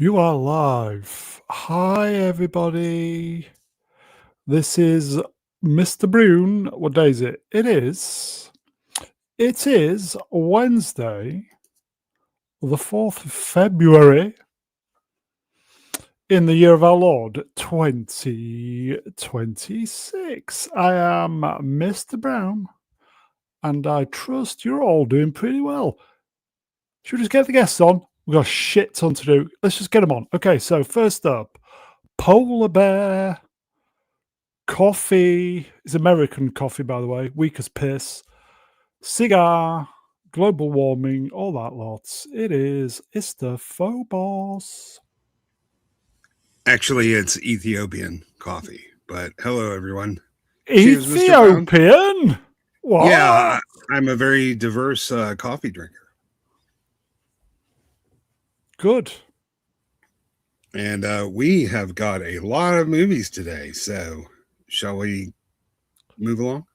You are live. Hi, everybody. This is Mr. Brune. What day is it? It is Wednesday, the 4th of February, in the year of our Lord, 2026. I am Mr. Brown, and I trust you're all doing pretty well. Should we just get the guests on? We've got a shit ton to do. Let's just get them on. Okay, so first up, Polar Bear. Coffee is American coffee, by the way, weak as piss. Cigar, global warming, all that lots. It is Istaphobos. Actually, it's Ethiopian coffee. But hello, everyone. Cheers, Mr. Brown. Ethiopian? What? Yeah, I'm a very diverse coffee drinker. Good. And we have got a lot of movies today. So shall we move along?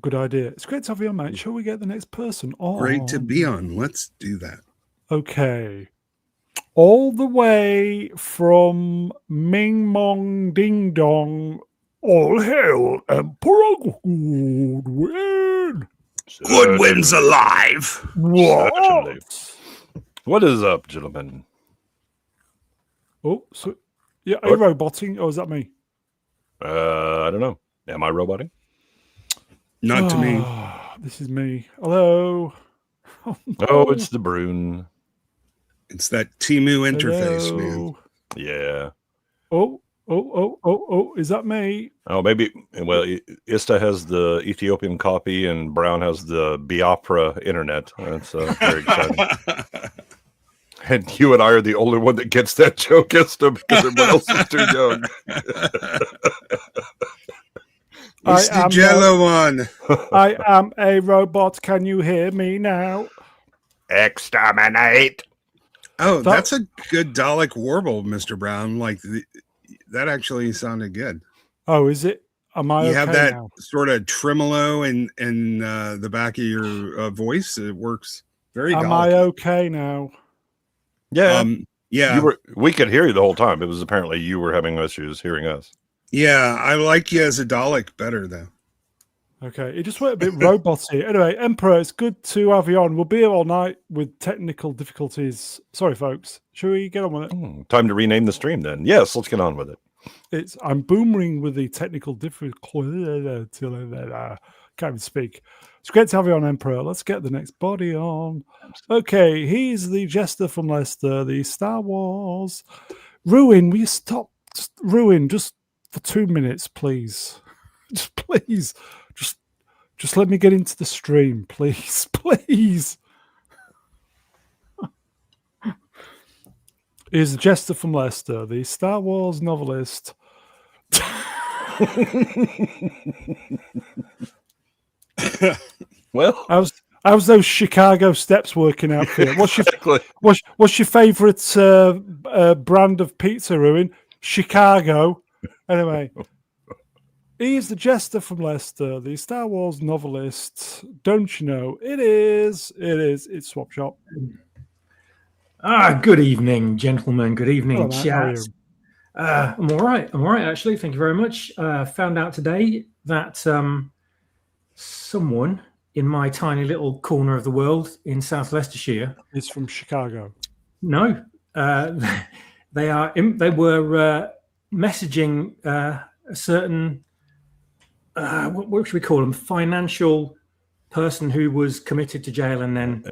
Good idea. It's great to have you on, mate. Shall we get the next person on? Great to be on. Let's do that. Okay. All the way from Ming Mong Ding Dong, all hail Emperor Goodwin. Goodwin's alive. What? What is up, gentlemen? Oh, so yeah, are you roboting, or is that me? I don't know. Am I roboting? Not to me. This is me. Hello. Oh, it's the Brune. It's that Timu interface, man. Yeah. Oh, is that me? Oh, maybe. Well, Ista has the Ethiopian copy and Brown has the Biafra internet. That's very exciting. And you and I are the only one that gets that joke, Ista, because everyone else is too young. It's the Jello one. I am a robot. Can you hear me now? Exterminate. Oh, that's a good Dalek warble, Mr. Brown. Like that actually sounded good. Oh, is it? Am I? You okay have that now? sort of tremolo in the back of your voice. It works very. Am I okay now? Yeah. Yeah. We could hear you the whole time. It was apparently you were having issues hearing us. Yeah, I like you as a Dalek better, though. Okay, it just went a bit roboty. Anyway, Emperor, it's good to have you on. We'll be here all night with technical difficulties. Sorry, folks. Should we get on with it? Time to rename the stream then. Yes, let's get on with it. I'm boomering with the technical difficulties. Can't even speak. It's great to have you on, Emperor. Let's get the next body on. Okay, he's the jester from Leicester, the Star Wars. Ruin, will you stop? Ruin, just for 2 minutes, please. Just please. Just let me get into the stream, please. Please. He's the jester from Leicester, the Star Wars novelist. Well, how's those Chicago steps working out for you? What's your favorite brand of pizza, Ruin? Chicago. Anyway, he is the jester from Leicester, the Star Wars novelist. Don't you know? It's Swap Shop. Good evening, gentlemen. Good evening, Hello, chat. I'm all right. Actually. Thank you very much. Found out today that someone in my tiny little corner of the world in South Leicestershire is from Chicago. No, they were messaging a certain what should we call them? Financial person who was committed to jail and then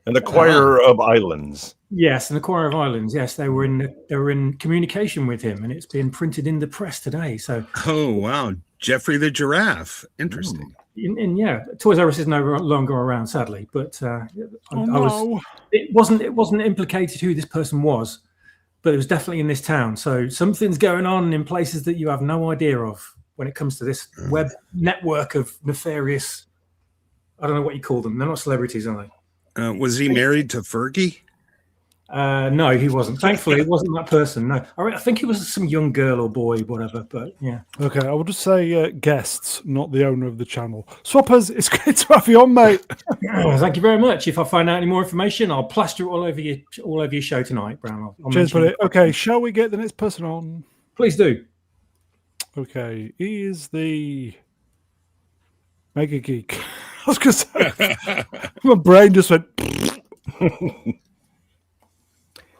an acquirer of islands. Yes, an acquirer of islands. Yes, they were in communication with him, and it's been printed in the press today. So, oh wow, Jeffrey the Giraffe, interesting. And yeah, Toys R Us is no longer around, sadly. But it wasn't implicated who this person was, but it was definitely in this town. So something's going on in places that you have no idea of when it comes to this web network of nefarious. I don't know what you call them. They're not celebrities, are they? Was he married to Fergie? No, he wasn't. Thankfully, it wasn't that person. No, I think it was some young girl or boy, whatever. But yeah. Okay, I will just say guests, not the owner of the channel. Swappers, it's great to have you on, mate. Thank you very much. If I find out any more information, I'll plaster it all over your show tonight, Brown. I'll Cheers, mention buddy. Okay, shall we get the next person on? Please do. Okay, he is the Mega Geek. I was going to say, my brain just went.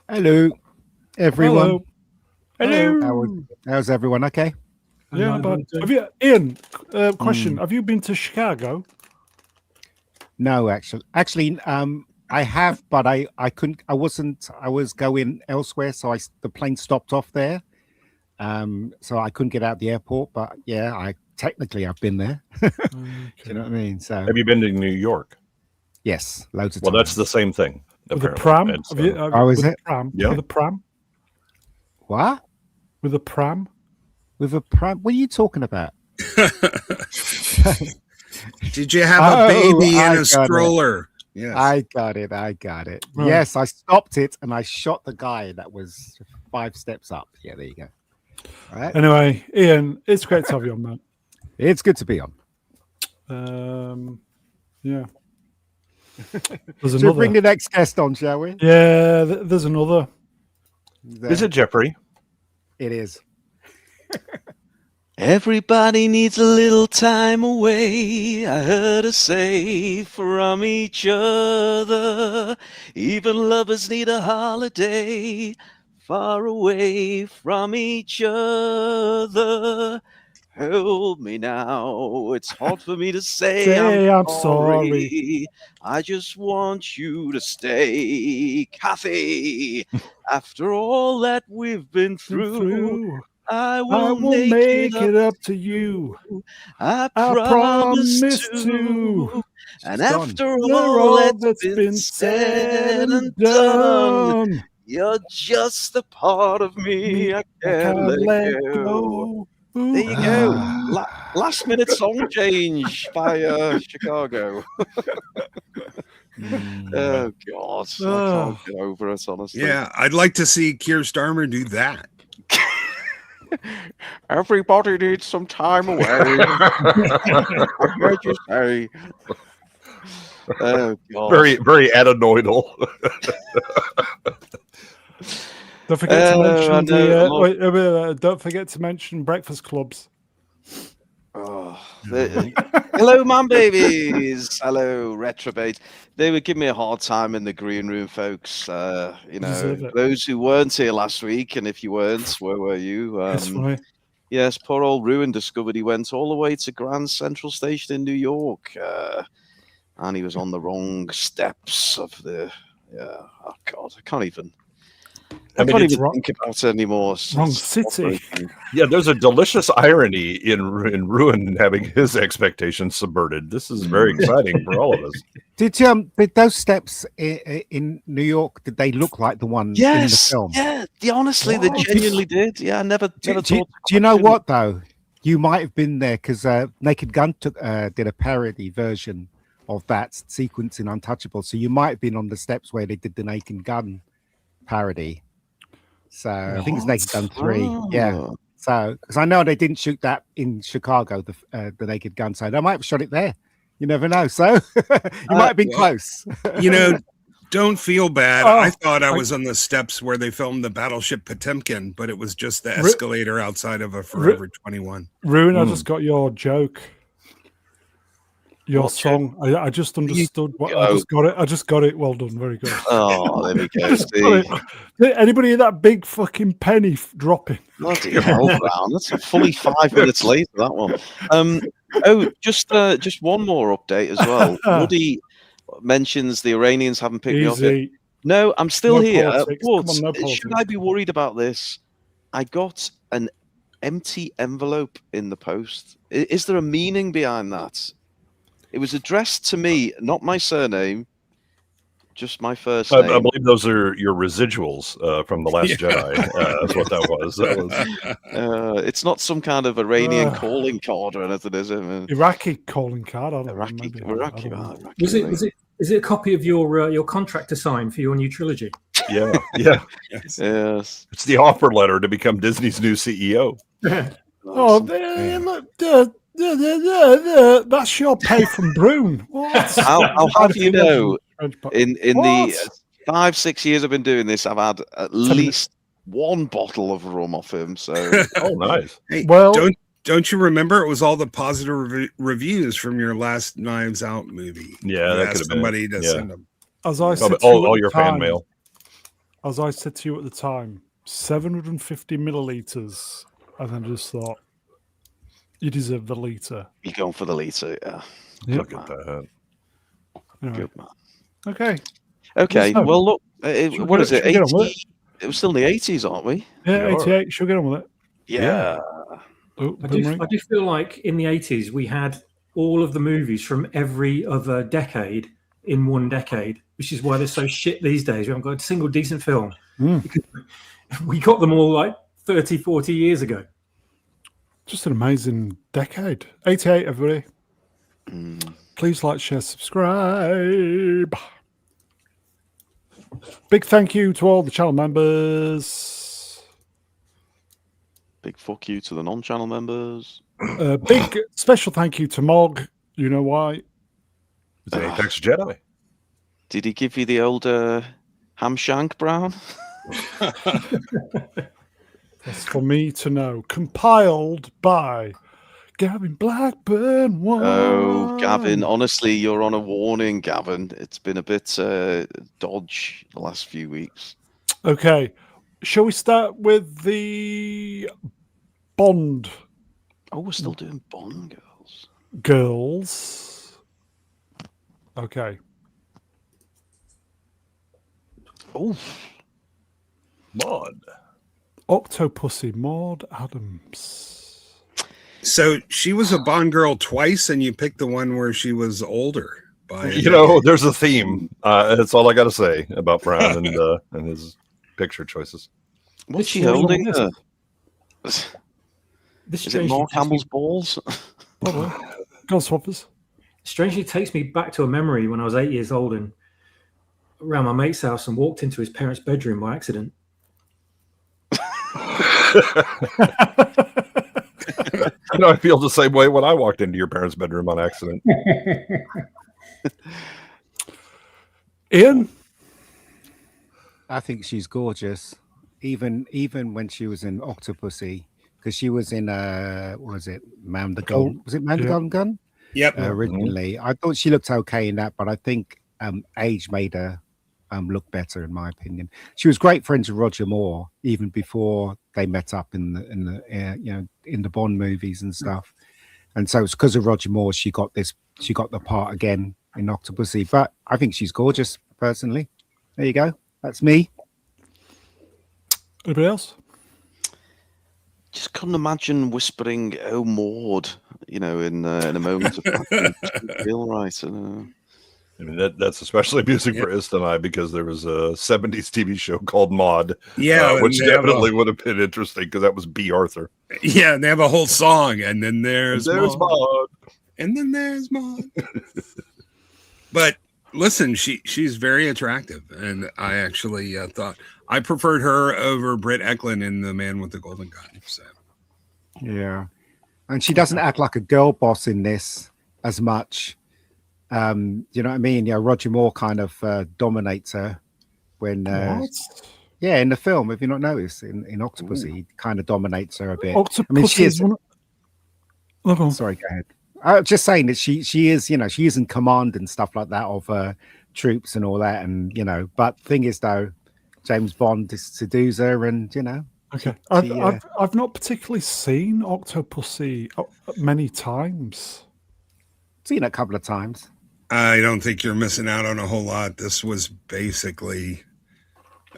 Hello, everyone. Hello. How's everyone? Okay. Yeah, but Ian, question: Have you been to Chicago? No, actually, I have, but I couldn't. I wasn't. I was going elsewhere, so the plane stopped off there. So I couldn't get out the airport. But yeah, I've been there. Do you know what I mean? So Have you been to New York? yes, loads of Well, times. that's the same thing. With a apparently. pram? Oh, is with it? A pram? Yeah. With a pram? What? With a pram? With a pram? What are you talking about? Did you have a baby I in a got it. stroller? Yes. I got it. Right. Yes, I stopped it and I shot the guy that was 5 steps up. Yeah, there you go. All right. Anyway, Ian, it's great to have you on, man. It's good to be on. Yeah. There's Should we another. bring the next guest on, shall we? Yeah, there's another. Is it Jeffrey? It is. Everybody needs a little time away, I heard her say, from each other. Even lovers need a holiday, far away from each other. Hold me now, it's hard for me to say I'm sorry. I just want you to stay, Kathy. After all that we've been through, I will make it up to you. I promise promise to. to. And It's after All all that's been said and done, you're just a part of me. I can't let go. There you go. Last minute song change by Chicago. Oh God, I can't get over it, honestly. Yeah, I'd like to see Keir Starmer do that. Everybody needs some time away. What'd you say? Oh God. Very, very adenoidal. Don't forget to mention and, don't forget to mention breakfast clubs. Hello, man babies. Hello, Retrobate. They would give me a hard time in the green room, folks. Those who weren't here last week, and if you weren't, where were you? That's right. Yes, poor old Ruin discovered he went all the way to Grand Central Station in New York, and he was on the wrong steps of the. Oh God, I can't even think about it anymore. Wrong city. Yeah, there's a delicious irony in Ruin having his expectations subverted. This is very exciting for all of us. Did those steps in New York? Did they look like the one in the film? Yeah, honestly, they genuinely did. Yeah, I never thought. Do you know what though? You might have been there because Naked Gun did a parody version of that sequence in Untouchable. So you might have been on the steps where they did the Naked Gun parody. So I think it's Naked Gun 3. Yeah. So because I know they didn't shoot that in Chicago, the Naked Gun. So they might have shot it there. You never know. So you might have been close. Don't feel bad. I thought I was on the steps where they filmed the battleship Potemkin, but it was just the escalator outside of a Forever 21. Ruin, I just got your joke. Your song. I just understood what I just got it. I just got it. Well done. Very good. Oh, there we go. See? Anybody hear that big fucking penny dropping? Bloody hell, Brown. That's fully 5 minutes later, that one. Just one more update as well. Woody mentions the Iranians haven't picked me up yet. No, I'm still here. But should I be worried about this? I got an empty envelope in the post. Is there a meaning behind that? It was addressed to me, not my surname, just my first name. I believe those are your residuals from The Last Jedi. That's what that was. It's not some kind of Iranian calling card or anything, is it? Iraqi calling card. I don't know. Iraqi. I don't know. Was Is it a copy of your contract to sign for your new trilogy? Yeah. Yes. It's the offer letter to become Disney's new CEO. Oh, look, that's your pay from Brune. What? I'll have you know, in the 5-6 years I've been doing this, I've had at least one bottle of rum off him. So, oh, nice. Hey, well, don't you remember? It was all the positive reviews from your last Knives Out movie. Yeah, you that asked could have been somebody to send them. As I said, all your fan mail. As I said to you at the time, 750 milliliters, and then just thought, you deserve the liter. You're going for the liter, yeah. Look at that. Anyway. Good man. Okay. Well, look, what is it? 80, it was still in the 80s, aren't we? Yeah, 88. Should we get on with it? Yeah. Oh, I do feel like in the 80s we had all of the movies from every other decade in one decade, which is why they're so shit these days. We haven't got a single decent film. Because we got them all like 30, 40 years ago. Just an amazing decade. 88, everybody. Please like, share, subscribe. Big thank you to all the channel members. Big fuck you to the non-channel members. Big special thank you to Mog. You know why? It's an Apex Jedi. Did he give you the old ham shank, Brown? That's for me to know. Compiled by Gavin Blackburn. Oh, Gavin, honestly, you're on a warning, Gavin. It's been a bit dodge the last few weeks. Okay. Shall we start with the Bond? Oh, we're still doing Bond girls. Girls. Okay. Oh. Maud. Octopussy, Maud Adams. So she was a Bond girl twice, and you picked the one where she was older. There's a theme. That's all I got to say about Brown and his picture choices. What's she holding? Is it Mark Hamill's balls? Go swappers. Strangely takes me back to a memory when I was 8 years old and around my mate's house and walked into his parents' bedroom by accident. I feel the same way when I walked into your parents' bedroom on accident. Ian? I think she's gorgeous. Even when she was in Octopussy, because she was in what was it, Man the Golden? Was it Man the Golden Gun? Yep. Originally, I thought she looked okay in that, but I think age made her look better, in my opinion. She was great friends with Roger Moore even before they met up in the Bond movies and stuff. And so it's because of Roger Moore she got the part again in Octopussy. But I think she's gorgeous, personally. There you go. That's me. Anybody else? Just couldn't imagine whispering "Oh Maud," in a moment of feel right. I mean, that's especially music for Ista and I, because there was a 70s TV show called Maud. Which definitely would have been interesting because that was B. Arthur. Yeah, and they have a whole song, and then there's Maud. And then there's Maud. But listen, she's very attractive, and I actually thought I preferred her over Britt Eklund in The Man with the Golden Gun. So. Yeah, and she doesn't act like a girl boss in this as much. You know what I mean? Yeah, Roger Moore kind of dominates her when in the film. Have you not noticed in Octopussy, he kind of dominates her a bit. Octopussy, I mean, she is. Sorry, go ahead. I was just saying that she is, she is in command and stuff like that of troops and all that, and But thing is, though, James Bond seduces her, and Okay, I've not particularly seen Octopussy many times. Seen it a couple of times. I don't think you're missing out on a whole lot. This was basically,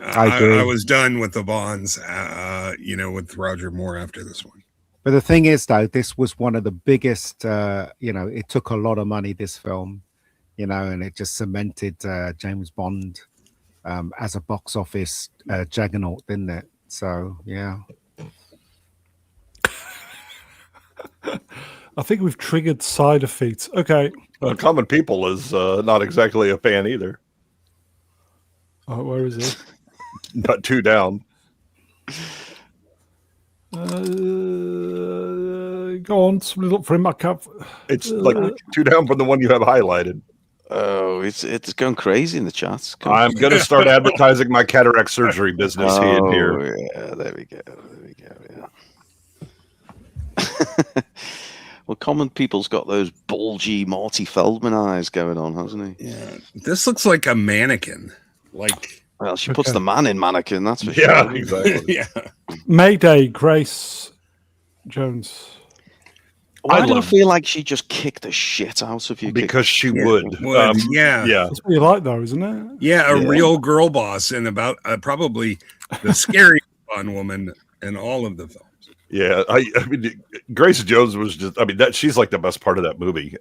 I was done with the Bonds, with Roger Moore after this one. But the thing is, though, this was one of the biggest, it took a lot of money, this film, and it just cemented James Bond as a box office juggernaut, didn't it? So, yeah. I think we've triggered side effects. Okay, Common People is not exactly a fan either. Oh, where is he? Not 2 down. Go on, somebody look for him. I can't. It's like 2 down from the one you have highlighted. Oh, it's going crazy in the chats. I'm going to start advertising my cataract surgery business here. Yeah, there we go. Yeah. Well, Common People's got those bulgy Marty Feldman eyes going on, hasn't he? Yeah. This looks like a mannequin. Well, she puts the man in mannequin, that's for Yeah, sure. exactly. Yeah. Mayday, Grace Jones. Why do I feel like she just kicked the shit out of you? Because she would. Yeah. That's what you like, though, isn't it? Yeah, a real girl boss, and about probably the scary fun woman in all of the films. Yeah, I mean, Grace Jones was just, she's like the best part of that movie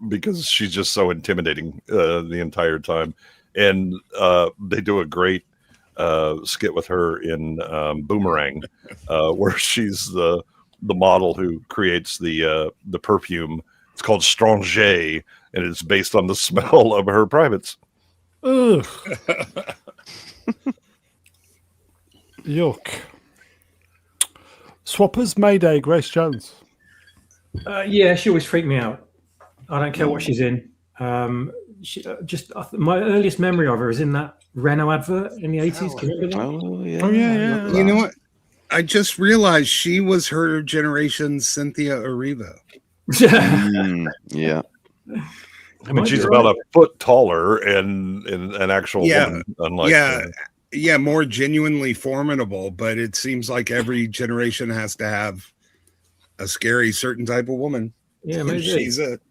because she's just so intimidating the entire time. And they do a great skit with her in Boomerang where she's the model who creates the perfume. It's called Stranger, and it's based on the smell of her privates. Ugh. Yuck. Swappers, Mayday, Grace Jones. Yeah, she always freaked me out. I don't care what she's in. My earliest memory of her is in that Renault advert in the 80s. Can you remember that? Oh, yeah. You know what? I just realized she was her generation's Cynthia Erivo. Yeah. I mean, she's about a foot taller and an actual woman. Unlike more genuinely formidable, but it seems like every generation has to have a scary certain type of woman. Yeah, maybe she's it.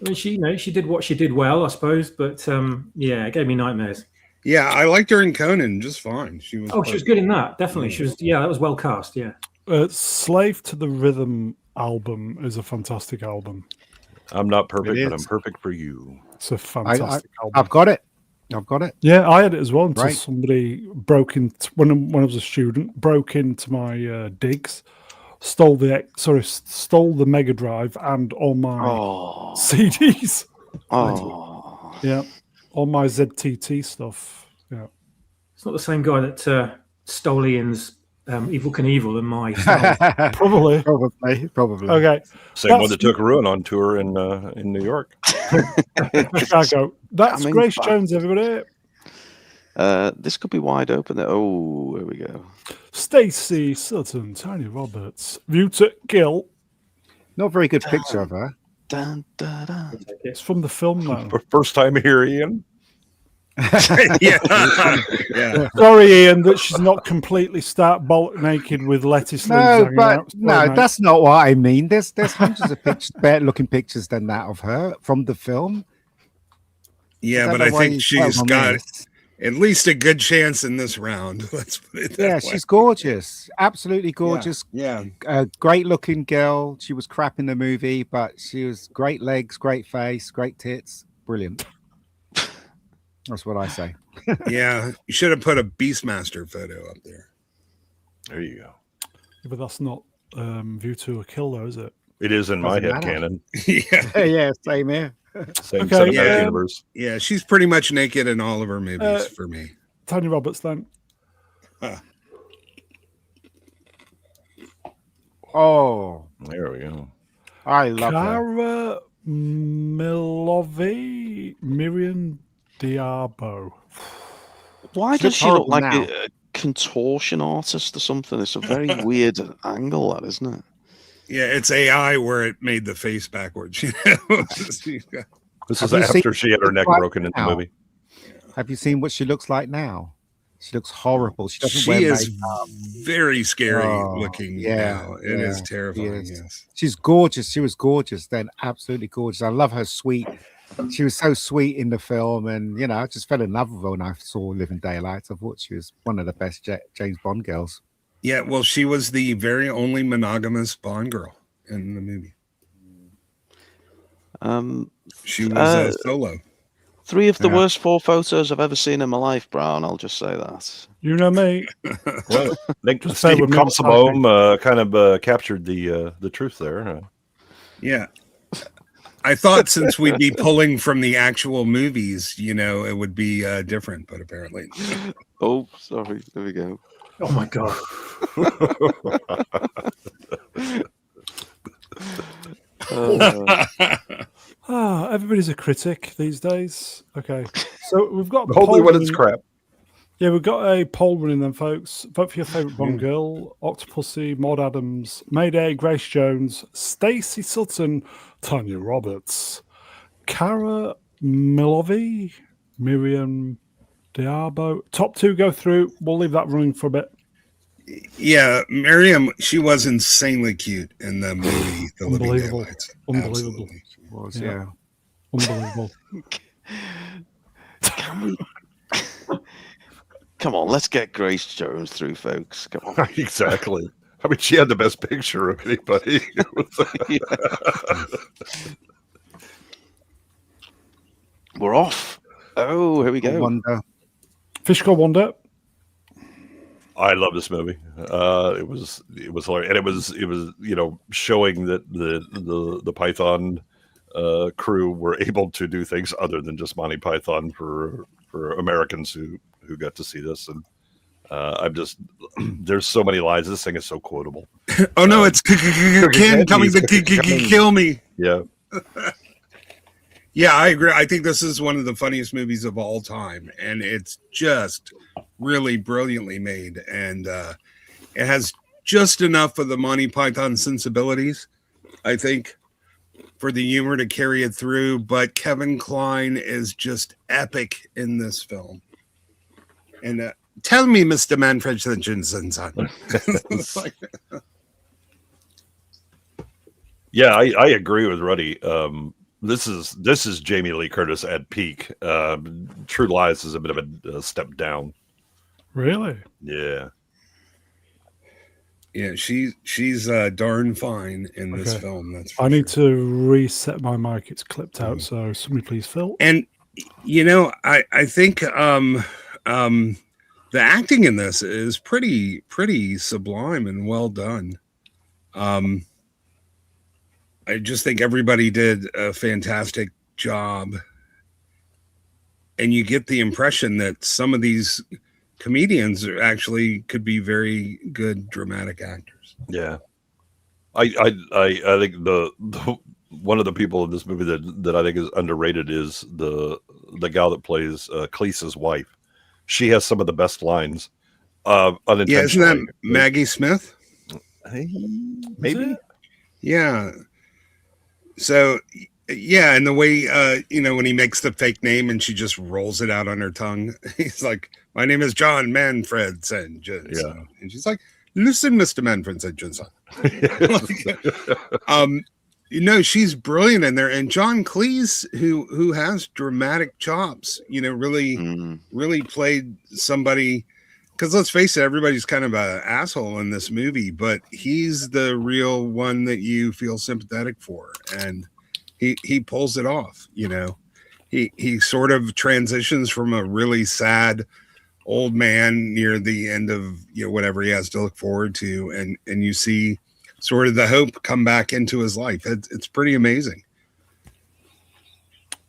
I mean, she did what she did well, I suppose, but it gave me nightmares. Yeah, I liked her in Conan just fine. She was good in that. Definitely. She was that was well cast, yeah. Slave to the Rhythm album is a fantastic album. I'm not perfect, but I'm perfect for you. It's a fantastic album. I've got it. Yeah, I had it as well until somebody broke into when I was a student, broke into my digs, stole the Mega Drive and all my CDs. Oh, yeah, all my ZTT stuff. Yeah, it's not the same guy that stole Ian's Evil Knievel and my style. Probably. Okay, same one that took Ruin on tour in New York. Chicago. That's Grace Jones, everybody. This could be wide open. Oh, here we go. Stacey Sutton, Tiny Roberts, View to Kill. Not very good picture of her. Dun, dun, dun. It's from the film now. First time here, Ian. Yeah. Sorry, Ian, that she's not completely stark bolt naked with lettuce sleeves hanging out. That's not what I mean. There's hundreds of pictures, better looking pictures than that of her from the film. Yeah, but I think she's got at least a good chance in this round. Let's put it that way. She's gorgeous, absolutely gorgeous. Yeah. Great looking girl. She was crap in the movie, but she was great legs, great face, great tits, brilliant. That's what I say. Yeah, you should have put a Beastmaster photo up there. There you go. Yeah, but that's not View to a Kill, though, is it? It is in my head canon. Yeah, same here. Same cinematic universe. Yeah, she's pretty much naked in all of her movies for me. Tanya Roberts, then. Oh, there we go. I love Cara Miriam Diabo. Why does she look like a contortion artist or something? It's a very weird angle, that isn't it? Yeah, it's AI where it made the face backwards. You know? This is after she had her neck broken in the movie. Have you seen what she looks like now? She looks horrible. She doesn't She wear is makeup. very scary looking now. It is terrifying. Yes. She's gorgeous. She was gorgeous then, absolutely gorgeous. I love her sweet. She was so sweet in the film, and I just fell in love with her when I saw Living Daylights. I thought she was one of the best James Bond girls. Yeah, well, she was the very only monogamous Bond girl in the movie. She was solo. 3 of the worst 4 photos I've ever seen in my life, Brown. I'll just say that. You know me. Well, I think Steve Consobome kind of captured the truth there. Yeah. I thought since we'd be pulling from the actual movies, it would be different, but apparently. Oh, sorry. There we go. Oh my god. Everybody's a critic these days. Okay, so we've got only when it's crap. Yeah, we've got a poll running then, folks. Vote for your favourite Bond girl: Octopussy, Maud Adams, Mayday, Grace Jones, Stacey Sutton, Tanya Roberts, Cara Milovi, Miriam Diabo. Top 2 go through. We'll leave that running for a bit. Yeah, Miriam, she was insanely cute in the movie The Living Daylights. Unbelievable. Was, yeah. Unbelievable. Can we? Come on, let's get Grace Jones through, folks. Come on. Exactly. I mean, she had the best picture of anybody. We're off. Oh, here we go. Wonder. Fish Called Wanda. I love this movie. It was hilarious, and it was showing that the Python crew were able to do things other than just Monty Python for Americans who got to see this. And I'm just there's so many lines. This thing is so quotable. Oh no, it's Ken coming to kill me. Yeah. Yeah, I agree. I think this is one of the funniest movies of all time, and it's just really brilliantly made, and it has just enough of the Monty Python sensibilities, I think, for the humor to carry it through. But Kevin Kline is just epic in this film. And tell me, Mr. Manfred Jensen. Yeah, I agree with Ruddy. This is Jamie Lee Curtis at peak. True Lies is a bit of a step down. Really? Yeah. Yeah, she's darn fine in this film. That's for I need sure. to reset my mic. It's clipped out. So somebody please fill. And I think the acting in this is pretty sublime and well done. I just think everybody did a fantastic job. And you get the impression that some of these comedians actually could be very good dramatic actors. Yeah. I think the one of the people in this movie that I think is underrated is the gal that plays Cleese's wife. She has some of the best lines. Unintentionally. Yeah, isn't that Maggie Smith? Maybe. Yeah. So, yeah, and the way, when he makes the fake name and she just rolls it out on her tongue, he's like, my name is John Manfred St. Johnson. Yeah. And she's like, listen, Mr. Manfred St. Johnson. She's brilliant in there. And John Cleese, who has dramatic chops, really played somebody. Because let's face it, everybody's kind of an asshole in this movie, but he's the real one that you feel sympathetic for, and he pulls it off. He sort of transitions from a really sad old man near the end of whatever he has to look forward to, and you see sort of the hope come back into his life. It's pretty amazing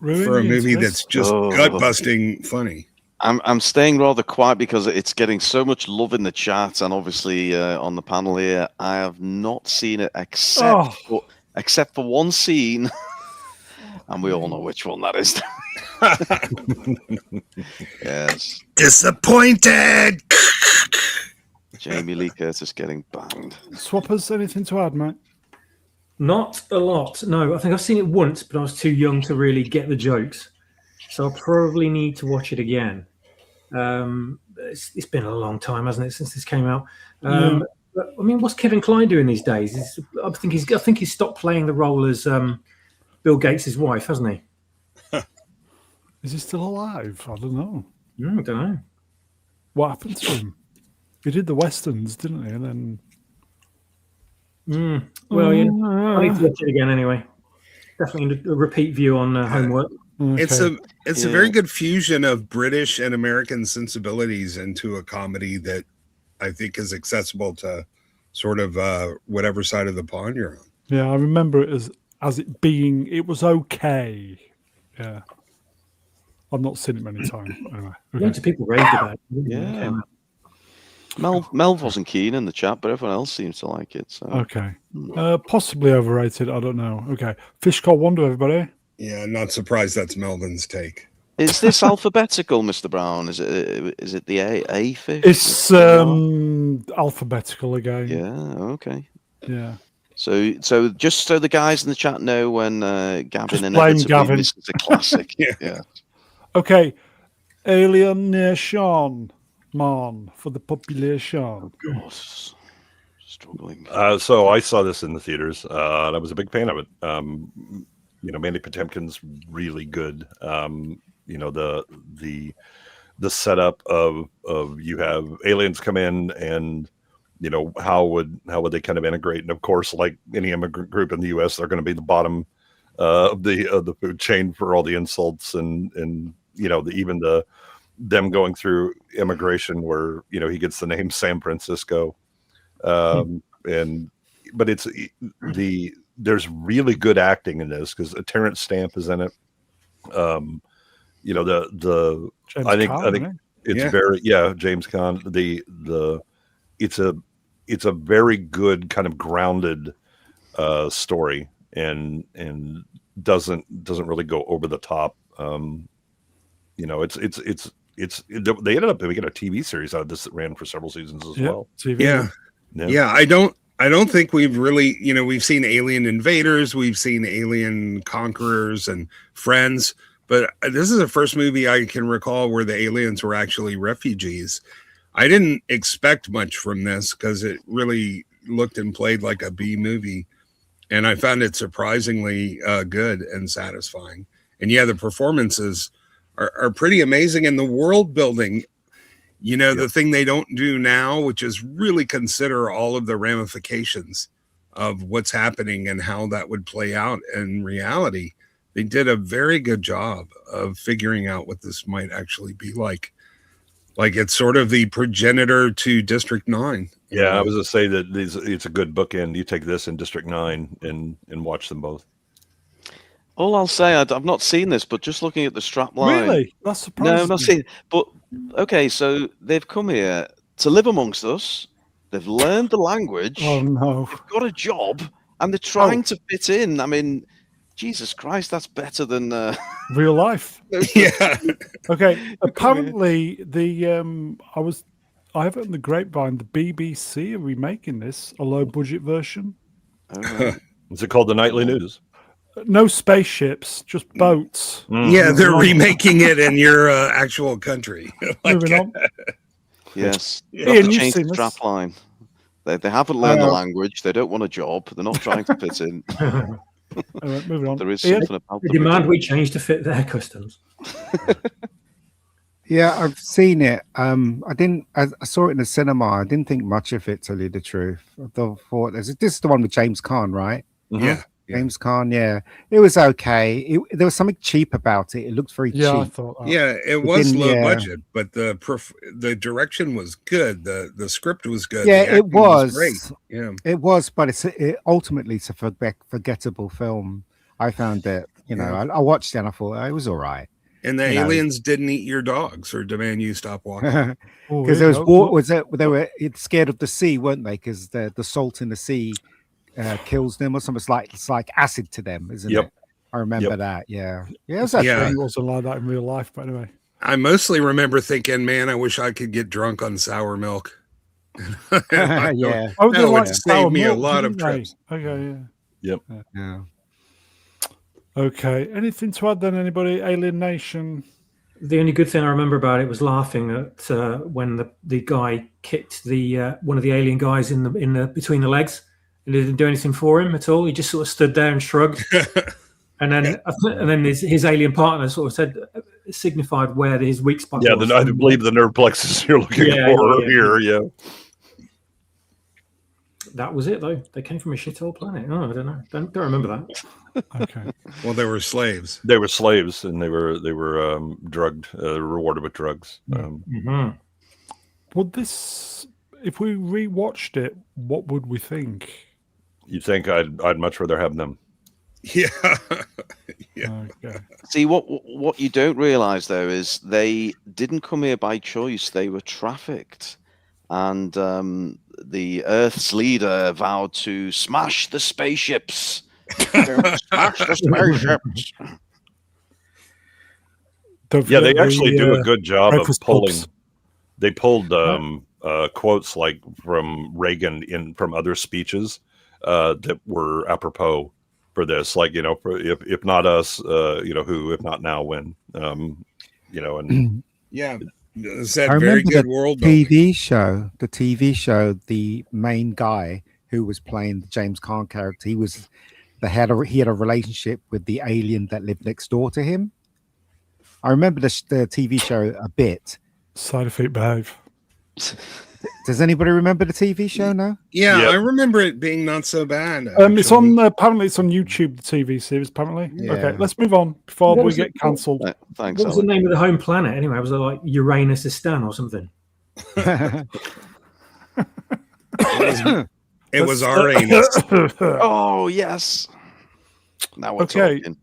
for a movie that's just gut busting funny. I'm staying rather quiet because it's getting so much love in the chat and obviously on the panel here. I have not seen it except for one scene, and we all know which one that is. Yes. Disappointed. Jamie Lee Curtis getting banged. Swappers, anything to add, mate? Not a lot. No, I think I've seen it once, but I was too young to really get the jokes. So I'll probably need to watch it again. It's been a long time, hasn't it, since this came out? But, I mean, what's Kevin Kline doing these days? I think he's stopped playing the role as Bill Gates' wife, hasn't he? Is he still alive? I don't know. I don't know. What happened to him? He did the westerns, didn't he? And then Well, yeah, I need to watch it again anyway. Definitely a repeat view on homework. Okay. It's a very good fusion of British and American sensibilities into a comedy that I think is accessible to sort of whatever side of the pond you're on. Yeah, I remember it as as it being, it was okay. Yeah. I've not seen it many times. Anyway, Loads of people raved about it. Yeah. Melv wasn't keen in the chat, but everyone else seems to like it. So. Okay. Possibly overrated. I don't know. Okay. Fish Called Wonder, everybody. Yeah, not surprised that's Melvin's take. Is this alphabetical, Mr. Brown? Is it the A fish? It's alphabetical again. Yeah. Okay. Yeah. So just so the guys in the chat know, when Gavin Just inevitably Gavin. misses a classic. Yeah. Okay. Alienation. Man, for the population. Oh, God. Struggling. So I saw this in the theaters, and I was a big fan of it. Mandy Patinkin's really good. The setup of you have aliens come in, and how would they kind of integrate? And of course, like any immigrant group in the U.S., they're going to be the bottom of the food chain for all the insults, and even them going through immigration, where he gets the name San Francisco, but there's really good acting in this, because Terrence Stamp is in it. I think it's very James Caan. It's a very good kind of grounded story, and doesn't really go over the top. They ended up making a TV series out of this that ran for several seasons as well. TV. Yeah. I don't think we've really, we've seen Alien Invaders, we've seen Alien Conquerors and Friends, but this is the first movie I can recall where the aliens were actually refugees. I didn't expect much from this, because it really looked and played like a B movie, and I found it surprisingly good and satisfying. And the performances are pretty amazing, and the world building, the thing they don't do now, which is really consider all of the ramifications of what's happening and how that would play out in reality. They did a very good job of figuring out what this might actually be like. Like, it's sort of the progenitor to District 9. Yeah, I was going to say that it's a good bookend. You take this and District 9 and watch them both. All I'll say, I've not seen this, but just looking at the strap line. Really? That's surprising. No, I've not seen it. But, okay, so they've come here to live amongst us. They've learned the language. Oh, no. They've got a job, and they're trying to fit in. I mean, Jesus Christ, that's better than... real life. Yeah. Okay, apparently I have it in the grapevine, the BBC are remaking this, a low-budget version. Is it called The Nightly News? No spaceships, just boats. Yeah, they're remaking it in your actual country. Moving on. Yes. Ian, They have to change the strap line. They haven't learned the language. They don't want a job. They're not trying to fit in. Right, moving on. There is something about the demand we change to fit their customs. Yeah, I've seen it. I saw it in the cinema. I didn't think much of it, to tell you the truth. I thought this is the one with James Caan, right? Mm-hmm. Yeah. James Caan, yeah. It was okay. There was something cheap about it. It looked very cheap. I thought that. Yeah, it was low budget, but the direction was good. The script was good. Yeah, it was great. Yeah, it was, but ultimately it's a forgettable film. I found it. I watched it and I thought it was all right. And the aliens didn't eat your dogs or demand you stop walking. Because there was water. They were scared of the sea, weren't they? Because the salt in the sea kills them or something. It's like acid to them, isn't it? I remember that. Yeah. It wasn't like that in real life, but anyway. I mostly remember thinking, man, I wish I could get drunk on sour milk. Yeah. That would save me a lot of trips. Okay, yeah. Yep. Yeah. Okay. Anything to add then, anybody? Alien Nation. The only good thing I remember about it was laughing at when the guy kicked one of the alien guys in the between the legs. It didn't do anything for him at all. He just sort of stood there and shrugged. And then his alien partner sort of said, signified where his weak spot was. I believe the nerve plexus you're looking for here. Yeah. That was it, though. They came from a shithole planet. Oh, I don't know. Don't remember that. Okay. Well, they were slaves. They were slaves, and they were drugged, rewarded with drugs. Would this, if we rewatched it, what would we think? You think I'd much rather have them? Yeah. Yeah. Okay. See, what you don't realize though is they didn't come here by choice. They were trafficked, and the Earth's leader vowed to smash the spaceships. Smash the spaceships. Yeah, they actually do a good job of pulling. Pubs. They pulled quotes like from Reagan from other speeches that were apropos for this. Like, you know, if not us, you know, who? If not now, when? You know, and yeah, it's that I very remember good the world building. TV show. The TV show, the main guy who was playing the James Caan character, he had a relationship with the alien that lived next door to him. I remember the TV show a bit. Side effect behave. Does anybody remember the TV show now? Yeah, Yep. I remember it being not so bad. It's on apparently it's on YouTube, the TV series. Apparently, Yeah. okay. Let's move on before we get cancelled. Thanks. What was the name of the home planet anyway? Was it like Uranus-istan or something? It was our anus. Oh yes. Now we're Okay. talking.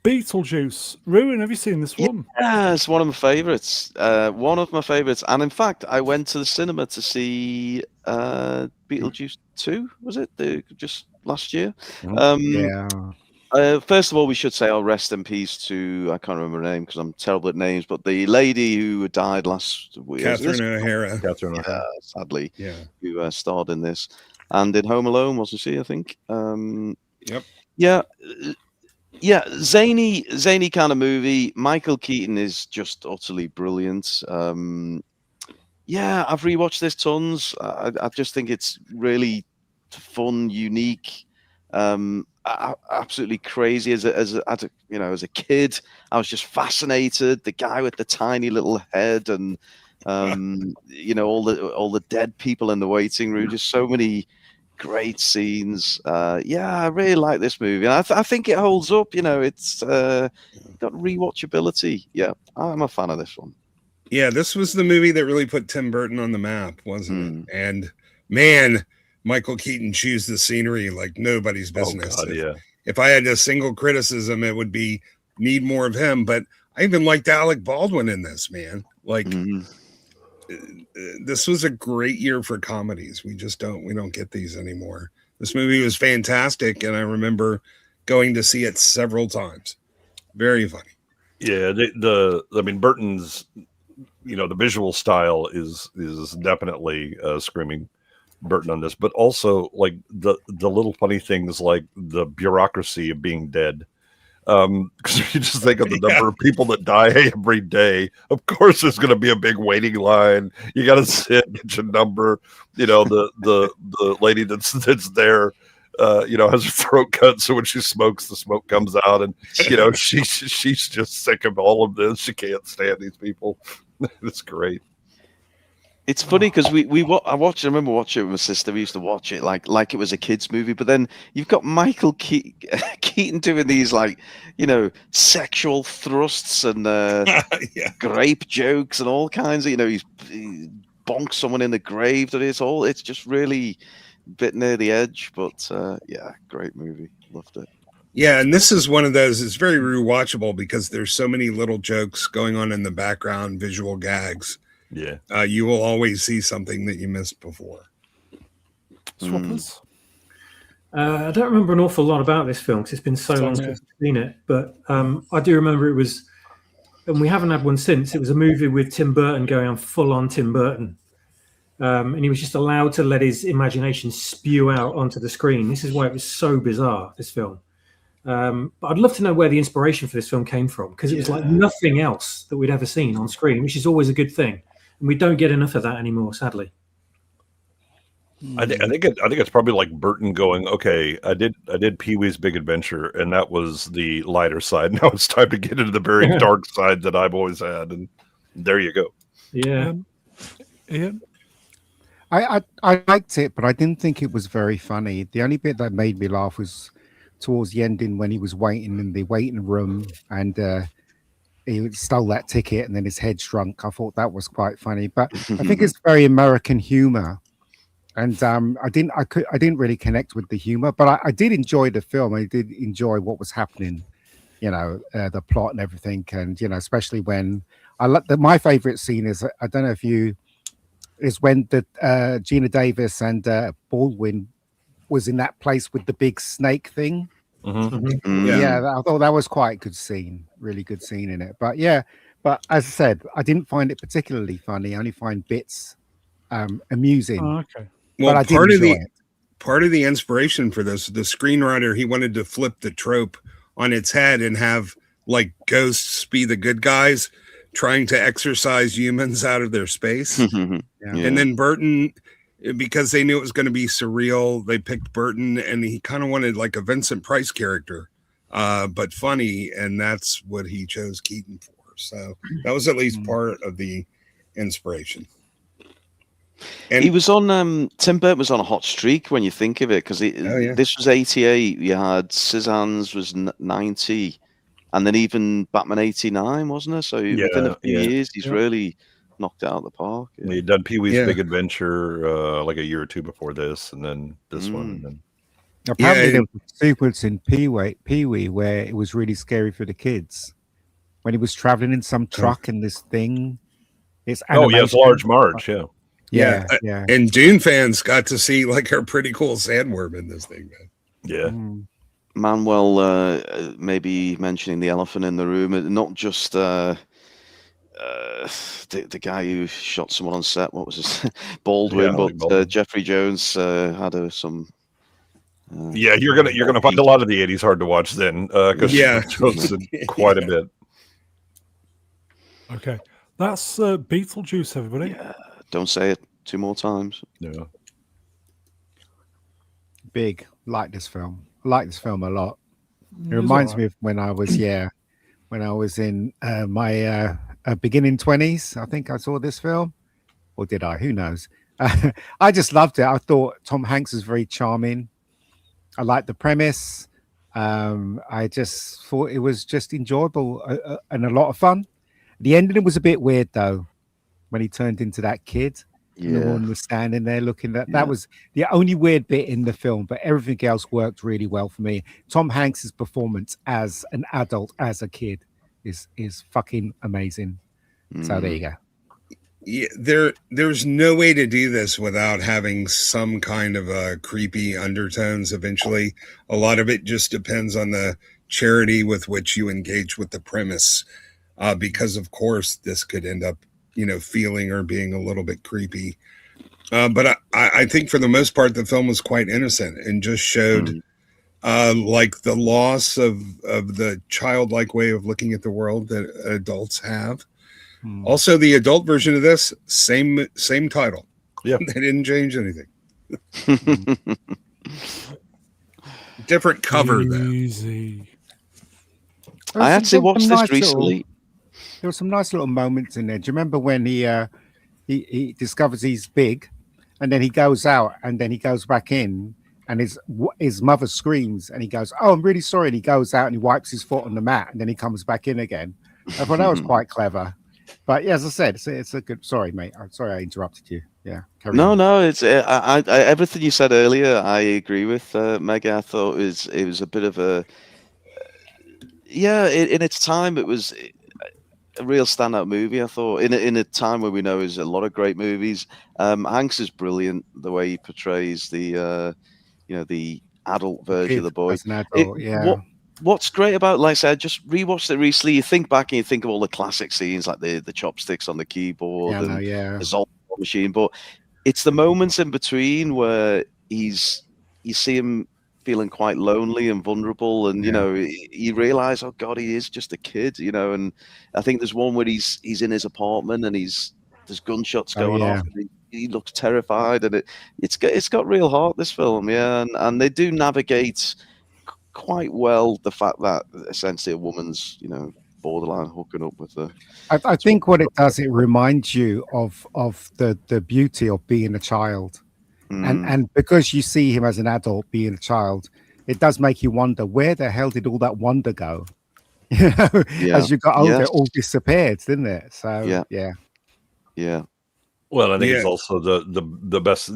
Beetlejuice. Ruin, have you seen this one? Yeah, it's one of my favorites. And in fact, I went to the cinema to see Beetlejuice 2. Was it just last year? Yeah. First of all, we should say, "Oh, rest in peace" to I can't remember her name because I'm terrible at names, but the lady who died last week, Catherine O'Hara. sadly, Yeah. who starred in this and in Home Alone, wasn't she? I think. Yep. Yeah, zany kind of movie. Michael Keaton is just utterly brilliant. Yeah, I've rewatched this tons. I just think it's really fun, unique, absolutely crazy. As a kid, I was just fascinated. The guy with the tiny little head, and all the dead people in the waiting room. Just so many great scenes. Yeah, I really like this movie, and I think it holds up. You know, it's got rewatchability. Yeah, I'm a fan of this one. Yeah, this was the movie that really put Tim Burton on the map, wasn't it? And man, Michael Keaton chews the scenery like nobody's business. Oh, God, If I had a single criticism, it would be need more of him. But I even liked Alec Baldwin in this, man. Like, this was a great year for comedies. We don't get these anymore. This movie was fantastic, and I remember going to see it several times. Very funny. Yeah, Burton's, the visual style is definitely screaming Burton on this, but also like the little funny things like the bureaucracy of being dead. Because if you just think of the number of people that die every day, of course there's going to be a big waiting line. You got to sit, get your number. The lady that's there, has her throat cut, so when she smokes, the smoke comes out, and she's just sick of all of this. She can't stand these people. It's great. It's funny because I remember watching it with my sister. We used to watch it like it was a kid's movie. But then you've got Michael Keaton doing these sexual thrusts and grape jokes and all kinds of he bonks someone in the grave. It's just really a bit near the edge. But great movie. Loved it. Yeah, and this is one of those. It's very rewatchable because there's so many little jokes going on in the background, visual gags. Yeah, you will always see something that you missed before. Swappers. I don't remember an awful lot about this film because it's been so long since I've seen it. But I do remember it was, and we haven't had one since. It was a movie with Tim Burton going on full on Tim Burton, and he was just allowed to let his imagination spew out onto the screen. This is why it was so bizarre. This film. But I'd love to know where the inspiration for this film came from because it was like nothing else that we'd ever seen on screen, which is always a good thing. And we don't get enough of that anymore, sadly. I think it's probably like Burton going, okay, I did Pee-wee's Big Adventure, and that was the lighter side. Now it's time to get into the very dark side that I've always had, and there you go. Yeah. Ian? I liked it, but I didn't think it was very funny. The only bit that made me laugh was towards the ending when he was waiting in the waiting room and he stole that ticket and then his head shrunk. I thought that was quite funny, but I think it's very American humor. And I didn't really connect with the humor, but I did enjoy the film. I did enjoy what was happening, the plot and everything, and especially when my favorite scene is, I don't know if you, is when the Gina Davis and Baldwin was in that place with the big snake thing. Yeah, I thought that was quite a good scene, really good scene in it. But yeah, but as I said, I didn't find it particularly funny. I only find bits amusing. Oh, okay. Well, but I did enjoy it. Part of the inspiration for this, the screenwriter, he wanted to flip the trope on its head and have like ghosts be the good guys trying to exorcise humans out of their space. And then Burton, because they knew it was going to be surreal, they picked Burton, and he kind of wanted like a Vincent Price character, but funny, and that's what he chose Keaton for. So that was at least part of the inspiration. And he was on Tim Burton was on a hot streak when you think of it, because this was 88. You had Scissorhands was 90, and then even Batman 89, wasn't it? So within a few years, he's really knocked it out of the park. He'd done Pee-wee's Big Adventure like a year or two before this, and then this one. And then... Apparently, there was a sequence in Pee-wee where it was really scary for the kids when he was traveling in some truck in this thing. It's yes, Large Marge, Yeah. And Dune fans got to see like a pretty cool sandworm in this thing, man. Yeah. Manuel maybe mentioning the elephant in the room, not just the guy who shot someone on set. What was his Baldwin? But Jeffrey Jones had some. You're gonna find a lot of the '80s hard to watch then, because Jones did quite a bit. Okay, that's Beetlejuice, everybody. Yeah. Don't say it 2 more times. Yeah. Big. Like this film. I like this film a lot. It reminds me of when I was in my beginning 20s. I think I saw this film. Or did I? Who knows? I just loved it. I thought Tom Hanks was very charming. I liked the premise. I just thought it was just enjoyable and a lot of fun. The ending was a bit weird, though, when he turned into that kid. And the woman was standing there looking at that was the only weird bit in the film, but everything else worked really well for me. Tom Hanks's performance as an adult, as a kid, is fucking amazing. So there you go. Yeah, there's no way to do this without having some kind of creepy undertones eventually. A lot of it just depends on the charity with which you engage with the premise, because of course this could end up feeling or being a little bit creepy. But I think for the most part, the film was quite innocent and just showed like the loss of the childlike way of looking at the world that adults have. Also, the adult version of this, same title. Yeah. They didn't change anything. Different cover, Easy. though. I actually watched this recently. There were some nice little moments in there. Do you remember when he discovers he's big, and then he goes out, and then he goes back in, and his mother screams, and he goes, "Oh, I'm really sorry." And he goes out and he wipes his foot on the mat, and then he comes back in again. I thought that was quite clever. But yeah, as I said, it's a good. Sorry, mate. I'm sorry I interrupted you. Yeah. No. It's I everything you said earlier. I agree with Mega. I thought it was a bit of a in its time it was a real standout movie. I thought in a time where we know there's a lot of great movies. Hanks is brilliant the way he portrays the the adult version of the boy. What's great about, like I said, I just rewatched it recently. You think back and you think of all the classic scenes, like the chopsticks on the keyboard and the Zoltar machine, but it's the moments in between where you see him feeling quite lonely and vulnerable, and you realize, oh God, he is just a kid, and I think there's one where he's in his apartment and there's gunshots going off. And he looks terrified, and it's got real heart, this film, and they do navigate quite well the fact that essentially a woman's borderline hooking up with the. I think what it does, it reminds you of the beauty of being a child. And because you see him as an adult being a child, it does make you wonder, where the hell did all that wonder go? As you got older, it all disappeared, didn't it? So yeah. Well, I think it's also the best,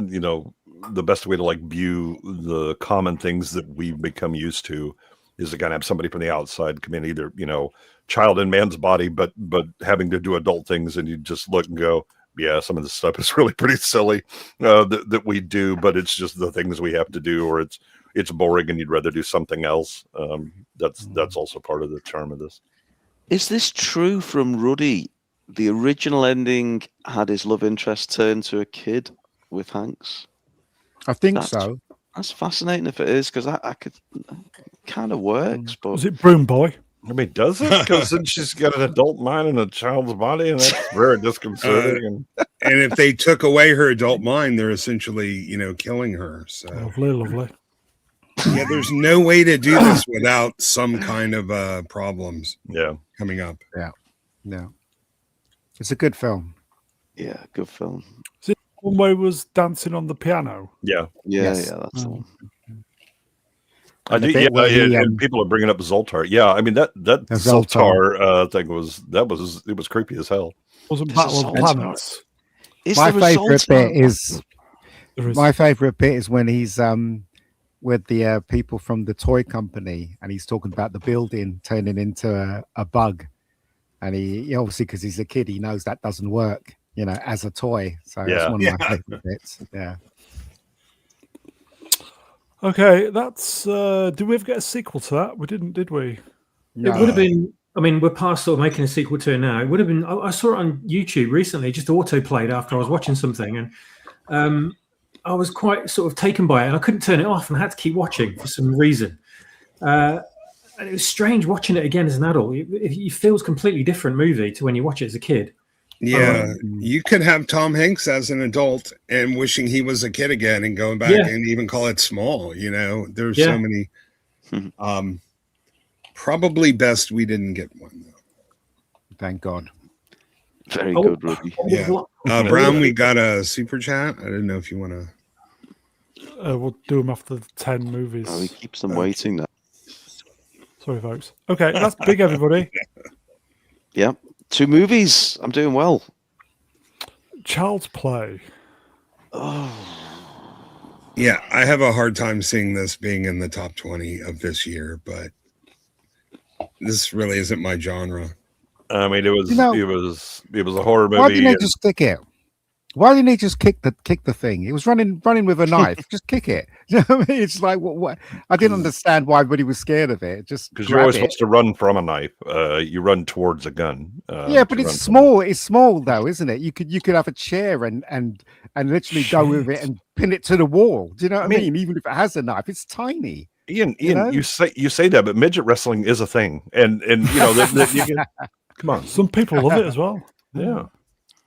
the best way to like view the common things that we've become used to is to kind of have somebody from the outside come in, either, you know, child in man's body, but having to do adult things, and you just look and go, yeah, some of this stuff is really pretty silly that we do, but it's just the things we have to do, or it's boring and you'd rather do something else. That's also part of the charm of this. Is this true from Ruddy? The original ending had his love interest turn to a kid with Hanks. I think so. That's fascinating if it is, because I could kind of works. But was it Broom Boy? I mean, does it? Because then she's got an adult mind and a child's body, and that's very disconcerting. And if they took away her adult mind, they're essentially, you know, killing her. So Lovely. Yeah, there's no way to do this without some kind of problems. Coming up. Yeah. It's a good film. Yeah, good film. Is it the one where he was dancing on the piano? Yeah. That's the one. I do. Yeah, and people are bringing up Zoltar. Yeah, I mean that Zoltar thing was creepy as hell. Wasn't Battle of Planets? My favorite bit is when he's with the people from the toy company, and he's talking about the building turning into a bug, and he obviously, because he's a kid, he knows that doesn't work, you know, as a toy. So it's one of my favorite bits. Yeah. Okay, that's. Did we ever get a sequel to that? We didn't, did we? No. It would have been. I mean, we're past sort of making a sequel to it now. It would have been. I saw it on YouTube recently, just auto played after I was watching something, and I was quite sort of taken by it, and I couldn't turn it off, and I had to keep watching for some reason. And it was strange watching it again as an adult. It feels completely different movie to when you watch it as a kid. Yeah, you could have Tom Hanks as an adult and wishing he was a kid again, and going back and even call it Small. You know, there's so many. Probably best we didn't get one though. Thank God. Very good, Ruby. Yeah, Brown, we got a super chat. I didn't know if you want to. We'll do them after the 10 movies. Oh, he keeps them waiting now. Sorry, folks. Okay, that's big, everybody. Yeah. 2 movies. I'm doing well. Child's Play. Yeah, I have a hard time seeing this being in the top 20 of this year, but this really isn't my genre. I mean, it was a horror movie. Why didn't they just kick it? Why didn't he just kick the thing? He was running with a knife. Just kick it. You know what I mean? It's like what? I didn't understand why everybody was scared of it. Just because you're always supposed to run from a knife. You run towards a gun. Yeah, but it's small. It's small though, isn't it? You could have a chair and literally go with it and pin it to the wall. Do you know what I mean? Even if it has a knife, it's tiny. Ian, you say that, but midget wrestling is a thing, and you know you can, come on. Some people love it as well. Yeah.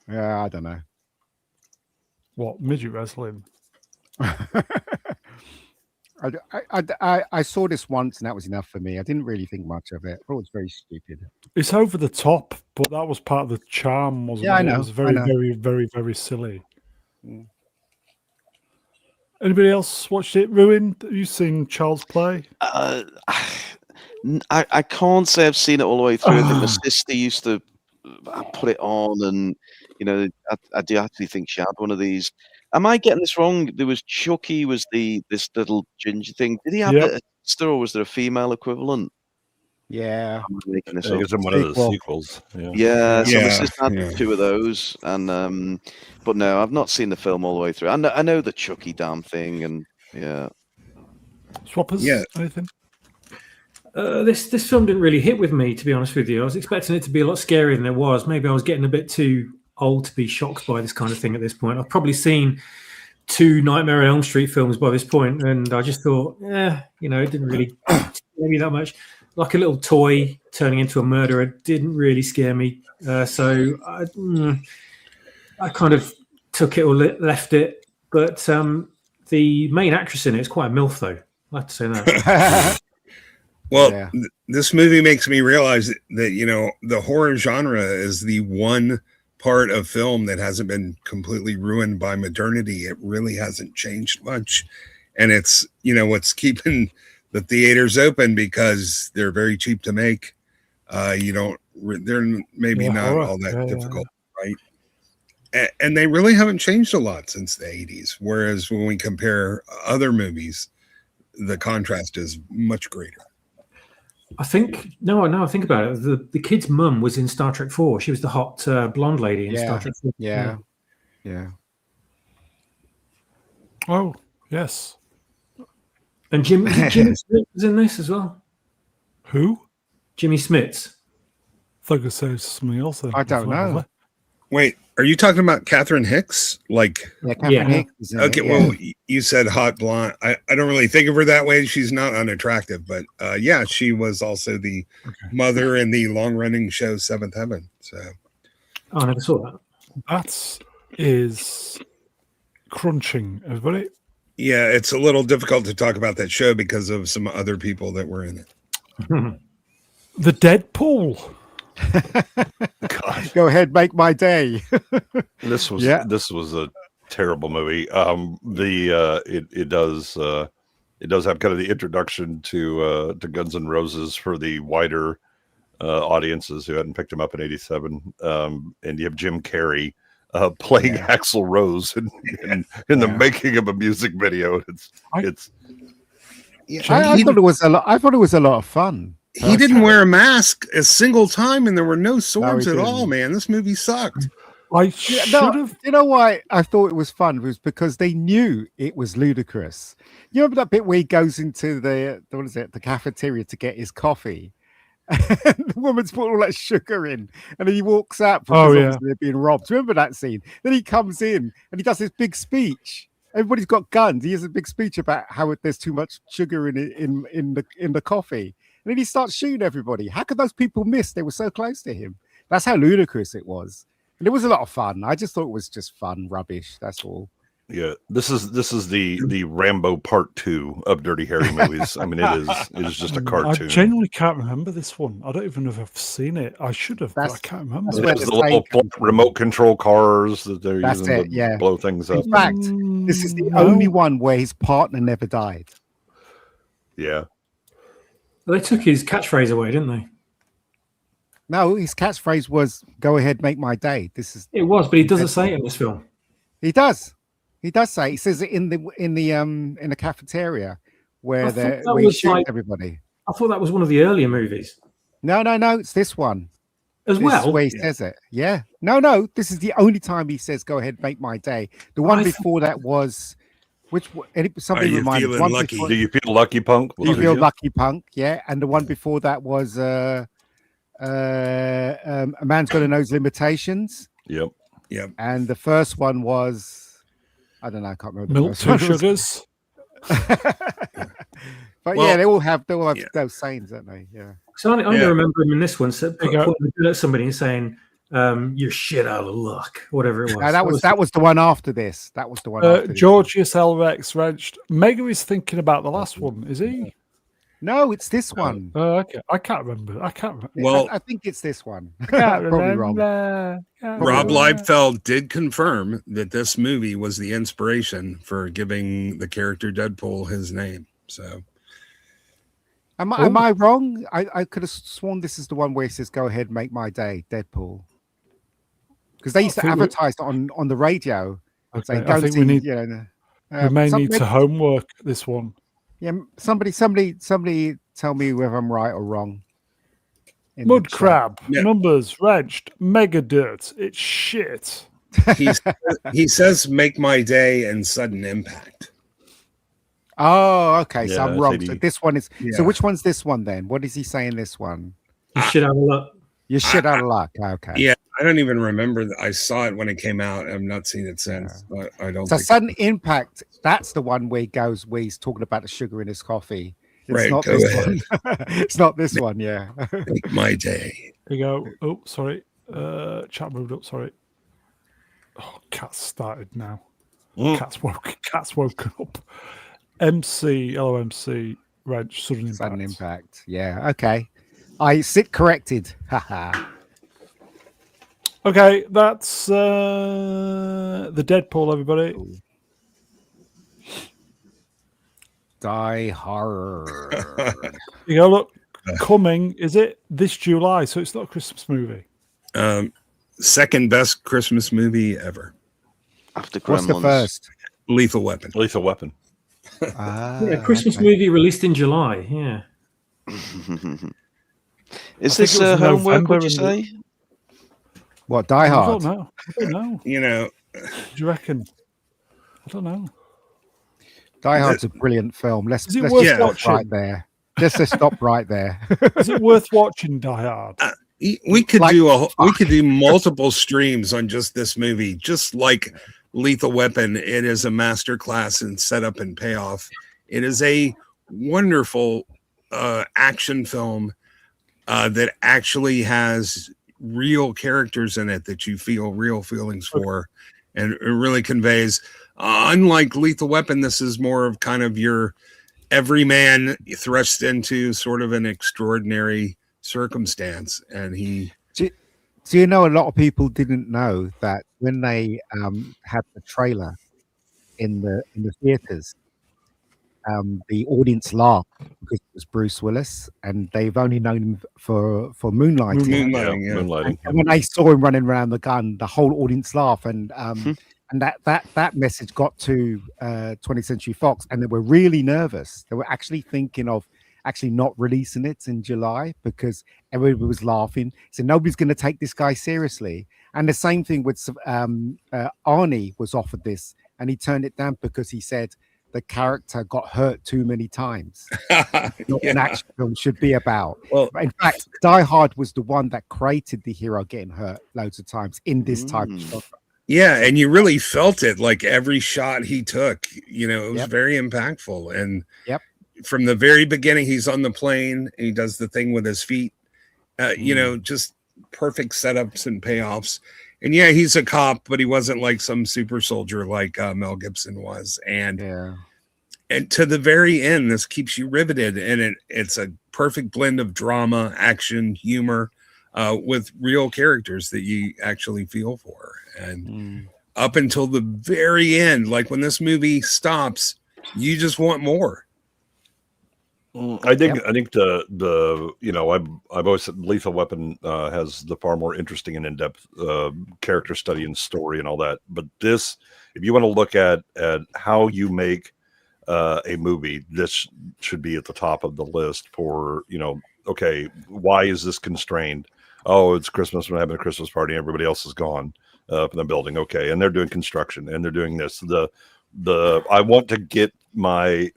Yeah, I don't know. What, midget wrestling? I saw this once and that was enough for me. I didn't really think much of it. I thought it was very stupid. It's over the top, but that was part of the charm, wasn't it? I know. It was very, very, very, very silly. Anybody else watched it? Ruin? Have you seen Child's Play? I can't say I've seen it all the way through. I think my sister used to put it on, and you know, I do actually think she had one of these. Am I getting this wrong? There was Chucky, was this little ginger thing. Did he have a sister, or was there a female equivalent? Yeah, I'm making this up. It's in one of the sequels. Yeah, so my sister had 2 of those, and but no, I've not seen the film all the way through. I know the Chucky damn thing, and Swappers. Anything? This film didn't really hit with me, to be honest with you. I was expecting it to be a lot scarier than it was. Maybe I was getting a bit too old to be shocked by this kind of thing at this point. I've probably seen 2 Nightmare on Elm Street films by this point, and I just thought, it didn't really scare me that much. Like a little toy turning into a murderer didn't really scare me. So I kind of took it or left it. But the main actress in it is quite a MILF, though. I have to say that. Well, this movie makes me realize that, you know, the horror genre is the one part of film that hasn't been completely ruined by modernity. It really hasn't changed much. And it's, you know, what's keeping the theaters open, because they're very cheap to make. They're maybe not all that difficult, right? and they really haven't changed a lot since the 80s. Whereas when we compare other movies, the contrast is much greater. I think I think about it. The kid's mum was in Star Trek 4. She was the hot blonde lady in Star Trek 4. Yeah. Oh, yes. And Jimmy Smits was in this as well. Who? Jimmy Smits. I thought you said something else. Then. I don't know. Wait, are you talking about Catherine Hicks? Catherine Hicks. Okay, well, you said hot blonde. I don't really think of her that way. She's not unattractive, but yeah, she was also the mother in the long-running show Seventh Heaven. So, I never saw that. That is crunching, everybody. Yeah, it's a little difficult to talk about that show because of some other people that were in it. The Deadpool. God. Go ahead, make my day. This was a terrible movie. It does have kind of the introduction to Guns N' Roses for the wider audiences who hadn't picked him up in '87, and you have Jim Carrey playing Axl Rose in the making of a music video. I thought it was a lot. I thought it was a lot of fun. He didn't wear a mask a single time, and there were no swords at all. Man, this movie sucked. I should have. You know why I thought it was fun? It was because they knew it was ludicrous. You remember that bit where he goes into the cafeteria to get his coffee, and the woman's put all that sugar in, and then he walks out because obviously they're being robbed. Remember that scene? Then he comes in and he does this big speech. Everybody's got guns. He has a big speech about how there's too much sugar in the coffee. And then he starts shooting everybody. How could those people miss? They were so close to him. That's how ludicrous it was. And it was a lot of fun. I just thought it was just fun rubbish. That's all. Yeah, this is the Rambo Part 2 of Dirty Harry movies. I mean, it is just a cartoon. I genuinely can't remember this one. I don't even know if I've seen it. I should have, but I can't remember. There's the little remote control cars that they're using to blow things up. In fact, this is the only one where his partner never died. Yeah. Well, they took his catchphrase away, didn't they? No, his catchphrase was "Go ahead, make my day." It was, but he doesn't say it in this film. He does. He does say. He says it in the cafeteria where he shoots everybody. I thought that was one of the earlier movies. No, it's this one as well. This is where he says it. Yeah. No. This is the only time he says "Go ahead, make my day." The one before that was. Somebody reminded me. Lucky? Do you feel lucky, punk? Do you feel lucky, punk? Yeah, and the one before that was a man's got to know his limitations. Yep. And the first one was, I don't know, I can't remember. Milk, two sugars. But they all have those sayings, don't they? Yeah. So I remember him in this one, pointing at somebody and saying, "You're shit out of luck," whatever it was. No, that was the one after this. That was the one after Georgius L. Rex wrenched. Mega is thinking about the last one, is he? No, it's this one. Okay. I can't remember. Well, I think it's this one. I can't Probably remember. wrong. Rob Liefeld did confirm that this movie was the inspiration for giving the character Deadpool his name. So, am I wrong? I could have sworn this is the one where he says, "Go ahead, make my day, Deadpool." Because they used to advertise on the radio. Okay, I think we may need to homework this one. Yeah, somebody tell me whether I'm right or wrong. Mud crab, numbers, wrenched, mega dirt. It's shit. He says "make my day" and "sudden impact." Oh, okay. So I'm wrong. So this one is. So which one's this one then? What is he saying? This one? You shit out of luck. You shit out of luck. Okay. Yeah, I don't even remember. I saw it when it came out. I've not seen it since. But I don't. So sudden impact. That's the one where he's talking about the sugar in his coffee. It's not this one. It's not this one. Yeah. Make my day. Here you go. Oh, sorry. Chat moved up. Sorry. Oh, cat's started now. Cat's woken up. LOMC, wrench, sudden impact. Sudden impact. Yeah. Okay. I sit corrected. Haha. Okay, that's the Deadpool, everybody. Die Hard. You go, look, coming, is it this July? So it's not a Christmas movie. second best Christmas movie ever. After Gremlins. What's the first? Lethal Weapon. Lethal Weapon. Christmas movie released in July. Yeah. Is this homework? Would you say? What, Die Hard? I don't know. You know, do you reckon? I don't know. Die Hard's a brilliant film. Let's just stop right there. Just stop right there. Is it worth watching Die Hard? We could do multiple streams on just this movie, just like Lethal Weapon. It is a masterclass in setup and payoff. It is a wonderful action film that actually has real characters in it that you feel real feelings for, and it really conveys. Unlike Lethal Weapon, this is more of kind of your everyman thrust into sort of an extraordinary circumstance, and he. So you know, a lot of people didn't know that when they had the trailer in the theaters, the audience laughed because it was Bruce Willis, and they've only known him for moonlighting. And when they saw him running around the gun, the whole audience laughed, and that message got to 20th Century Fox, and they were really nervous. They were actually thinking of actually not releasing it in July because everybody was laughing. So nobody's going to take this guy seriously. And the same thing with Arnie was offered this, and he turned it down because he said the character got hurt too many times. Not an action film should be about. Well, in fact, Die Hard was the one that created the hero getting hurt loads of times in this type of stuff. Yeah, and you really felt it, like every shot he took, you know, it was very impactful. And from the very beginning, he's on the plane and he does the thing with his feet, you know, just perfect setups and payoffs. And yeah, he's a cop, but he wasn't like some super soldier like Mel Gibson was. And to the very end, this keeps you riveted. And it's a perfect blend of drama, action, humor, with real characters that you actually feel for. And up until the very end, like when this movie stops, you just want more. I think the you know, I've always said Lethal Weapon has the far more interesting and in-depth character study and story and all that. But this, if you want to look at how you make a movie, this should be at the top of the list for, you know, okay, why is this constrained? Oh, it's Christmas, we're having a Christmas party, everybody else is gone up in the building. Okay, and they're doing construction and they're doing this. I want to get my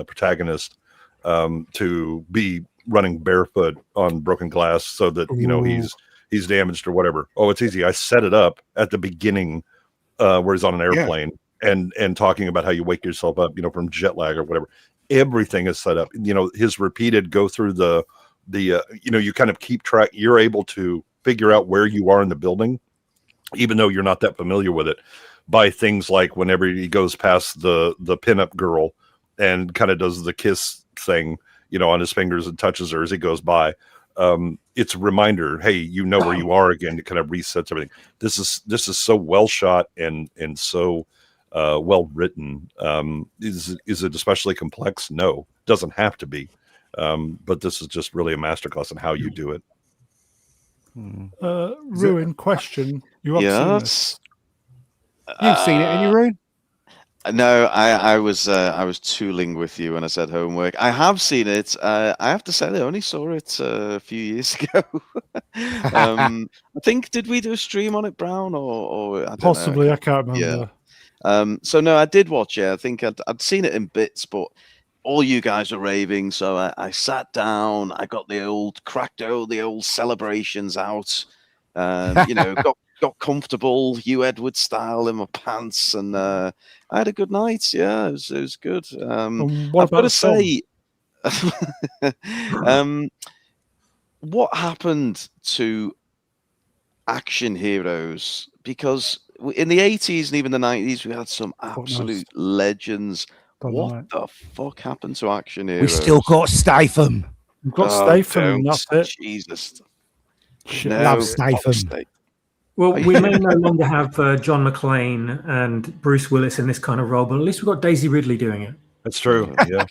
protagonist to be running barefoot on broken glass so that, you know, he's damaged or whatever. Oh, it's easy. I set it up at the beginning where he's on an airplane and talking about how you wake yourself up, you know, from jet lag or whatever. Everything is set up. You know, his repeated go through the you know, you kind of keep track. You're able to figure out where you are in the building, even though you're not that familiar with it, by things like whenever he goes past the pinup girl and kind of does the kiss thing, you know, on his fingers and touches her as he goes by. It's a reminder, hey, you know where you are again. It kind of resets everything. This is so well shot and so well written. Is it especially complex? No, doesn't have to be. But this is just really a masterclass in how you do it. Ruin question. You have seen this? You've seen it, and you Ruin? No, I was tooling with you when I said homework. I have seen it. I have to say, I only saw it a few years ago. I think, did we do a stream on it, Brown, or I don't possibly? know. I can't remember. Yeah. So no, I did watch it. I think I'd seen it in bits, but all you guys are raving, so I sat down. I got the old celebrations out. You know, got comfortable Hugh Edwards style in my pants, and I had a good night. Yeah, it was good. I've got to say, what happened to action heroes? Because in the 80s and even the 90s, we had some absolute legends. What the fuck happened to action heroes? We still got Statham. We've got Statham. That's it. Jesus. Love Statham. Well, we may no longer have John McClane and Bruce Willis in this kind of role, but at least we've got Daisy Ridley doing it. That's true. Yeah.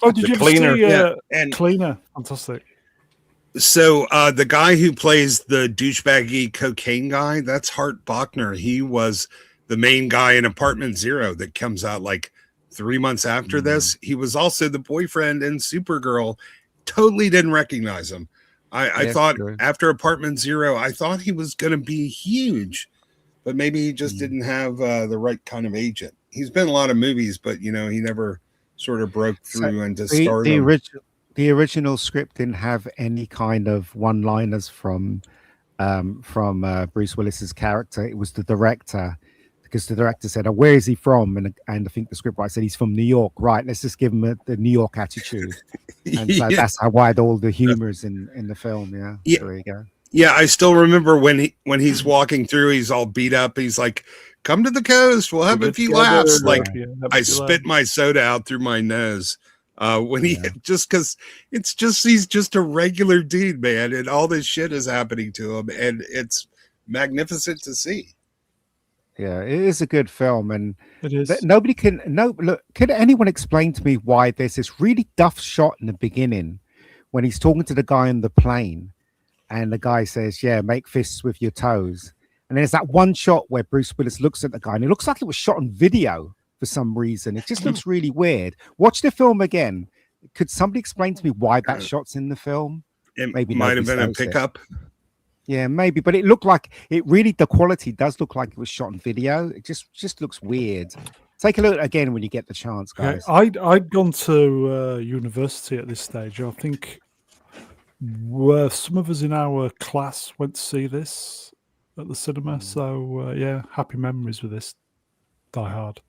Oh, did you Cleaner? see Cleaner? Fantastic. So the guy who plays the douchebaggy cocaine guy, that's Hart Bachner. He was the main guy in Apartment Zero that comes out like 3 months after this. He was also the boyfriend in Supergirl. Totally didn't recognize him. I thought after Apartment Zero, I thought he was going to be huge, but maybe he just didn't have the right kind of agent. He's been in a lot of movies, but he never sort of broke through into stardom. The original script didn't have any kind of one-liners from Bruce Willis's character. It was the director, because the director said, "Oh, where is he from?" And I think the scriptwriter said, "He's from New York." Right, let's just give him the New York attitude. And so that's how wide all the humor is in the film. Yeah. So there you go. Yeah, I still remember when he's walking through, he's all beat up. He's like, "Come to the coast, we'll have a few laughs." Like I spit my soda out through my nose. When just because he's just a regular dude, man, and all this shit is happening to him, and it's magnificent to see. Yeah, it is a good film, and it is. Can anyone explain to me why there's this really duff shot in the beginning when he's talking to the guy on the plane, and the guy says, "Yeah, make fists with your toes," and there's that one shot where Bruce Willis looks at the guy, and it looks like it was shot on video. For some reason, it just looks really weird. Watch the film again. Could somebody explain to me why that shot's in the film? Maybe might have been a pickup. Yeah, maybe, but it looked like the quality does look like it was shot on video. It just looks weird. Take a look again when you get the chance, guys. I'd gone to university at this stage. I think some of us in our class went to see this at the cinema. So happy memories with this. Die Hard.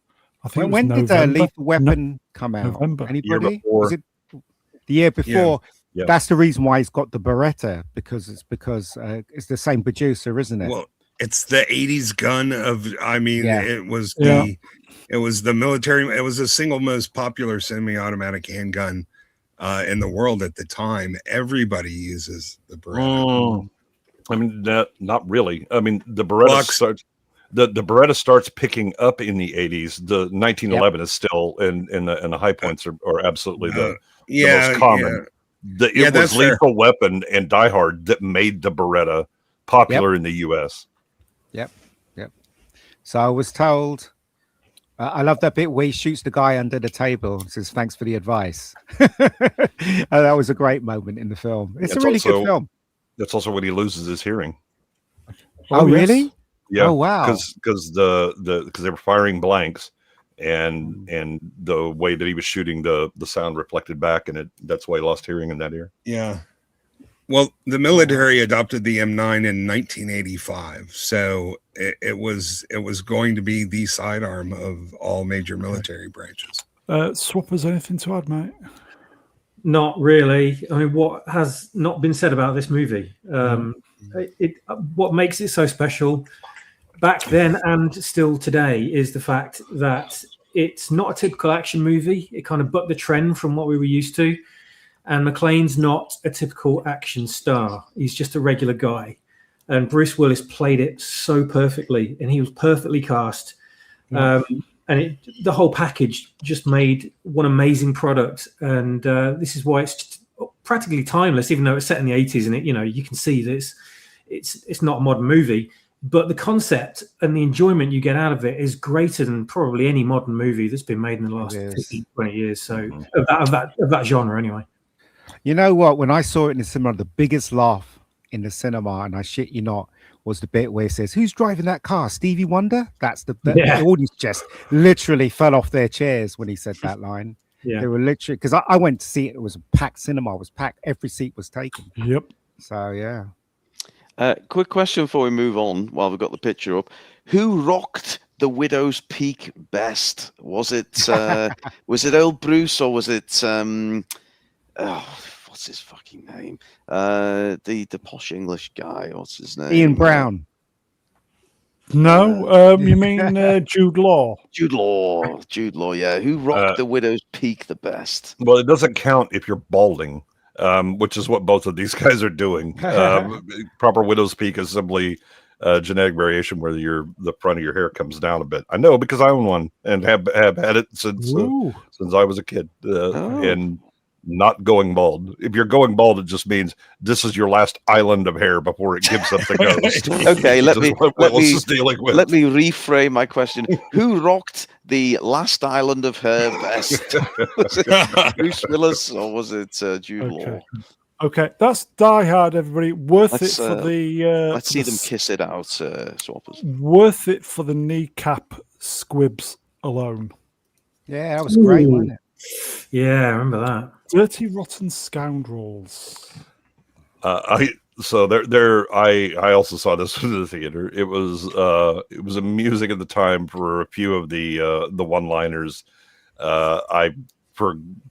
I think when did Lethal Weapon come out? November. Anybody? Was it the year before? Yeah. That's the reason why he's got the Beretta, because it's the same producer, isn't it? Well, it's the 80s gun of. I mean, it was the military. It was the single most popular semi-automatic handgun in the world at the time. Everybody uses the Beretta. I mean, not really. I mean, the Beretta starts. The Beretta starts picking up in the 80s. The 1911 is still in the high points are absolutely the most common. It was Lethal Weapon and Die Hard that made the Beretta popular in the US. Yep. So I was told, I love that bit where he shoots the guy under the table and says, "Thanks for the advice." That was a great moment in the film. It's a really good film. That's also when he loses his hearing. Oh, really? Yeah. Oh, wow. Because they were firing blanks, and the way that he was shooting, the sound reflected back, and that's why he lost hearing in that ear. Yeah. Well, the military adopted the M9 in 1985, so it was going to be the sidearm of all major military branches. Swappers, anything to add, mate? Not really. I mean, what has not been said about this movie? What makes it so special back then and still today is the fact that it's not a typical action movie. It kind of bucked the trend from what we were used to. And McClane's not a typical action star. He's just a regular guy. And Bruce Willis played it so perfectly, and he was perfectly cast. And the whole package just made one amazing product. And this is why it's practically timeless, even though it's set in the 80s. And you can see that it's not a modern movie. But the concept and the enjoyment you get out of it is greater than probably any modern movie that's been made in the last 15, 20 years. So of that genre, anyway. You know what? When I saw it in the cinema, the biggest laugh in the cinema, and I shit you not, was the bit where it says, "Who's driving that car? Stevie Wonder?" That's the audience just literally fell off their chairs when he said that line. Yeah. They were literally, because I went to see it. It was a packed cinema. It was packed. Every seat was taken. Yep. So yeah. Quick question before we move on, while we've got the picture up. Who rocked the Widow's Peak best? Was it Earl Bruce, or was it what's his fucking name? The posh English guy. What's his name? Ian Brown. No, you mean Jude Law? Jude Law. Yeah. Who rocked the Widow's Peak the best? Well, it doesn't count if you're balding. Which is what both of these guys are doing. Proper Widow's Peak is simply genetic variation where the front of your hair comes down a bit. I know, because I own one and have had it since I was a kid. And not going bald. If you're going bald, it just means this is your last island of hair before it gives up the ghost. Okay, let me reframe my question. Who rocked the last island of hair best? Was it Bruce Willis or was it Jude Law? Okay, that's Die Hard, everybody. Worth it for the. Let's see them kiss it out, swappers. Worth it for the kneecap squibs alone. Yeah, that was great, wasn't it? Yeah, I remember that. Dirty Rotten Scoundrels. I also saw this in the theater. It was amusing at the time for a few of the one-liners. I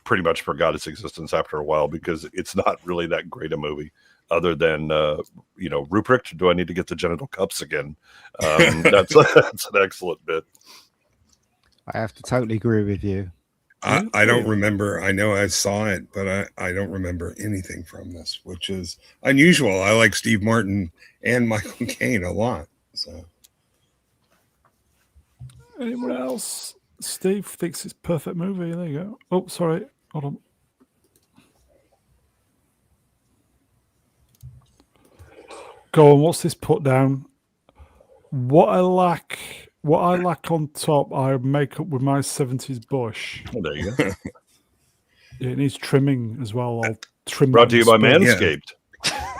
pretty much forgot its existence after a while because it's not really that great a movie. Other than Ruprecht, do I need to get the genital cups again? That's an excellent bit. I have to totally agree with you. I don't remember. I know I saw it, but I don't remember anything from this, which is unusual. I like Steve Martin and Michael Caine a lot. So, anyone else? Steve thinks it's a perfect movie. There you go. Oh, sorry. Hold on. Go on. What's this put down? What I lack on top, I make up with my 70s bush. Oh, there you go. It needs trimming as well. I'll trim. Brought to you by Manscaped. Yeah.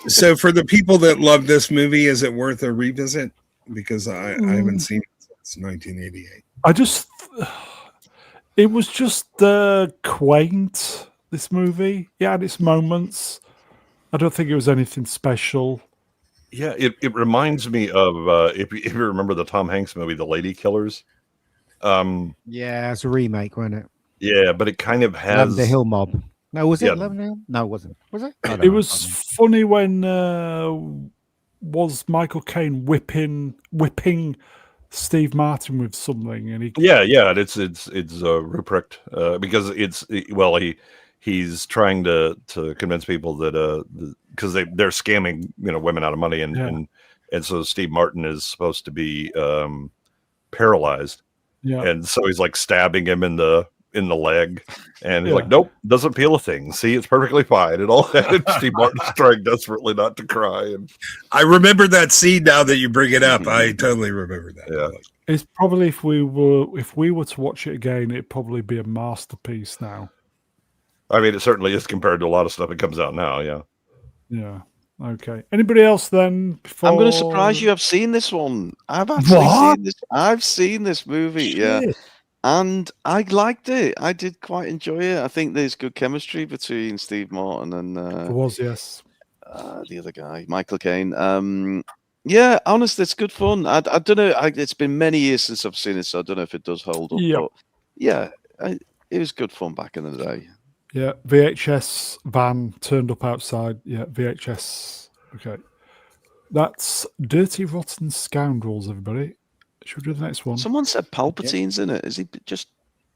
So, for the people that love this movie, is it worth a revisit? Because I haven't seen it since 1988. It was just quaint. This movie, it had its moments. I don't think it was anything special. Yeah, it reminds me of if you remember the Tom Hanks movie, The Lady Killers. Yeah, it's a remake, wasn't it? Yeah, but it kind of has the Hill Mob. No, was it? Yeah. Hill? No, it wasn't. Was it? It was funny when was Michael Caine whipping Steve Martin with something, and he it's Ruprecht because he's trying to convince people that because they're scamming women out of money and so Steve Martin is supposed to be paralyzed, and so he's like stabbing him in the leg, and he's like, nope, doesn't feel a thing. See, it's perfectly fine and all that. And Steve Martin's trying desperately not to cry. And I remember that scene now that you bring it up. I totally remember that. Yeah, it's probably if we were to watch it again, it'd probably be a masterpiece now. I mean, it certainly is compared to a lot of stuff that comes out now. Yeah. Okay. Anybody else then? I'm going to surprise you. I've seen this one. I've actually seen this. I've seen this movie. Shit. Yeah. And I liked it. I did quite enjoy it. I think there's good chemistry between Steve Martin and the other guy, Michael Caine. Yeah, honestly, it's good fun. I don't know. It's been many years since I've seen it, so I don't know if it does hold up. Yep. But yeah, it was good fun back in the day. Yeah, VHS van turned up outside. Yeah, VHS. Okay. That's Dirty Rotten Scoundrels, everybody. Should we do the next one? Someone said Palpatine's in it. Is he just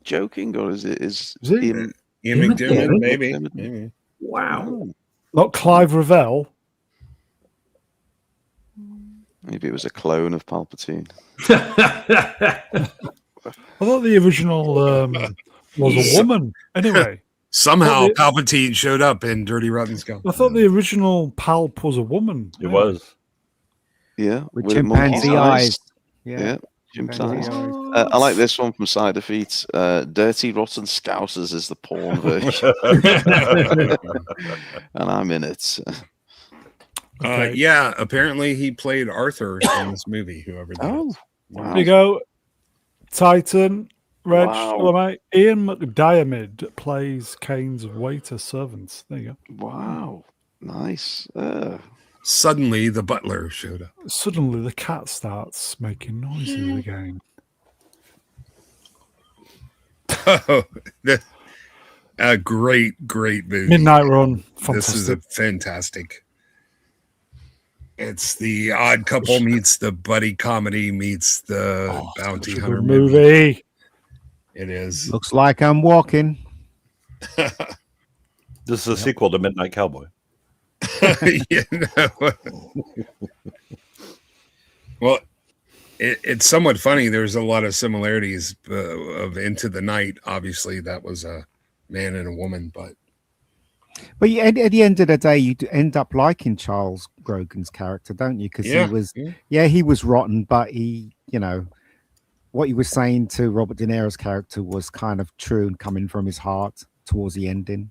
joking, or is it? Is he? Ian McDiarmid, maybe. Wow. Not Clive Revell. Maybe it was a clone of Palpatine. I thought the original was a woman. Anyway. Somehow Palpatine showed up in Dirty Rotten Scoundrels. I thought the original Palp was a woman. It was. Yeah. With chimpanzee eyes. Yeah. Chimpanzee eyes. I like this one from Side Effects. Dirty Rotten Scousers is the porn version. And I'm in it. Okay. Yeah, apparently he played Arthur in this movie, whoever that is. Wow. There you go. Titan. Reg, mate. Ian McDiarmid plays Kane's waiter servants. There you go. Wow. Nice. Suddenly, the butler showed up. Suddenly, the cat starts making noises again. Oh, a great movie. Midnight Run. Fantastic. This is a fantastic. It's the Odd Couple meets the buddy comedy meets the bounty hunter movie. It is. Looks like I'm walking. This is a sequel to Midnight Cowboy. Well, it's somewhat funny. There's a lot of similarities of Into the Night. Obviously, that was a man and a woman, but yeah, at the end of the day, you end up liking Charles Grodin's character, don't you? Because he was rotten, but what he was saying to Robert De Niro's character was kind of true and coming from his heart towards the ending.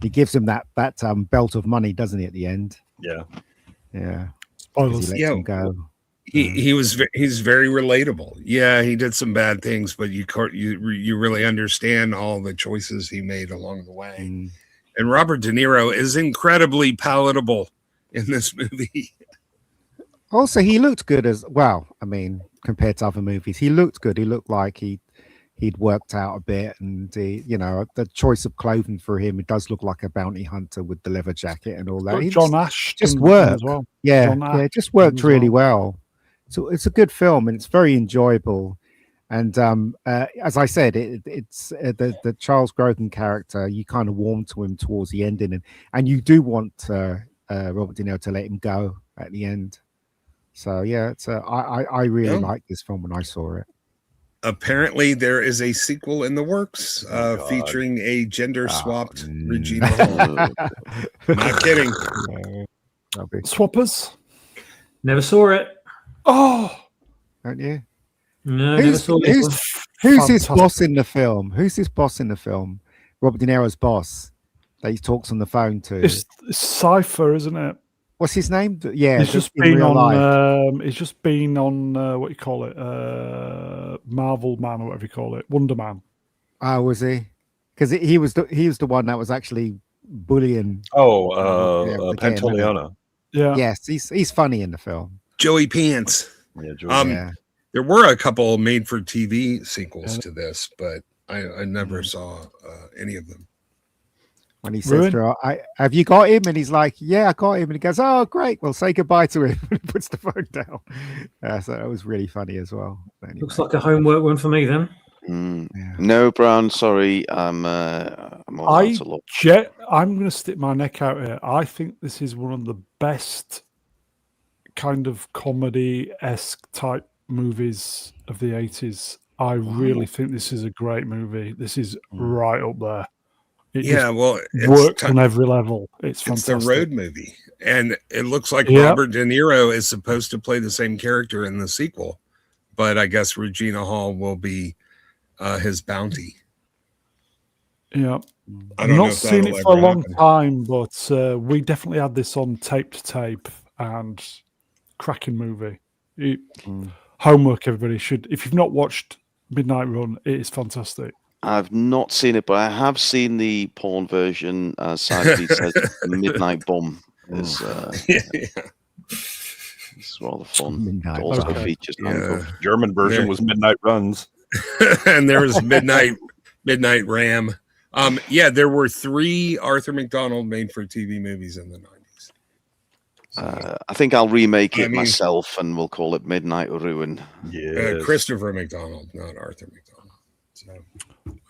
He gives him that belt of money, doesn't he, at the end? Yeah. Spoilers. He lets him go. He's very relatable. Yeah, he did some bad things, but you really understand all the choices he made along the way. And Robert De Niro is incredibly palatable in this movie. Also, he looked good as well. I mean, compared to other movies, he looked good. He looked like he'd worked out a bit, and the choice of clothing for him, it does look like a bounty hunter with the leather jacket and all that. But John Ash just worked as well. Yeah, it just worked really well. So it's a good film, and it's very enjoyable. And as I said, it's the Charles Grodin character. You kind of warm to him towards the ending, and you do want Robert De Niro to let him go at the end. So yeah, I really liked this film when I saw it. Apparently, there is a sequel in the works featuring a gender-swapped Regina Hall. Not kidding. Swappers? Never saw it. Oh, don't you? No, who's his boss in the film? Who's his boss in the film? Robert De Niro's boss that he talks on the phone to. It's Cypher, isn't it? What's his name? Yeah, he's just been on. He's just been on what you call it, Marvel Man or whatever you call it, Wonder Man. Oh, was he? Because he was the one that was actually bullying. Pantoliano. Yeah. Yes, he's funny in the film. Joey Pants. Yeah, Joey. There were a couple made-for-TV sequels to this, but I never saw any of them. When he says to her, have you got him? And he's like, yeah, I got him. And he goes, oh, great. Well, say goodbye to him. And he puts the phone down. So that was really funny as well. Anyway. Looks like a homework one for me then. Yeah. No, Brown, sorry. I'm going to stick my neck out here. I think this is one of the best kind of comedy-esque type movies of the 80s. I really think this is a great movie. This is right up there. It works on every level. It's fantastic. It's the road movie, and it looks like Robert De Niro is supposed to play the same character in the sequel, but I guess Regina Hall will be his bounty. Yeah, I've not seen it for a long time, but we definitely had this on tape to tape, and cracking movie. Homework, everybody should. If you've not watched Midnight Run, it is fantastic. I've not seen it, but I have seen the porn version. Sadly, says the Midnight Bomb is it's rather fun. It also features German version was Midnight Runs, and there was Midnight Ram. There were 3 Arthur McDonald made-for-TV movies in the 90s. I think I'll remake it myself, and we'll call it Midnight Ruin. Yeah, Christopher McDonald, not Arthur McDonald. So.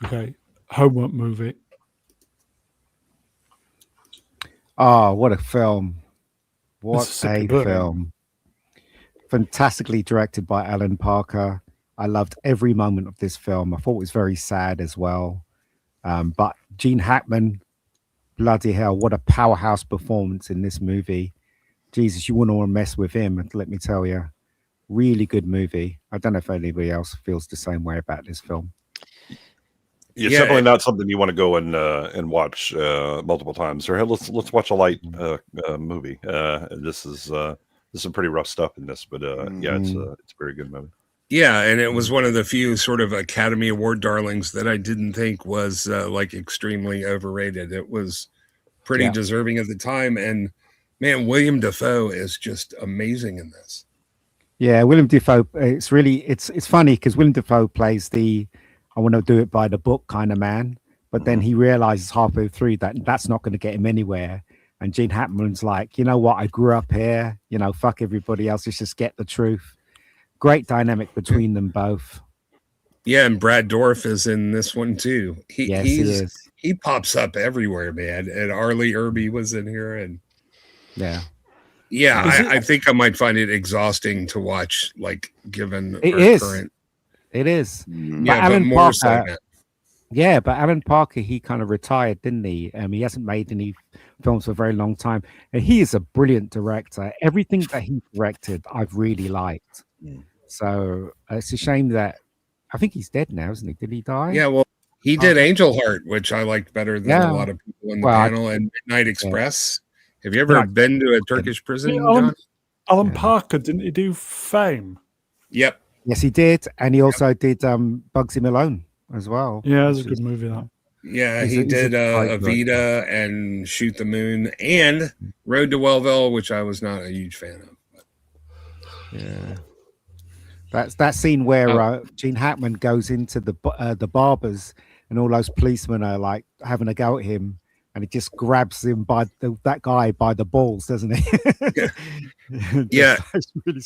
Okay, homework movie. Oh, what a film! What a film! Fantastically directed by Alan Parker. I loved every moment of this film. I thought it was very sad as well. But Gene Hackman, bloody hell, what a powerhouse performance in this movie. Jesus, you wouldn't want to mess with him, let me tell you. Really good movie. I don't know if anybody else feels the same way about this film. It's definitely not something you want to go and watch multiple times. Or hey, let's watch a light movie. This is some pretty rough stuff in this, but it's a very good movie. Yeah, and it was one of the few sort of Academy Award darlings that I didn't think was extremely overrated. It was pretty deserving at the time, and man, William Dafoe is just amazing in this. Yeah, William Dafoe. It's funny because William Dafoe plays the I want to do it by the book kind of man, but then he realizes halfway through that that's not going to get him anywhere. And Gene Hackman's like, you know what? I grew up here. Fuck everybody else. Let's just get the truth. Great dynamic between them both. Yeah, and Brad Dourif is in this one too. He is. He pops up everywhere, man. And Arlie Irby was in here, and I think I might find it exhausting to watch, given it is. It is. Yeah, but more so. Yeah, but Alan Parker, he kind of retired, didn't he? He hasn't made any films for a very long time, and he is a brilliant director. Everything that he directed, I've really liked. So it's a shame that I think he's dead now, isn't he? Did he die? Yeah, well, he did Angel Heart, which I liked better than a lot of people in the panel, and Midnight Express. Have you ever been to a Turkish prison, John? Alan Parker, didn't he do Fame? Yep. Yes, he did, and he also did Bugsy Malone as well. Yeah, it was a good movie, that. Yeah, he did Evita and Shoot the Moon and Road to Wellville, which I was not a huge fan of. Yeah. That's that scene where Gene Hackman goes into the barbers and all those policemen are like having a go at him, and he just grabs him by that guy by the balls, doesn't he? Yeah. Really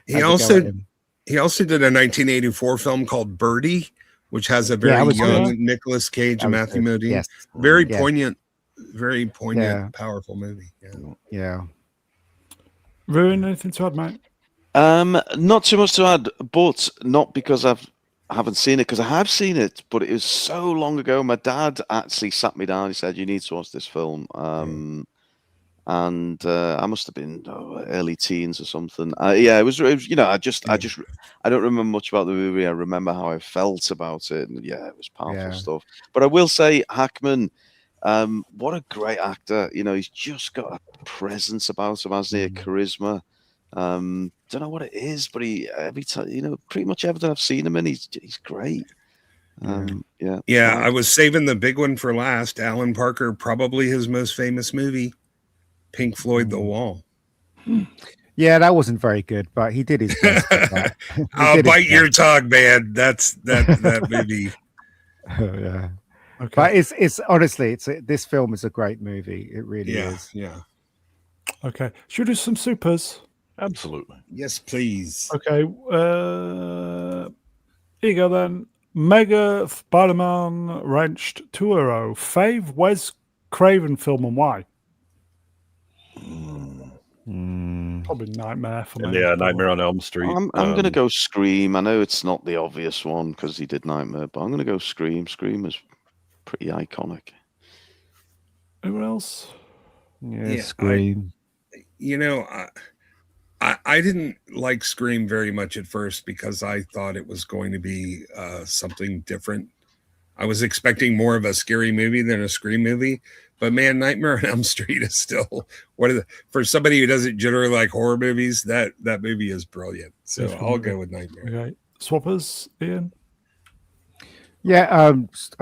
he also did a 1984 film called Birdie, which has a very young Nicolas Cage and Matthew Modine. Yes. Very poignant, powerful movie. Yeah. Ruin, anything to add, mate? Not too much to add, but not because I haven't seen it, because I have seen it, but it was so long ago. My dad actually sat me down. He said, "You need to watch this film." And I must have been early teens or something. It was you know, I don't remember much about the movie. I remember how I felt about it, and it was powerful stuff. But I will say, Hackman, what a great actor. You know, he's just got a presence about him, hasn't he? A charisma. Don't know what it is, but every time, you know, pretty much everything I've seen him in, he's great. I was saving the big one for last. Alan Parker, probably his most famous movie, Pink Floyd, The Wall. Yeah, that wasn't very good, but he did his best. I'll bite your tongue, man. That's that movie. Yeah. Okay. But it's honestly, this film is a great movie. It really is. Yeah. Okay. Should we do some supers? Absolutely. Yes, please. Okay. Here you go then. Mega Spider-Man Wrenched 2-0. Fave Wes Craven film and why? Probably Nightmare for me. Yeah, Nightmare on Elm Street. I'm going to go Scream. I know it's not the obvious one because he did Nightmare, but I'm going to go Scream. Scream is pretty iconic. Anyone else? Yeah, Scream. I didn't like Scream very much at first because I thought it was going to be something different. I was expecting more of a scary movie than a Scream movie. But man, Nightmare on Elm Street is still for somebody who doesn't generally like horror movies, that movie is brilliant. So I'll go with Nightmare. Okay. Swappers, Ian? Yeah,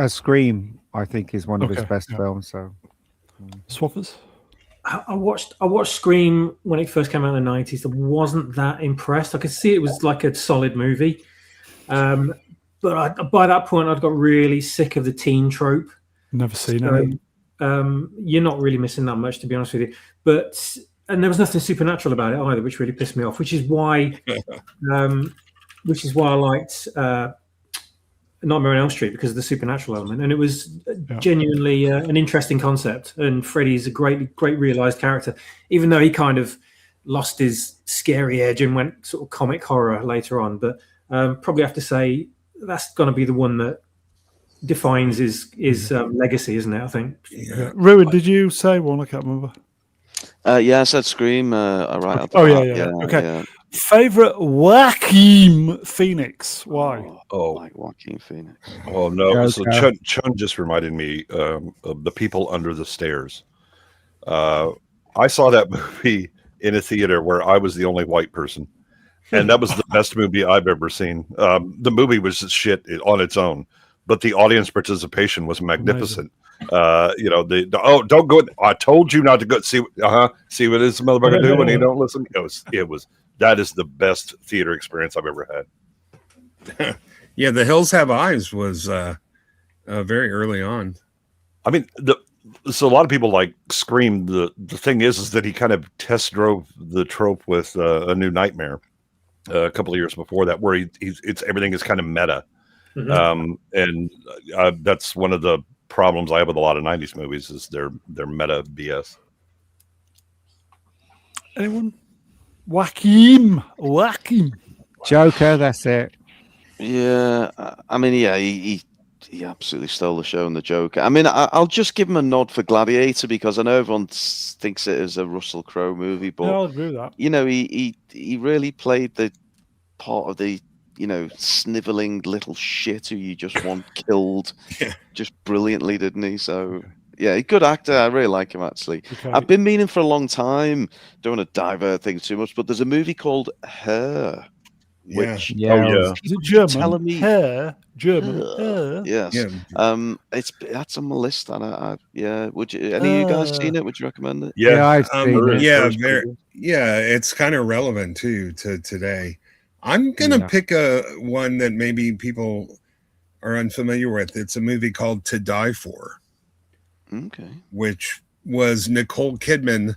Scream, I think, is one of his best films. So Swappers? I watched Scream when it first came out in the 90s. I wasn't that impressed. I could see it was like a solid movie. But by that point, I'd got really sick of the teen trope. Never seen it. You're not really missing that much, to be honest with you. And there was nothing supernatural about it either, which really pissed me off. Which is why I liked Nightmare on Elm Street, because of the supernatural element, and it was genuinely an interesting concept. And Freddy's a great realized character, even though he kind of lost his scary edge and went sort of comic horror later on. But probably have to say that's going to be the one that defines his legacy, isn't it? I think. Yeah. Ruin, did you say one? I can't remember. Yeah, I said Scream. Right. Yeah. Okay. Yeah. Favorite Joaquin Phoenix? Why? Like Joaquin Phoenix. Oh no! So Chun just reminded me of The People Under the Stairs. I saw that movie in a theater where I was the only white person, and that was the best movie I've ever seen. The movie was just shit on its own, but the audience participation was magnificent. Don't go. I told you not to go. See what this motherfucker do when he don't listen. It was. That is the best theater experience I've ever had. Yeah, The Hills Have Eyes was very early on. I mean, so a lot of people like Scream. The thing is that he kind of test drove the trope with A New Nightmare a couple of years before that, where everything is kind of meta. Mm-hmm. And that's one of the problems I have with a lot of 90s movies is their meta BS. Anyone? Joaquin. Joker, that's it. Yeah, I mean, he he absolutely stole the show in the Joker. I mean, I'll just give him a nod for Gladiator because I know everyone thinks it is a Russell Crowe movie, but I'll agree with that. You know, he really played the part of the sniveling little shit who you just want killed, just brilliantly, didn't he? So. Yeah, good actor. I really like him, actually. Okay. I've been meaning for a long time. Don't want to divert things too much, but there's a movie called Her. Which Is it German? Her. German. Her. Yes. Yeah. That's on my list. And would you? Any of you guys seen it? Would you recommend it? Yeah, I've seen it. Yeah, it's kind of relevant too to today. I'm gonna pick one that maybe people are unfamiliar with. It's a movie called To Die For. Okay. Which was Nicole Kidman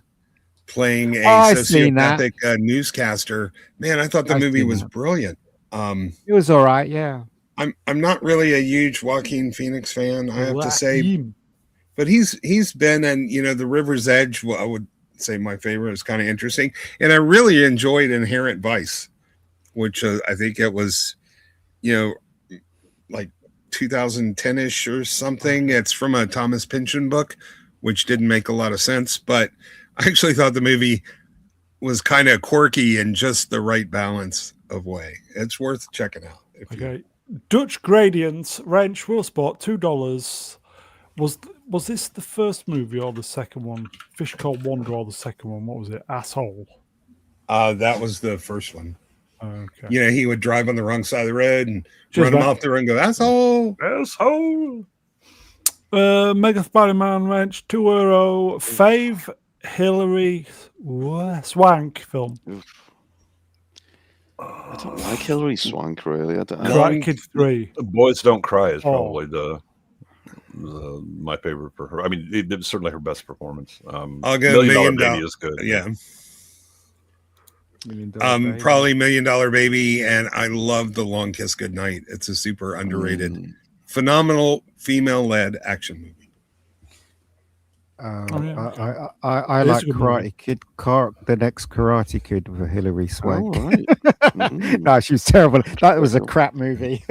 playing a sociopathic newscaster. Man, I thought the movie was brilliant. It was all right, yeah. I'm not really a huge Joaquin Phoenix fan, I have to say, but he's been in The River's Edge. Well, I would say my favorite is kind of interesting, and I really enjoyed Inherent Vice, which I think it was, like 2010-ish or something. It's from a Thomas Pynchon book, which didn't make a lot of sense, but I actually thought the movie was kind of quirky in just the right balance of way. It's worth checking out. Dutch Gradients, Wrench, Will Spot, $2. Was this the first movie or the second one? Fish Called Wanda or the second one? What was it? Asshole. That was the first one. Okay. He would drive on the wrong side of the road and run him off the road and go, asshole. Mega Spider-Man Wrench, €2. Fave Hillary Swank film. I don't like Hillary Swank, really. I don't. Karate Kid 3. Boys Don't Cry is probably my favorite for her. I mean, it's certainly her best performance. I'll go $1 Million Baby is good. Yeah. Probably $1 Million Baby, and I love The Long Kiss Goodnight. It's a super underrated, phenomenal female-led action movie. I like Karate Kid. The next Karate Kid with Hillary Swank. No, she was terrible. That was a crap movie.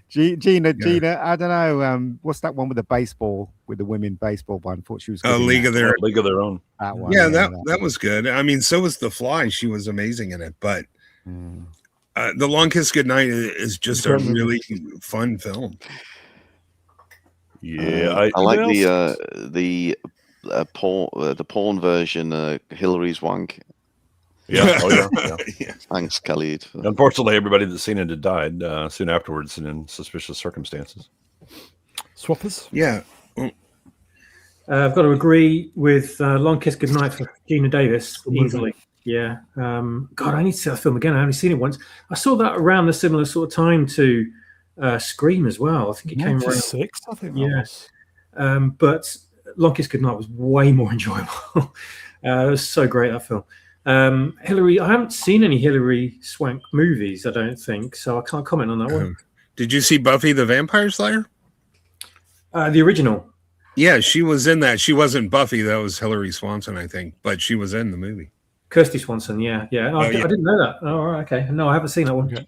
Gina, I don't know. What's that one with the baseball, with the women baseball one? I thought she was good. League of Their Own. That one, that was good. I mean, so was The Fly. She was amazing in it. But The Long Kiss Goodnight is just a really fun film. Yeah, I like the porn version, Hillary Swank. Yeah. Thanks, Khalid. Unfortunately, everybody that's seen it had died soon afterwards and in suspicious circumstances. Swappers? Yeah. I've got to agree with Long Kiss Goodnight for Gina Davis easily. Yeah. God, I need to see that film again. I haven't seen it once. I saw that around the similar sort of time to Scream as well. I think it came around 96. I think that was. But Long Kiss Goodnight was way more enjoyable. It was so great, that film. Hillary, I haven't seen any Hillary Swank movies, I don't think, so I can't comment on that one. Did you see Buffy the Vampire Slayer? The original. Yeah, she was in that. She wasn't Buffy. That was Hillary Swanson, I think, but she was in the movie. Kirsty Swanson, yeah. I didn't know that. Oh, right, okay. No, I haven't seen that one.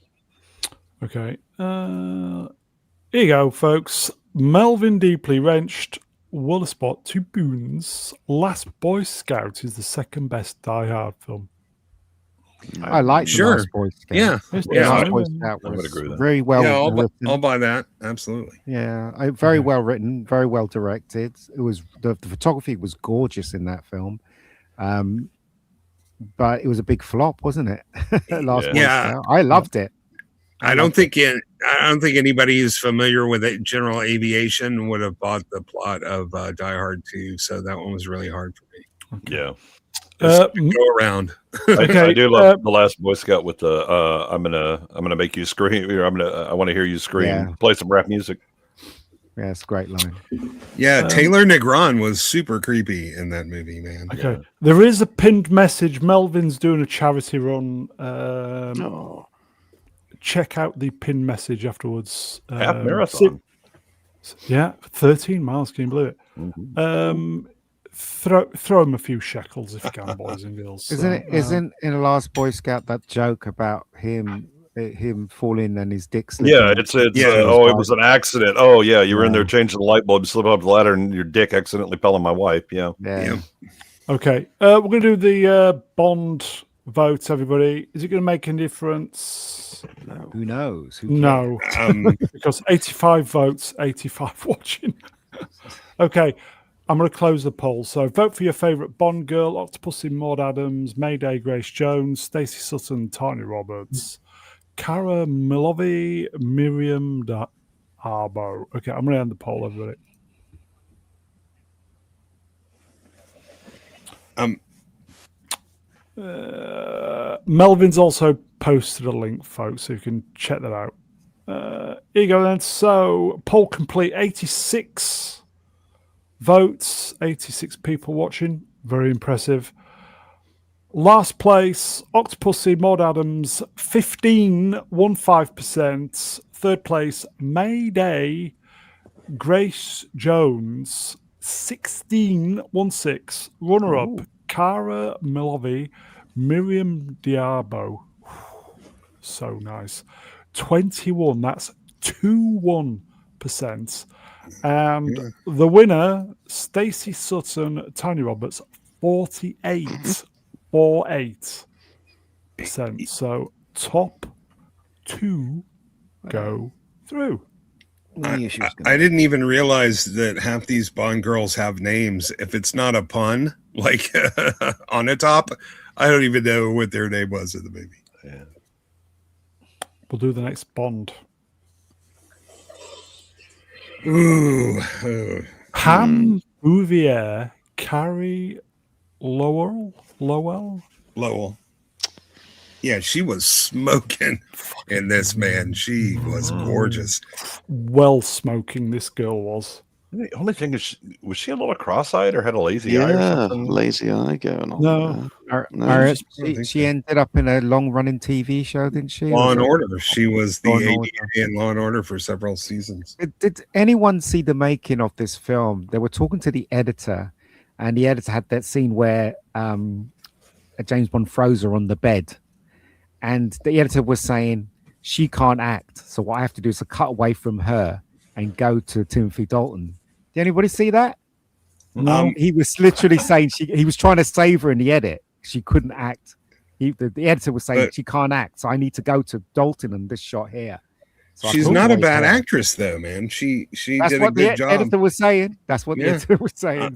Okay. Here you go, folks. Melvin Deeply Wrenched, Will Spot, 2 boons. Last Boy Scout is the second best Die Hard film. I like the Last Boy Scout. Yeah. Last Boy Scout was agree with that. very well written. I'll buy that. Absolutely. Yeah, very well written, very well directed. It was the photography was gorgeous in that film, but it was a big flop, wasn't it? Last Boy Scout. I loved it. I don't think anybody who's familiar with general aviation would have bought the plot of Die Hard 2, so that one was really hard for me. Yeah. Go around. I do love the Last Boy Scout with the I'm gonna make you scream, or I want to hear you scream. Yeah. Play some rap music. Yeah, it's a great line. Yeah, Taylor Negron was super creepy in that movie, man. Okay, there is a pinned message. Melvin's doing a charity run. Check out the pinned message afterwards. Half marathon. 13 miles. Can you believe it? Mm-hmm. Throw him a few shekels if you can, boys and girls. Isn't in the Last Boy Scout that joke about him him falling and his dick Yeah, slipping. it's it was an accident. Oh yeah, you were in there changing the light bulb, slip up the ladder, and your dick accidentally fell on my wife. Yeah. Okay, we're going to do the Bond vote. Everybody, is it going to make any difference? No. Who knows? No, because 85 votes, 85 watching. Okay, I'm going to close the poll. So vote for your favourite Bond girl: Octopussy, Maud Adams, Mayday, Grace Jones, Stacey Sutton, Tanya Roberts, Cara Milovi, Miriam D'Arbo. Okay, I'm going to end the poll, everybody. Melvin's also posted a link, folks, so you can check that out. Here you go then. So poll complete. 86 votes, 86 people watching. Very impressive. Last place, Octopussy, Maud Adams, 15%. Third place, Mayday, Grace Jones, 16%. Runner-up, Cara Milovi, Miriam D'Arbo. So nice. 21. That's 21%. And the winner, Stacey Sutton, Tanya Roberts, 48%. So top 2 go through. I didn't even realize that half these Bond girls have names. If it's not a pun, like on the top, I don't even know what their name was in the movie. Yeah. We'll do the next Bond. Ooh. Pam Bouvier, Carrie Lowell. Yeah, she was smoking in this, man. She was gorgeous. Well smoking, this girl was. The only thing is, was she a little cross-eyed or had a lazy eye or something? Lazy eye going on. No, she ended up in a long-running TV show, didn't she? Law and Order. She was the ADA in Law and Order for several seasons. Did anyone see the making of this film? They were talking to the editor, and the editor had that scene where James Bond throws her on the bed, and the editor was saying she can't act, so what I have to do is to cut away from her and go to Timothy Dalton. Did anybody see that? No. He was literally saying he was trying to save her in the edit. She couldn't act. The editor was saying she can't act, so I need to go to Dalton in this shot here. So she's not a bad actress, though, man. She did a good job. The editor was saying. That's what the editor was saying.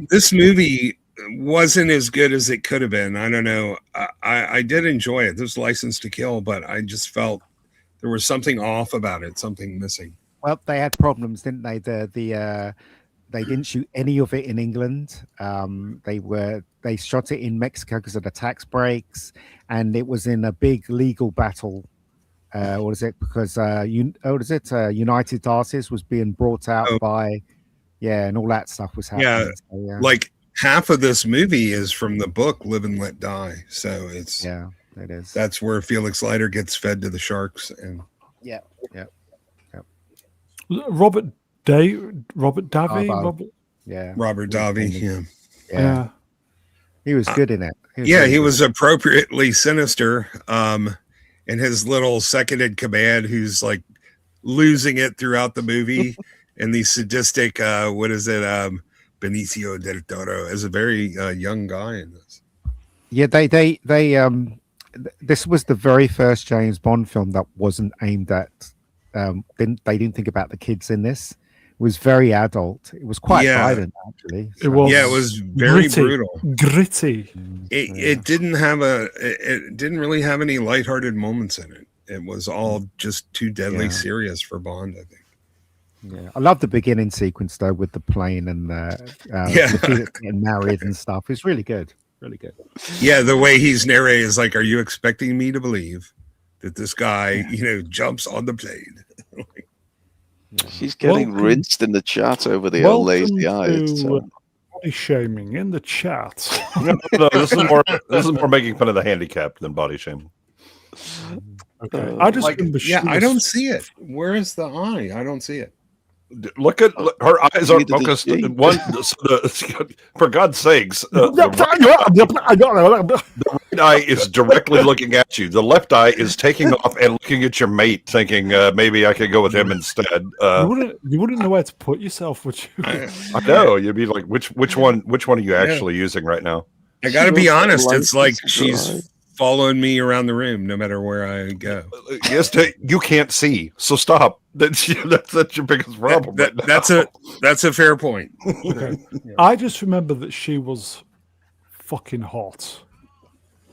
This movie wasn't as good as it could have been. I don't know. I did enjoy it. This was License to Kill, but I just felt there was something off about it, something missing. Well, they had problems, didn't they? They didn't shoot any of it in England. They shot it in Mexico because of the tax breaks, and it was in a big legal battle. What is it? Because United Artists was being brought out by, and all that stuff was happening. Yeah, like half of this movie is from the book Live and Let Die. So it's it is. That's where Felix Leiter gets fed to the sharks, and Robert Davi. Robert Davi. Yeah. He was good in it. He was appropriately sinister. And his little second in command, who's like losing it throughout the movie, and the sadistic, Benicio del Toro, as a very young guy in this. Yeah, they this was the very first James Bond film that wasn't aimed at. They didn't think about the kids in this. It was very adult. It was quite violent, actually. So. It was very brutal, gritty. It didn't really have any lighthearted moments in it. It was all just too deadly serious for Bond, I think. Yeah, I love the beginning sequence though with the plane and getting married and stuff. It's really good, really good. Yeah, the way he's narrating is like, "Are you expecting me to believe that this guy, jumps on the plane?" She's getting rinsed in the chat over the old lazy eye. Body shaming in the chat. No, this is more making fun of the handicapped than body shaming. Okay, I just I don't see it. Where is the eye? I don't see it. Look at her eyes are focused. For God's sakes, the eye is directly looking at you. The left eye is taking off and looking at your mate, thinking maybe I could go with him instead. You wouldn't know where to put yourself, would you? I know. You'd be like, which one are you actually using right now? I got to be honest. It's like she's following me around the room, no matter where I go. Yes, you can't see, so stop. That's your biggest problem. That's a fair point. Okay. I just remember that she was fucking hot.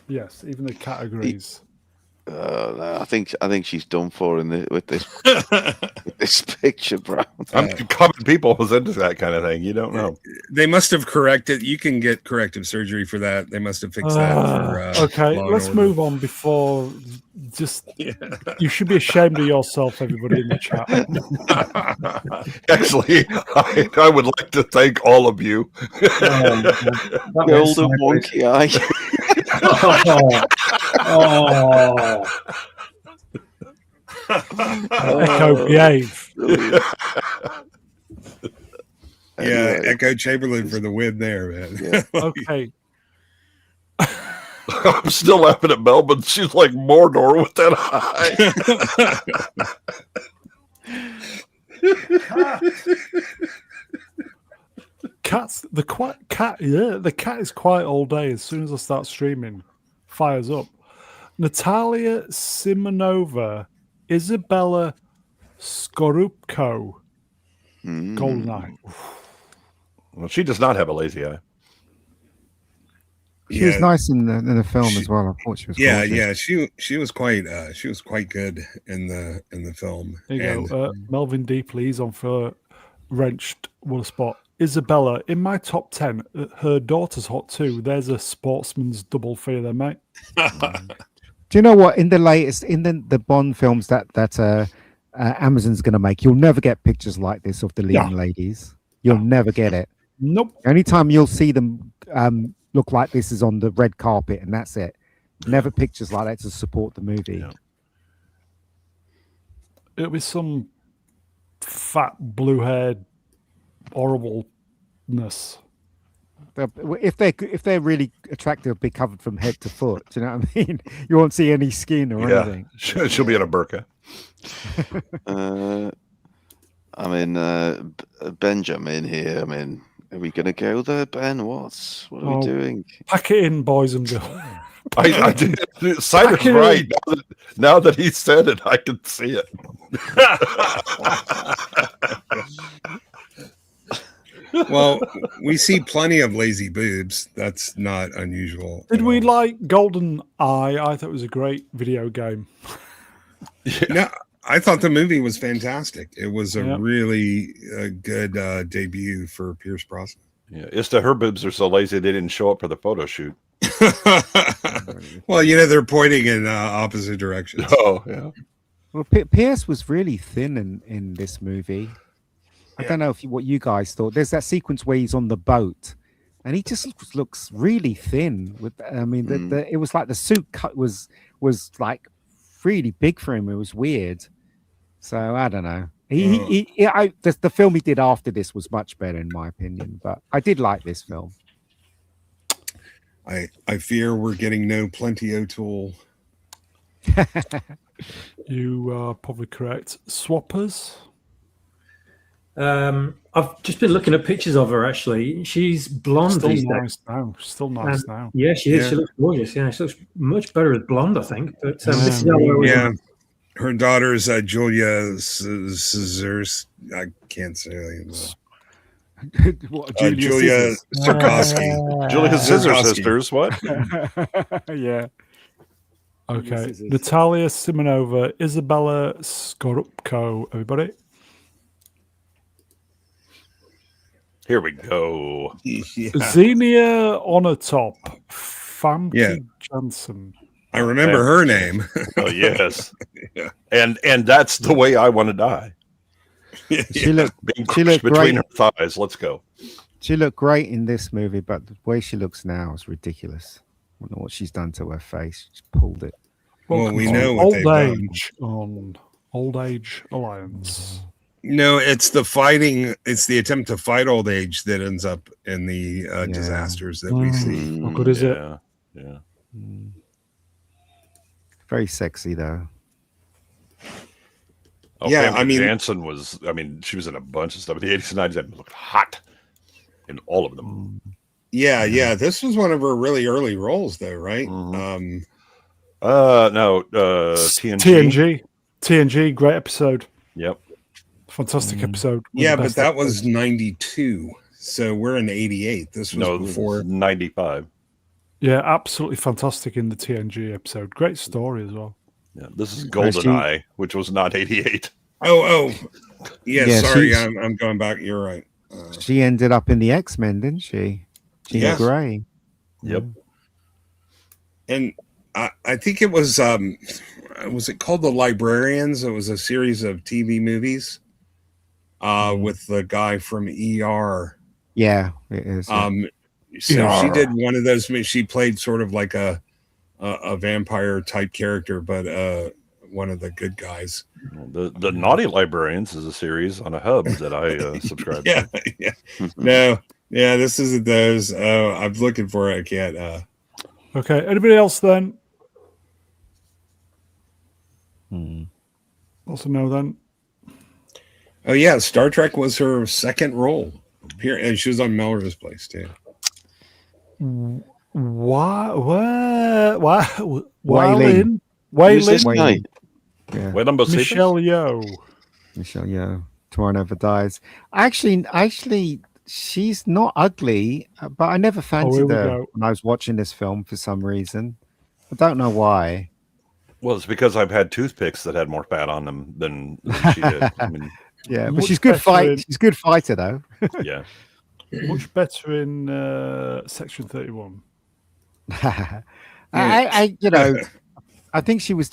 Yes, even the categories. I think she's done for with this this picture, bro. Common people was into that kind of thing. You don't know. They must have corrected. You can get corrective surgery for that. They must have fixed that. Okay, let's move on before. You should be ashamed of yourself, everybody in the chat. Actually, I would like to thank all of you. Golden wonky eye. Echo, behave. Yeah, Echo Chamberlain for the win there, man. Yeah. Okay. I'm still laughing at Melbourne. She's like Mordor with that eye. The cat is quiet all day. As soon as I start streaming, fires up. Natalia Simonova, Isabella Skorupko, Golden Eye. Well, she does not have a lazy eye. She was nice in the film as well. I thought she was. She was quite good in the film. There you go. Melvin Deeply, he's on for Wrenched. What a spot. Isabella, in my top 10, her daughter's hot too. There's a sportsman's double fee there, mate. Do you know what? In the Bond films that Amazon's going to make, you'll never get pictures like this of the leading ladies. You'll never get it. Nope. Anytime you'll see them look like this is on the red carpet, and that's it. Never pictures like that to support the movie. Yeah. It'll be some fat, blue-haired horribleness. If they're really attractive, they'll be covered from head to foot. Do you know what I mean? You won't see any skin or anything. She'll be in a burqa. Benjamin here. Are we going to go there, Ben? What are we doing? Pack it in, boys and girls. I did. Cider's right. Now that he said it, I can see it. Well, we see plenty of lazy boobs. That's not unusual. Did we like Golden Eye? I thought it was a great video game. No, I thought the movie was fantastic. It was a really good debut for Pierce Brosnan. Yeah, her boobs are so lazy they didn't show up for the photo shoot. Well, they're pointing in opposite directions. Oh, yeah. Well, Pierce was really thin in this movie. I don't know what you guys thought. There's that sequence where he's on the boat, and he just looks really thin. It was like the suit cut was like really big for him. It was weird. So I don't know. The film he did after this was much better in my opinion, but I did like this film. I fear we're getting no Plenty O'Toole. You are probably correct. Swappers. I've just been looking at pictures of her. Actually, she's blonde. Still nice now. Yeah, she is. Yeah. She looks gorgeous. Yeah, she looks much better as blonde, I think. But her daughter's Julia Scissors. I can't say her name. Julia Sarkowski. Julia Scissor Sisters. What? Yeah. Okay. Natalia Simonova, Isabella Skorupko. Everybody. Here we go. Xenia on a top. Famke Janssen. I remember her name. Oh yes. And that's the way I want to die. She looked between great. her thighs. Let's go. She looked great in this movie, but the way she looks now is ridiculous. I don't know what she's done to her face. She pulled it. Well, we know what Old Age on Old Age Alliance. No, it's the fighting. It's the attempt to fight old age that ends up in the disasters that we see. How good is it? Yeah. Very sexy though. Oh, Yeah, Famke Janssen was. I mean, she was in a bunch of stuff. The 80s and 90s and looked hot in all of them. Yeah. This was one of her really early roles, though, right? No, TNG. TNG, great episode. Yep. Fantastic episode. Yeah, but that was 92. So we're in 88. This was before 95. Yeah, absolutely fantastic in the TNG episode. Great story as well. Yeah, this is GoldenEye, which was not 88. Oh. Yeah, sorry, I'm going back. You're right. She ended up in the X-Men, didn't she? Jean Grey. Yep. And I think it was it called The Librarians? It was a series of TV movies with the guy from ER. Yeah, it is. So she did one of those. She played sort of like a vampire type character, but one of the good guys. The Naughty Librarians is a series on a hub that I subscribe to. Yeah. No, yeah, this isn't those. Oh, I'm looking for it. I can't. Okay, anybody else then? Also know then. Oh yeah, Star Trek was her second role. Here, and she was on Melrose Place too. Waylon. Yeah. Michelle Yeoh. Michelle Yeoh. Tomorrow Never Dies. Actually, she's not ugly, but I never fancied her when I was watching this film for some reason. I don't know why. Well, it's because I've had toothpicks that had more fat on them than she did. I mean, yeah, but she's good fight. She's a good fighter though. Yeah. Much better in Section 31. I think she was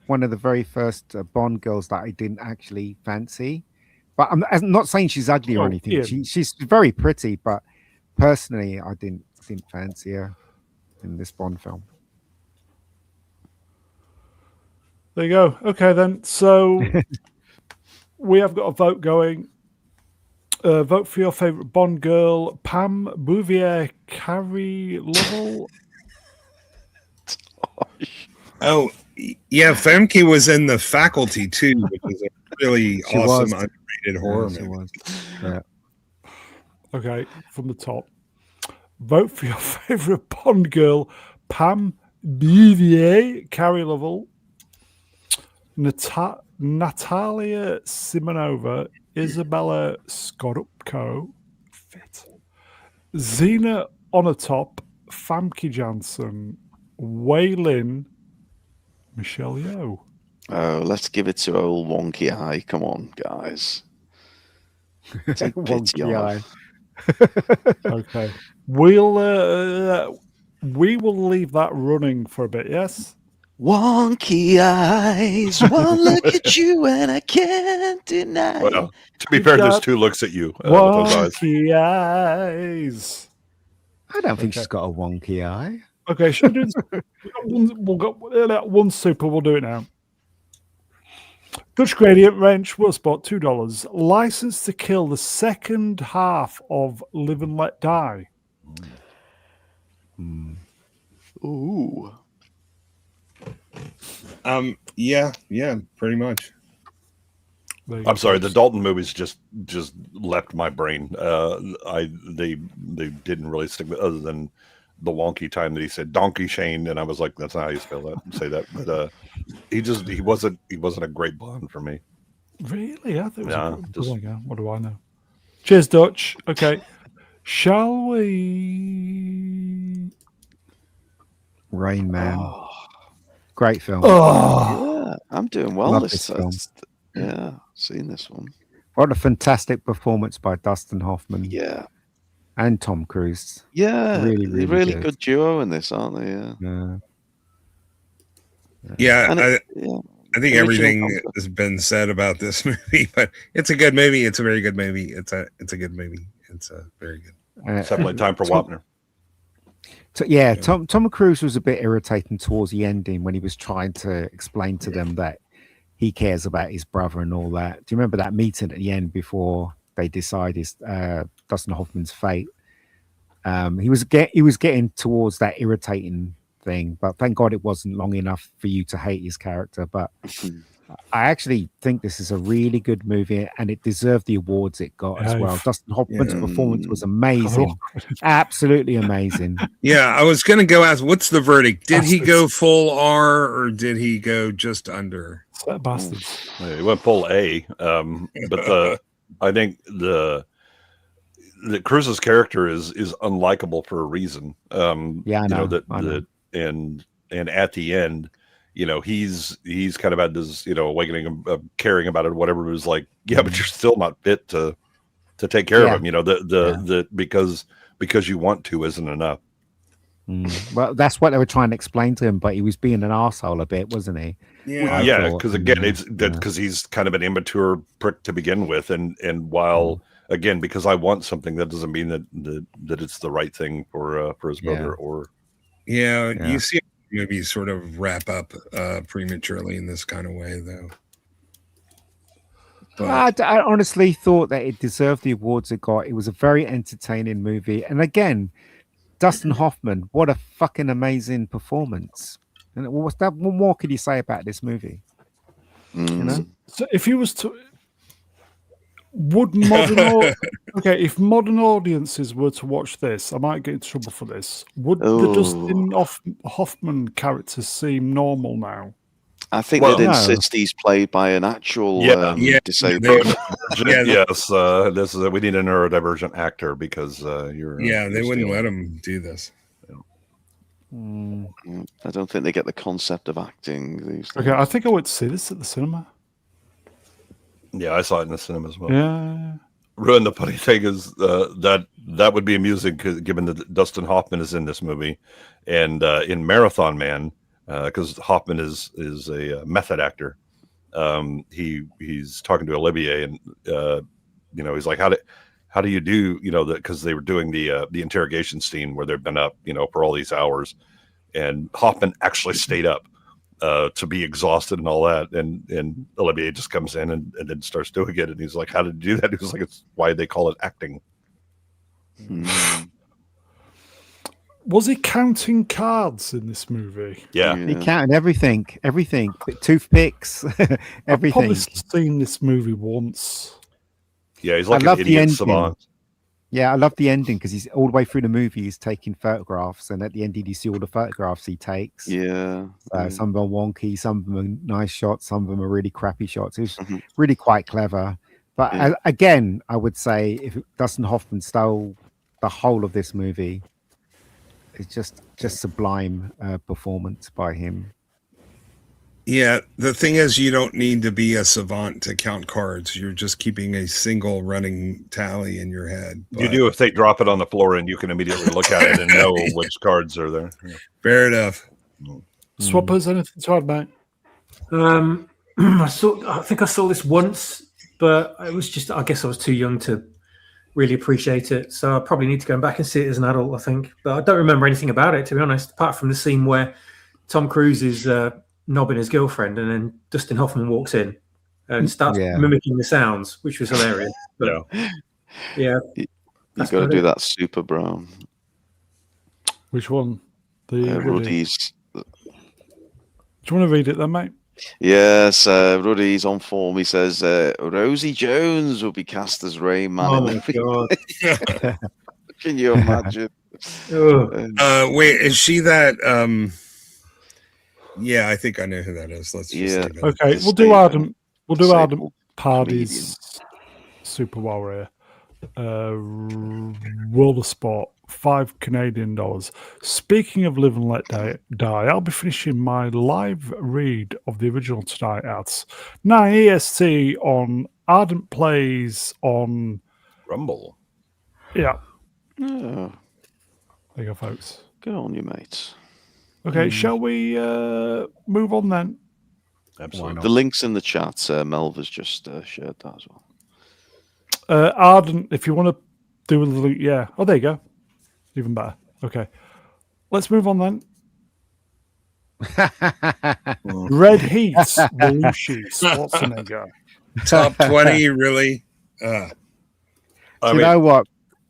one of the very first Bond girls that I didn't actually fancy. But I'm not saying she's ugly or anything. Yeah. She's very pretty, but personally, I didn't fancy her in this Bond film. There you go. Okay, then. So we have got a vote going. Vote for your favorite Bond girl: Pam, Bouvier, Carrie Lovell. Oh, yeah, Famke was in The Faculty too, which is a really awesome underrated horror movie. Yeah. Okay, from the top. Vote for your favorite Bond girl: Pam, Bouvier, Carrie Lovell, Natalia Simonova, Isabella Scorupco, fit. Xena Onatop, Famke Janssen, Waylon, Michelle Yeoh. Oh, let's give it to old Wonky Eye. Come on, guys. Take pity Wonky on her. Okay. We will leave that running for a bit, yes? Wonky eyes, one look at you and I can't deny. Well, to be fair, there's two looks at you. With those eyes. Wonky eyes. I don't think she's got a wonky eye. Okay, should we do this? We'll got one super. We'll do it now. Dutch Gradient Wrench will spot $2. License to Kill, the second half of Live and Let Die. Ooh. Yeah, pretty much. I'm sorry, the Dalton movies just left my brain. They didn't really stick with, other than the wonky time that he said Donkey Shane, and I was like, that's not how you say that. But he wasn't a great Bond for me. Really? I think it was what do I know? Cheers, Dutch. Okay. Shall we? Rain Man. Oh. Great film. Oh. Yeah, I'm doing well this film. Yeah, seen this one. What a fantastic performance by Dustin Hoffman. Yeah. And Tom Cruise. Yeah. Really good duo in this, aren't they? Yeah. I think everything has been said about this movie, but it's a good movie. It's a very good movie. It's a good movie. It's a very good. Definitely time for Wapner. Tom Cruise was a bit irritating towards the ending when he was trying to explain to them that he cares about his brother and all that. Do you remember that meeting at the end before they decide Dustin Hoffman's fate? He was getting towards that irritating thing, but thank God it wasn't long enough for you to hate his character. But I actually think this is a really good movie, and it deserved the awards it got as well. Dustin Hoffman's performance was amazing, absolutely amazing. Yeah, I was going to go ask, what's the verdict? Did he go full R or did he go just under? Bastards. He went full A, but I think the Cruz's character is unlikable for a reason. Yeah, I know. And at the end, he's kind of had this, awakening of caring about it, whatever. It was like, yeah, but you're still not fit to take care of him. Because you want to isn't enough. Well, that's what they were trying to explain to him, but he was being an arsehole a bit, wasn't he? Yeah, because again, it's because he's kind of an immature prick to begin with, and while again, because I want something, that doesn't mean that it's the right thing for his brother or. Yeah, you see maybe sort of wrap up prematurely in this kind of way, though. But I honestly thought that it deserved the awards it got. It was a very entertaining movie, and again, Dustin Hoffman, what a fucking amazing performance! And what more could you say about this movie? So if you was to, would if modern audiences were to watch this, I might get in trouble for this. Would the Dustin Hoffman characters seem normal now? I think they'd insist he's played by an actual disabled. Yes, this is we need a neurodivergent actor because you're. Yeah, they wouldn't let him do this. I don't think they get the concept of acting these days. Okay, I think I went to see this at the cinema. Yeah, I saw it in the cinema as well. Yeah. The funny thing is that would be amusing given that Dustin Hoffman is in this movie, and in Marathon Man, because Hoffman is a method actor. He's talking to Olivier, and he's like, how do you do that, because they were doing the interrogation scene where they've been up for all these hours, and Hoffman actually stayed up to be exhausted and all that, and Olivier just comes in and then starts doing it, and he's like, how did you do that? He was like, it's why they call it acting. Was he counting cards in this movie? Yeah. He counted everything, toothpicks, everything. I've probably seen this movie once. Yeah, he's like an idiot savant. Yeah, I love the ending because he's all the way through the movie. He's taking photographs, and at the end, you see all the photographs he takes. Yeah. Some of them are wonky, some of them are nice shots, some of them are really crappy shots. It's really quite clever. But again, I would say if Dustin Hoffman stole the whole of this movie, it's just sublime performance by him. Yeah, the thing is, you don't need to be a savant to count cards. You're just keeping a single running tally in your head. You do if they drop it on the floor and you can immediately look at it and know which cards are there. Yeah. Fair enough. Swappers, anything to add, mate? I think I saw this once, but it was just, I guess I was too young to really appreciate it. So I probably need to go back and see it as an adult, I think. But I don't remember anything about it, to be honest, apart from the scene where Tom Cruise is knobbing his girlfriend, and then Dustin Hoffman walks in and starts mimicking the sounds, which was hilarious. But, yeah. You've got to do that Super Brown. Which one? The Ruddy's. Do you want to read it then, mate? Yes, Ruddy's on form. He says Rosie Jones will be cast as Rain Man. Oh my god! Can you imagine? Wait, is she that? Yeah, I think I know who that is. Let's just okay. We'll do Adam Pardy's Super Warrior World of Sport, $5 Canadian. Speaking of Live and Let Die, I'll be finishing my live read of the original tonight at 9 EST on Ardent Plays on Rumble. Yeah. Oh. There you go, folks. Good on you, mates. Okay, shall we move on then? Absolutely. The link's in the chat. Melva's just shared that as well. Ardent, if you want to do a link, yeah. Oh, there you go. Even better. Okay. Let's move on then. Red Heat, Belushi, Schwarzenegger. Top 20, really? You know what?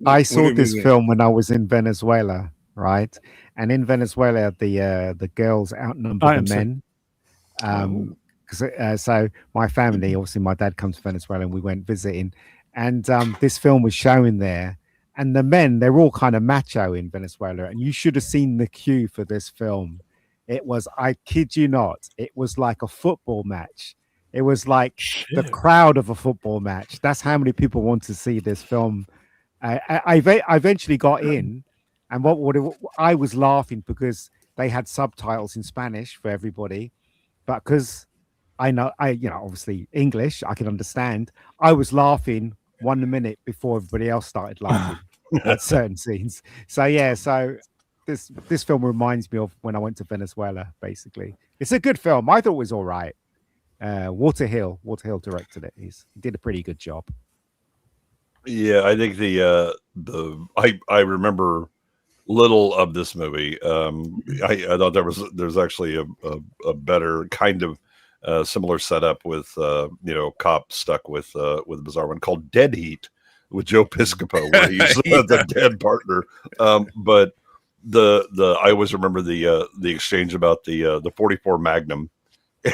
I saw this film when I was in Venezuela, right? And in Venezuela, the girls outnumber the men. So my family, obviously my dad comes from Venezuela and we went visiting, and this film was showing there, and the men, they're all kind of macho in Venezuela, and you should have seen the queue for this film. It was, I kid you not, it was like a football match. It was like the crowd of a football match. That's how many people want to see this film. I eventually got in, and I was laughing because they had subtitles in Spanish for everybody, but because obviously English, I can understand. I was laughing 1 minute before everybody else started laughing at certain scenes. So yeah, this film reminds me of when I went to Venezuela. Basically, it's a good film. I thought it was all right. Walter Hill directed it. He did a pretty good job. Yeah, I think I remember little of this movie. I thought there's actually a better kind of similar setup with cop stuck with a bizarre one called Dead Heat with Joe Piscopo, where he's the dead partner. But I always remember the exchange about the 44 Magnum.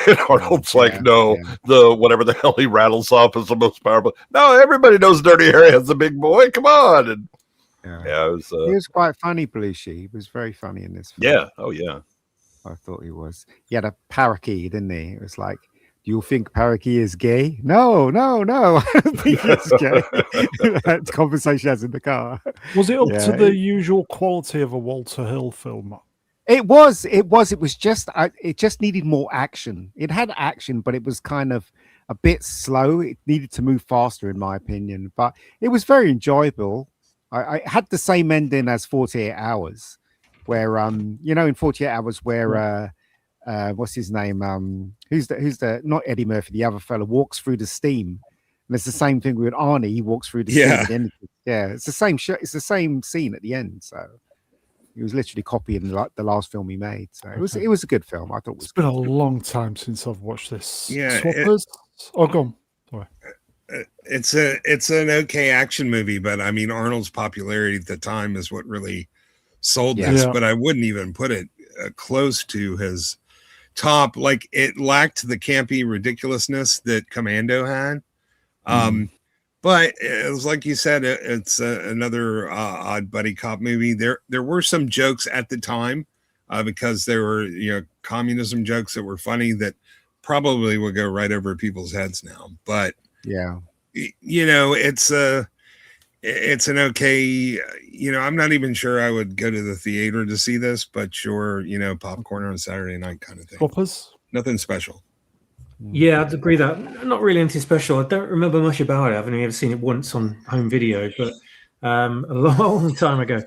And Arnold's the whatever the hell he rattles off is the most powerful. No, everybody knows Dirty Harry has the big boy. Come on. And he was quite funny, Belushi. He was very funny in this film. Yeah. Oh yeah. I thought he was. He had a parakeet, didn't he? It was like, do you think parakeet is gay? No. I don't think it's gay. That conversation has in the car. Was it up to the usual quality of a Walter Hill film? It was. It just needed more action. It had action, but it was kind of a bit slow. It needed to move faster, in my opinion. But it was very enjoyable. I had the same ending as 48 Hours, where in 48 Hours, where what's his name? Who's the not Eddie Murphy, the other fella walks through the steam. And it's the same thing with Arnie. He walks through the steam at the end. Yeah, it's the same show. It's the same scene at the end. So he was literally copying the last film he made. So it was a good film. I thought it's been a long time since I've watched this. Yeah. Swappers. Go on. Sorry. It's an okay action movie, but I mean Arnold's popularity at the time is what really sold this. But I wouldn't even put it close to his top. Like, it lacked the campy ridiculousness that Commando had. But it was like you said, it's another odd buddy cop movie. There were some jokes at the time because there were communism jokes that were funny that probably would go right over people's heads now. But it's an okay. I'm not even sure I would go to the theater to see this, but sure, popcorn on a Saturday night kind of thing. Swappers? Nothing special. Yeah, I'd agree that. I'm not really anything special. I don't remember much about it. I've only ever seen it once on home video, but a long time ago.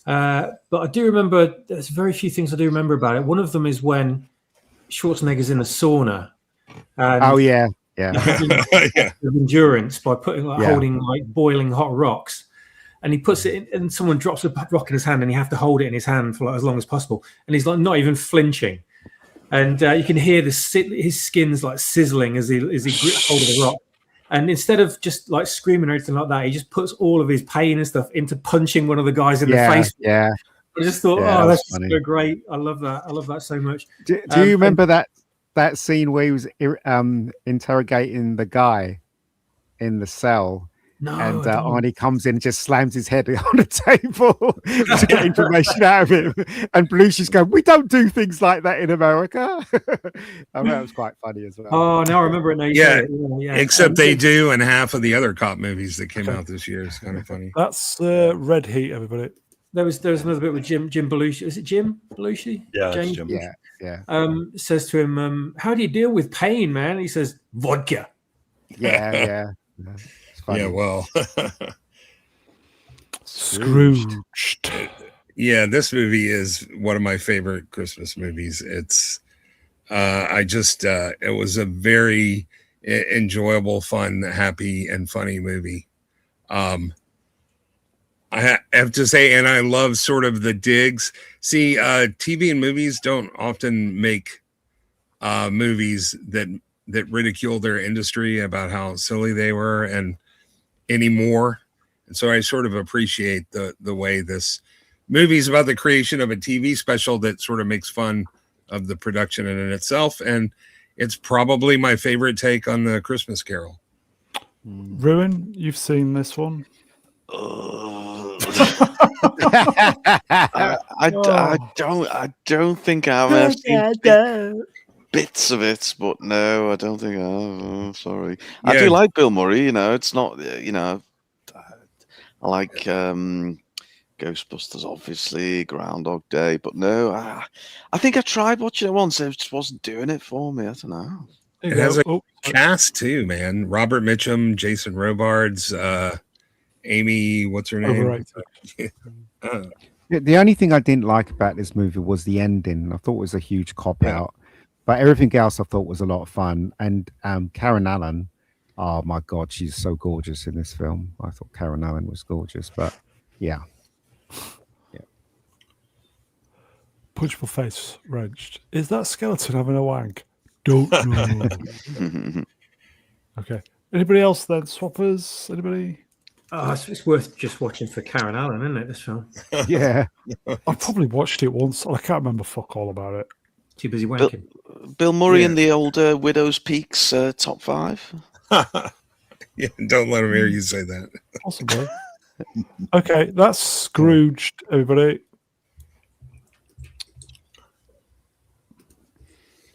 But I do remember, there's very few things I do remember about it. One of them is when Schwarzenegger's in a sauna. And of endurance by putting holding like boiling hot rocks. And he puts it in, and someone drops a rock in his hand, and you have to hold it in his hand for as long as possible. And he's like not even flinching. And you can hear his skin's like sizzling as he grips hold of the rock. And instead of just like screaming or anything like that, he just puts all of his pain and stuff into punching one of the guys in the face. Yeah. I just thought, that's so great. I love that. I love that so much. Do you remember that scene where he was interrogating the guy in the cell? No, and Arnie comes in and just slams his head on the table to get information out of him. And Belushi's going, "We don't do things like that in America." I mean, that was quite funny as well. Oh, now I remember it now. Yeah. Except they do in half of the other cop movies that came out this year. It's kind of funny. That's Red Heat, everybody. There was another bit with Jim Belushi. Is it Jim Belushi? Yeah, James Jim. Yeah. Says to him, "How do you deal with pain, man?" He says, "Vodka." Yeah. Yeah, well, Scrooged. Yeah, this movie is one of my favorite Christmas movies. It's, it was a very enjoyable, fun, happy, and funny movie. I have to say, and I love sort of the digs. See, TV and movies don't often make movies that ridicule their industry about how silly they were and anymore. And so I sort of appreciate the way this movies about the creation of a TV special that sort of makes fun of the production in itself, and it's probably my favorite take on the Christmas Carol. Ruin, you've seen this one? I don't think I have. I've seen bits of it, but no, I don't think I have. Oh, sorry. I do like Bill Murray, it's not, I like Ghostbusters, obviously, Groundhog Day, but no, I think I tried watching it once. It just wasn't doing it for me. I don't know. It has a cast too, man. Robert Mitchum, Jason Robards, Amy, what's her name? The only thing I didn't like about this movie was the ending. I thought it was a huge cop out, but everything else I thought was a lot of fun. And Karen Allen, oh my God, she's so gorgeous in this film. I thought Karen Allen was gorgeous, but yeah. Punchable face wrenched. Is that skeleton having a wank? Don't know. Okay. Anybody else then? Swappers? Anybody? Oh, it's worth just watching for Karen Allen, isn't it, this film? Yeah. I probably watched it once. I can't remember fuck all about it. Too busy wanking. Bill Murray in the old Widow's Peaks top 5. Yeah, don't let him hear you say that. Possibly. Okay, that's Scrooged, everybody.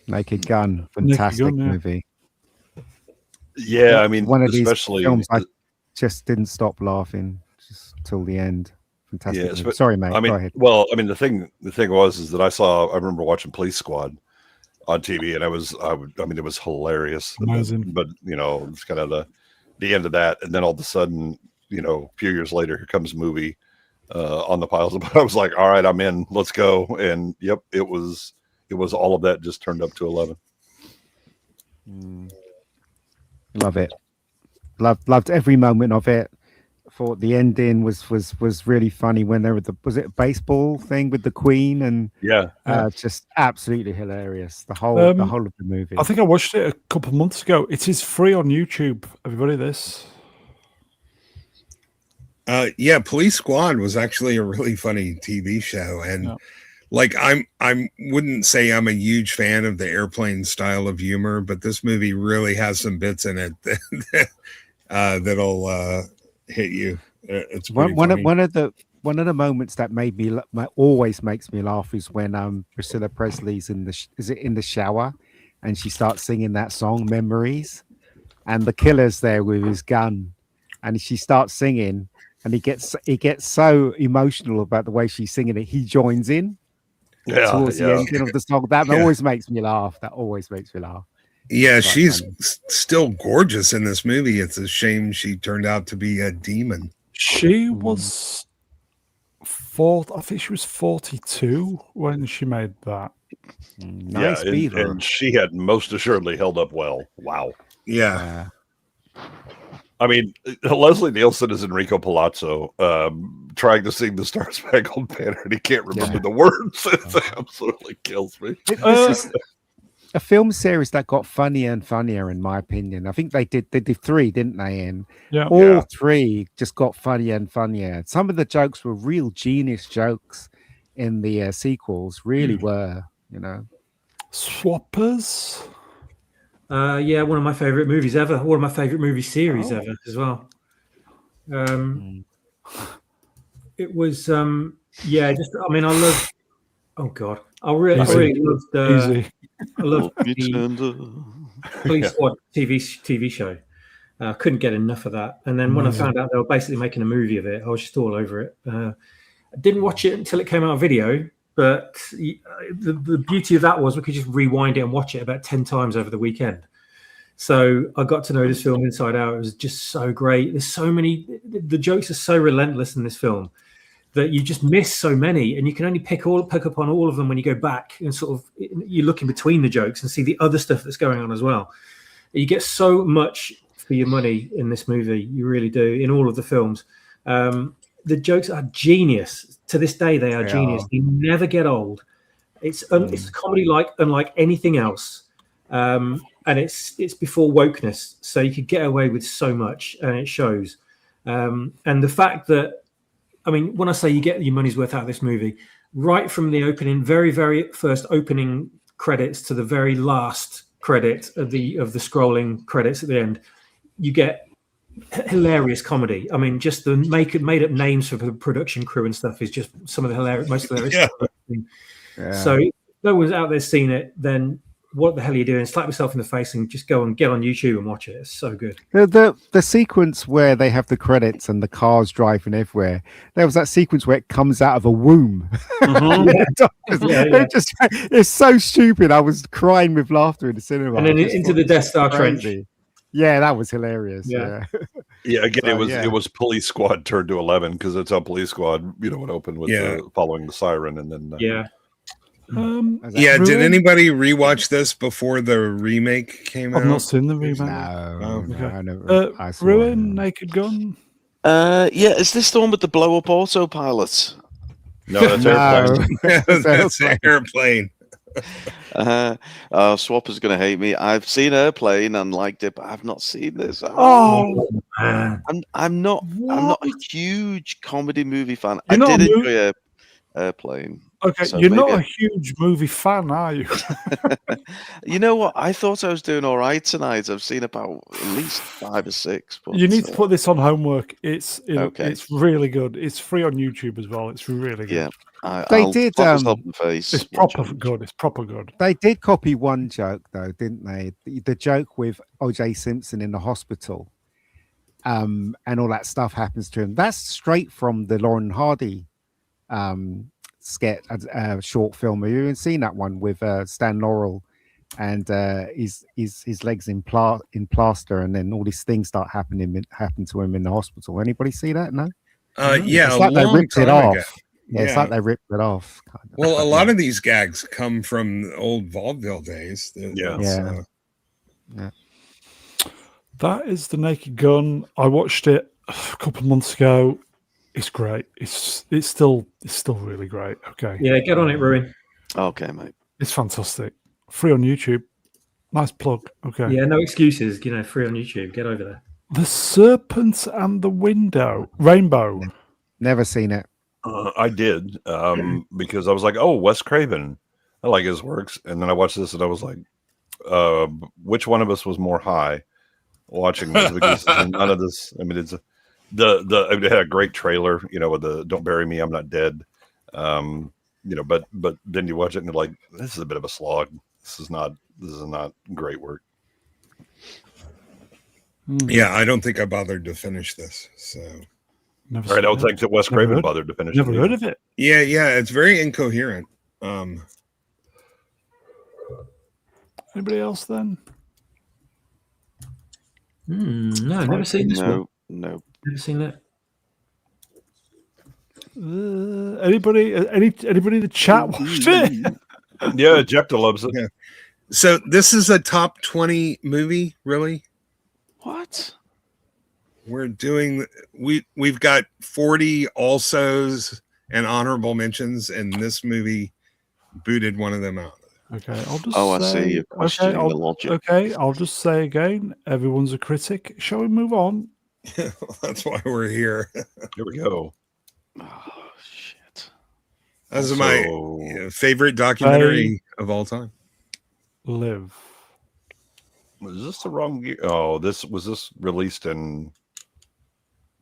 Naked Gun, fantastic movie. Yeah, I mean, one of especially these films I just didn't stop laughing just till the end. Fantastic. Yeah, sorry, mate. I mean, go ahead. Well, I mean, the thing was that I remember watching Police Squad on TV, and it was hilarious. Amazing. But it's kind of the end of that, and then all of a sudden, a few years later, here comes a movie on the piles. I was like, all right, I'm in. Let's go. And yep, it was all of that just turned up to 11. Love it. Loved every moment of it. Thought the ending was really funny when there was it a baseball thing with the Queen and just absolutely hilarious. The whole of the movie. I think I watched it a couple of months ago. It is free on YouTube. Everybody, this. Police Squad was actually a really funny TV show, and I wouldn't say I'm a huge fan of the Airplane style of humor, but this movie really has some bits in it that'll hit you. It's one of the moments that made me always makes me laugh is when Priscilla Presley's in the shower, and she starts singing that song Memories, and the killer's there with his gun, and she starts singing, and he gets so emotional about the way she's singing it. He joins in. Towards the ending of the song. That always makes me laugh. Yeah, she's still gorgeous in this movie. It's a shame she turned out to be a demon. She was I think she was 42 when she made that. Nice and she had most assuredly held up well. Wow. Yeah. I mean, Leslie Nielsen is Enrico Palazzo trying to sing the Star Spangled Banner, and he can't remember the words. It absolutely kills me. This is a film series that got funnier and funnier, in my opinion. I think they did 3, didn't they? And all 3 just got funnier and funnier. Some of the jokes were real genius jokes in the sequels, really were, Swappers. One of my favorite movies ever. One of my favorite movie series ever as well. It was I love. Oh God, I really loved. I loved the Police Squad TV show. I couldn't get enough of that. And then when I found out they were basically making a movie of it, I was just all over it. I didn't watch it until it came out on video. But the beauty of that was we could just rewind it and watch it about 10 times over the weekend. So I got to know this film inside out. It was just so great. There's so many. The jokes are so relentless in this film that you just miss so many, and you can only pick up on all of them when you go back and sort of you look in between the jokes and see the other stuff that's going on as well. You get so much for your money in this movie. You really do, in all of the films. The jokes are genius. To this day, they are genius. They never get old. It's a comedy unlike anything else, and it's before wokeness, so you could get away with so much, and it shows. And the fact that I mean, when I say you get your money's worth out of this movie, right from the opening, very, very first opening credits to the very last credit of the scrolling credits at the end, you get hilarious comedy. I mean, just the made up names for the production crew and stuff is just some of the most hilarious stuff. Yeah. So if no one's out there seen it, then what the hell are you doing? Slap yourself in the face and just go and get on YouTube and watch it. It's so good. The sequence where they have the credits and the cars driving everywhere. There was that sequence where it comes out of a womb. It's so stupid. I was crying with laughter in the cinema. And then into the Death Star trench. Yeah, that was hilarious. Yeah. Again, it was Police Squad turned to 11 because it's how Police Squad, it opened with following the siren, and then did anybody rewatch this before the remake came out? I've not seen the remake. No, okay. I never. Ruin, Naked Gun. Is this the one with the blow up autopilot? No, that's That's Airplane. Swapper's gonna hate me. I've seen Airplane and liked it, but I've not seen this. Oh man, I'm not a huge comedy movie fan. I did enjoy Airplane. Okay, so you're not a huge movie fan, are you? You know what? I thought I was doing all right tonight. I've seen about at least 5 or 6. But, you need to put this on homework. It's really good. It's free on YouTube as well. It's really good. Yeah. It's proper good. It's proper good. They did copy one joke though, didn't they? The joke with O.J. Simpson in the hospital, and all that stuff happens to him. That's straight from the Lauren Hardy sketch, short film. Have you even seen that one with Stan Laurel and his legs in plaster, and then all these things start happen to him in the hospital? Anybody see that? No. Yeah, it's like they ripped it off. Ago. Yeah, it's like they ripped it off. Well, a lot of these gags come from old vaudeville days. Yeah. That is The Naked Gun. I watched it a couple of months ago. It's great. It's still really great. Okay. Yeah, get on it, Ruin. Okay, mate. It's fantastic. Free on YouTube. Nice plug. Okay. Yeah, no excuses. Free on YouTube. Get over there. The Serpent and the Rainbow. Never seen it. I did because I was like, oh, Wes Craven. I like his works. And then I watched this and I was like, which one of us was more high watching this? Because none of this, I mean, it had a great trailer, with the Don't Bury Me, I'm Not Dead. But then you watch it and you're like, this is a bit of a slog. This is not great work. Yeah, I don't think I bothered to finish this. So I don't think that Wes Craven bothered to finish. Never heard of it. Yeah, it's very incoherent. Anybody else then? No, never seen this one. No, never seen that. Anybody in the chat watched it? Yeah, Ejecta loves it. Yeah. So this is a top 20 movie, really? What? We've got 40 alsos and honorable mentions, and this movie booted one of them out. Okay, I'll just I see. You're questioning the logic. Okay, I'll just say again, everyone's a critic. Shall we move on? That's why we're here. Here we go. Oh, shit. That's my favorite documentary of all time. Live. Was this the wrong year? Oh, was this released in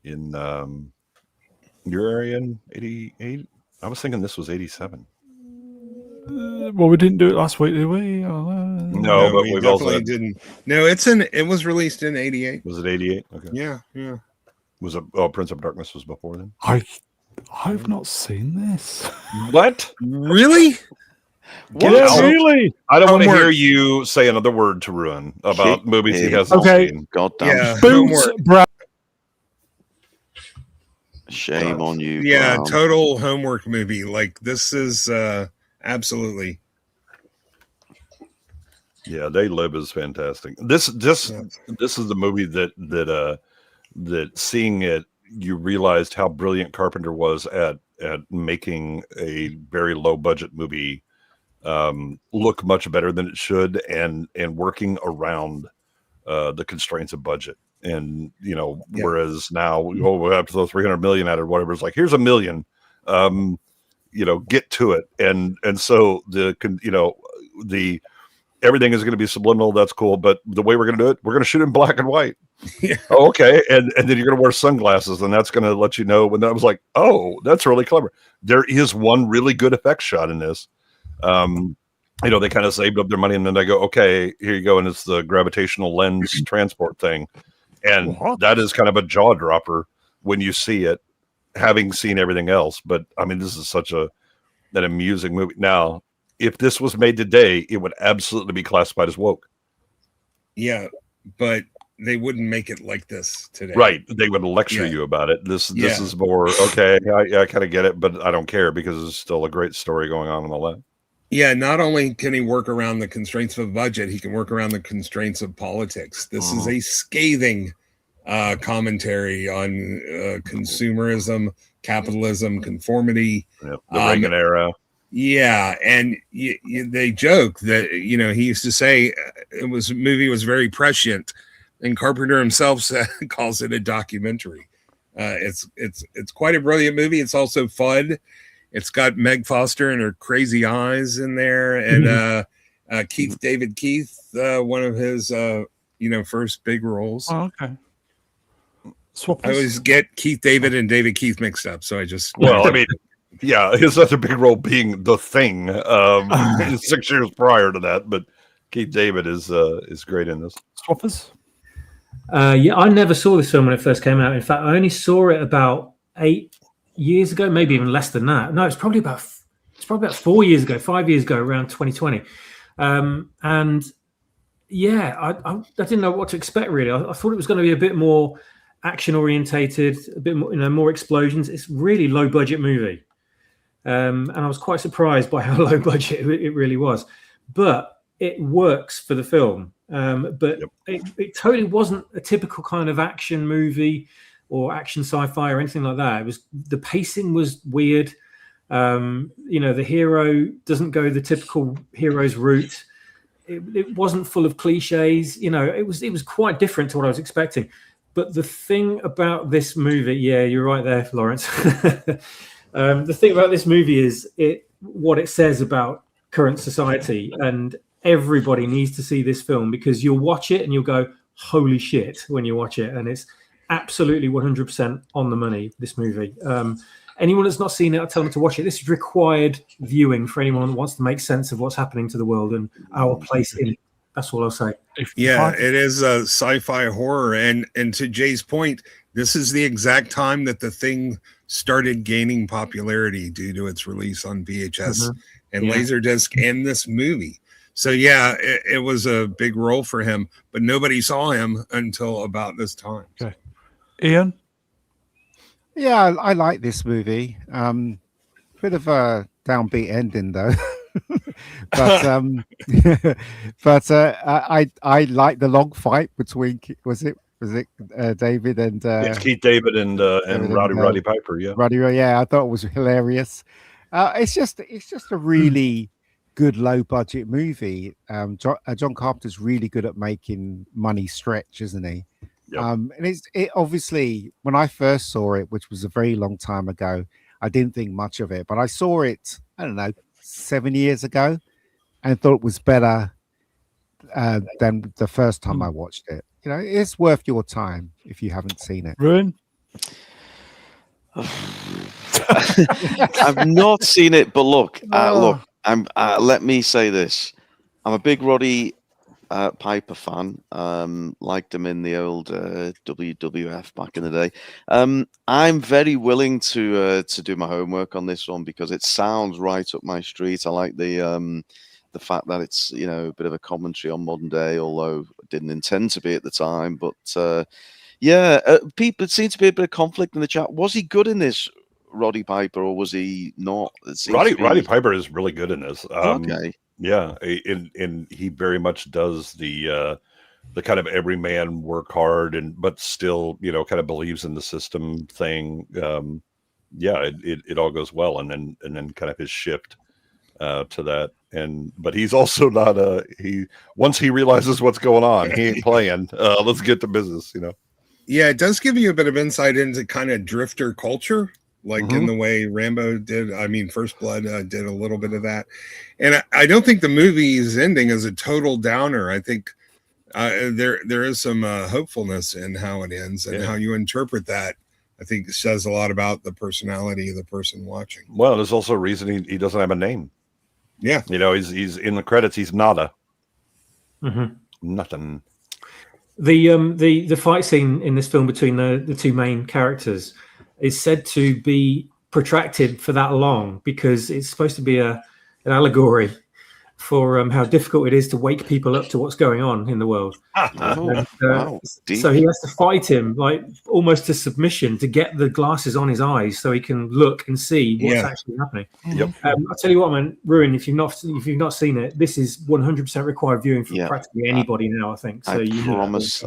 your area in 88? I was thinking this was 87. Well, we didn't do it last week, did we? No, but we definitely didn't. No, it was released in 88. Was it 88? Okay. Yeah. Was it? Prince of Darkness was before then. I've not seen this. What? Really? Really? I don't want to hear you say another word to Ruin about movies he hasn't seen. God damn. Boots, Brown. Shame on you. Yeah, Brown. total homework movie. Like this is absolutely. Yeah, They Live is fantastic. This is the movie that seeing it, you realized how brilliant Carpenter was at making a very low budget movie look much better than it should, and working around the constraints of budget. And whereas now we'll have to throw 300 million at it or whatever. It's like, here's $1 million, get to it. And so the everything is going to be subliminal. That's cool. But the way we're going to do it, we're going to shoot in black and white. Yeah. Oh, okay. And then you're going to wear sunglasses, and that's going to let you know when that was like, oh, that's really clever. There is one really good effects shot in this. They kind of saved up their money, and then they go, okay, here you go. And it's the gravitational lens transport thing. And that is kind of a jaw dropper when you see it, having seen everything else. But I mean, this is such an amusing movie. Now, if this was made today, it would absolutely be classified as woke. Yeah, but they wouldn't make it like this today. Right. They would lecture you about it. This is more, okay, I kind of get it, but I don't care because there's still a great story going on and all that. Yeah, not only can he work around the constraints of a budget, he can work around the constraints of politics. This is a scathing commentary on consumerism, capitalism, conformity. Yep, the Reagan era. Yeah, and they joke that, he used to say movie was very prescient, and Carpenter himself calls it a documentary. It's quite a brilliant movie. It's also fun. It's got Meg Foster and her crazy eyes in there, and David Keith, one of his first big roles. Oh, okay. Swap I always get Keith David and David Keith mixed up, so I just his other big role being The Thing, 6 years prior to that, but Keith David is great in this. Swappers. I never saw this film when it first came out. In fact, I only saw it about 8 years ago, maybe even less than that. No, it's probably about 4 years ago, 5 years ago, around 2020. And yeah, I didn't know what to expect really. I thought it was going to be a bit more action orientated, a bit more, more explosions. It's really low budget movie. And I was quite surprised by how low budget it really was, but it works for the film. But it totally wasn't a typical kind of action movie or action sci-fi or anything like that. The pacing was weird. The hero doesn't go the typical hero's route. It wasn't full of cliches. It was quite different to what I was expecting. But the thing about this movie, yeah, you're right there, Lawrence. The thing about this movie is what it says about current society, and everybody needs to see this film because you'll watch it and you'll go, holy shit, when you watch it. And it's absolutely 100% on the money, this movie. Anyone that's not seen it, I tell them to watch it. This is required viewing for anyone that wants to make sense of what's happening to the world and our place in it. That's all I'll say. Yeah, it is a sci-fi horror. And to Jay's point, this is the exact time that The Thing started gaining popularity due to its release on VHS and Laserdisc and this movie. So, yeah, it was a big role for him, but nobody saw him until about this time. Okay. Ian? Yeah, I like this movie. Bit of a downbeat ending, though. but I like the long fight between was it David and it's Keith David and Roddy Piper. Yeah, I thought it was hilarious. It's just a really good low budget movie. John Carpenter's really good at making money stretch, isn't he? Yep. And it obviously, when I first saw it, which was a very long time ago, I didn't think much of it, but I saw it, I don't know, 7 years ago, and thought it was better than the first time I watched it. It's worth your time if you haven't seen it. Ruin? I've not seen it, but look, let me say this. I'm a big Roddy Piper fan. Liked him in the old WWF back in the day. I'm very willing to do my homework on this one because it sounds right up my street. I like the fact that it's a bit of a commentary on modern day, although it didn't intend to be at the time. But people, it seemed to be a bit of conflict in the chat. Was he good in this, Roddy Piper, or was he not? Roddy Piper is really good in this. Okay. Yeah, and he very much does the kind of everyman work hard but still kind of believes in the system thing. It all goes well, and then kind of his shift to that. But he's also not once he realizes what's going on, he ain't playing. Let's get to business, Yeah, it does give you a bit of insight into kind of drifter culture, like in the way Rambo did. I mean, First Blood did a little bit of that. And I don't think the movie's ending is a total downer. I think there is some hopefulness in how it ends, and how you interpret that. I think says a lot about the personality of the person watching. Well, there's also a reason he doesn't have a name. Yeah. He's in the credits. He's nada. Nothing. The fight scene in this film between the two main characters is said to be protracted for that long because it's supposed to be an allegory for how difficult it is to wake people up to what's going on in the world. So he has to fight him like almost to submission to get the glasses on his eyes so he can look and see what's actually happening. Yep. I'll tell you what, man, Ruin, if you've not seen it, this is 100% required viewing for practically anybody now, I think. So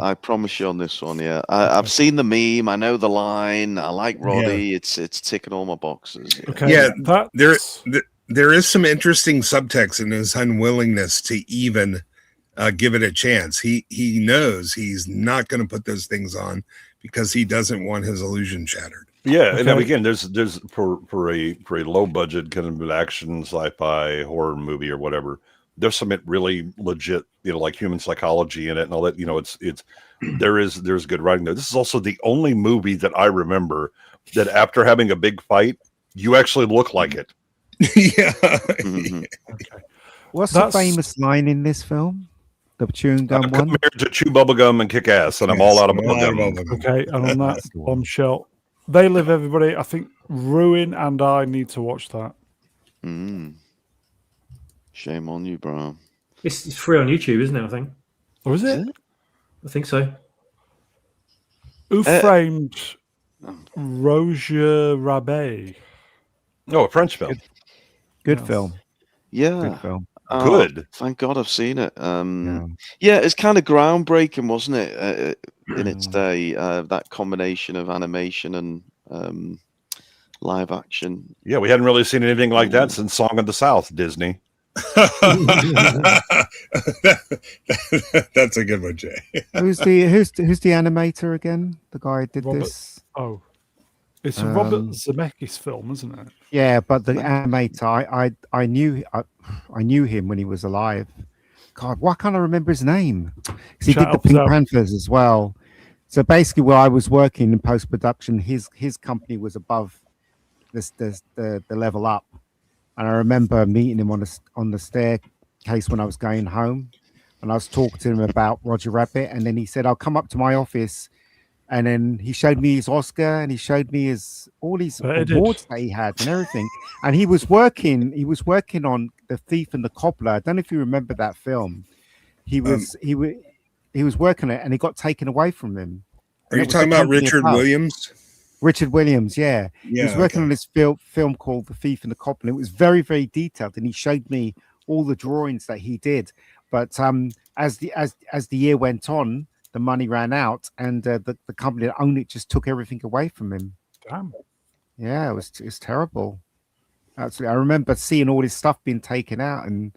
I promise you on this one, I've seen the meme, I know the line, I like Roddy, it's ticking all my boxes. Okay. Yeah, there is some interesting subtext in his unwillingness to even give it a chance. He knows he's not going to put those things on because he doesn't want his illusion shattered. Yeah, and again, there's for a low budget kind of action sci-fi horror movie or whatever, there's some really legit, like human psychology in it and all that. There's good writing there. This is also the only movie that I remember that after having a big fight, you actually look like it. Yeah. Okay. What's the famous line in this film? The chewing gum one? Come here to chew bubblegum and kick ass, and I'm all out of bubblegum. Okay, and on that bombshell, They Live, everybody. I think Ruin and I need to watch that. Shame on you, bro. It's free on YouTube, isn't it? I think. Or is it? I think so. Who framed Roger Rabbit? No, a French film. Good film. Yeah. Good film. Good. Thank God I've seen it. It's kind of groundbreaking, wasn't it, in its day? That combination of animation and live action. Yeah, we hadn't really seen anything like that since Song of the South, Disney. That's a good one, Jay. Who's the animator again? The guy who did this. Oh, it's a Robert Zemeckis film, isn't it? Yeah, but the animator, I knew him when he was alive. God, why can't I remember his name? Because he did the Pink Panthers as well. So basically, where I was working in post production, his company was above the level up. And I remember meeting him on the staircase when I was going home, and I was talking to him about Roger Rabbit, and then he said, "I'll come up to my office," and then he showed me his Oscar, and he showed me all these awards that he had and everything. And he was working on The Thief and the Cobbler. I don't know if you remember that film. He was working it, and it got taken away from him. Are you talking about Richard Williams? Richard Williams, yeah. He was working on this film called The Thief and the Cobbler. It was very, very detailed, and he showed me all the drawings that he did. But as the year went on, the money ran out, and the company that owned it just took everything away from him. Damn. Yeah, it was terrible. Absolutely, I remember seeing all his stuff being taken out, and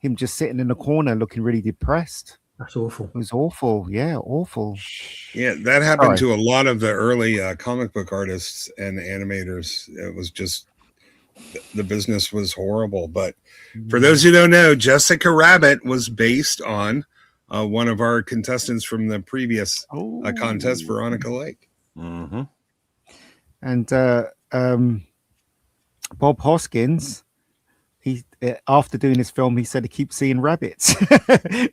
him just sitting in the corner looking really depressed. That's awful. It was awful. Yeah, awful. Yeah, that happened to a lot of the early comic book artists and animators. It was just the business was horrible. But for those who don't know, Jessica Rabbit was based on one of our contestants from the previous contest, Veronica Lake. Mm-hmm. And Bob Hoskins, he after doing his film, he said he keeps seeing rabbits.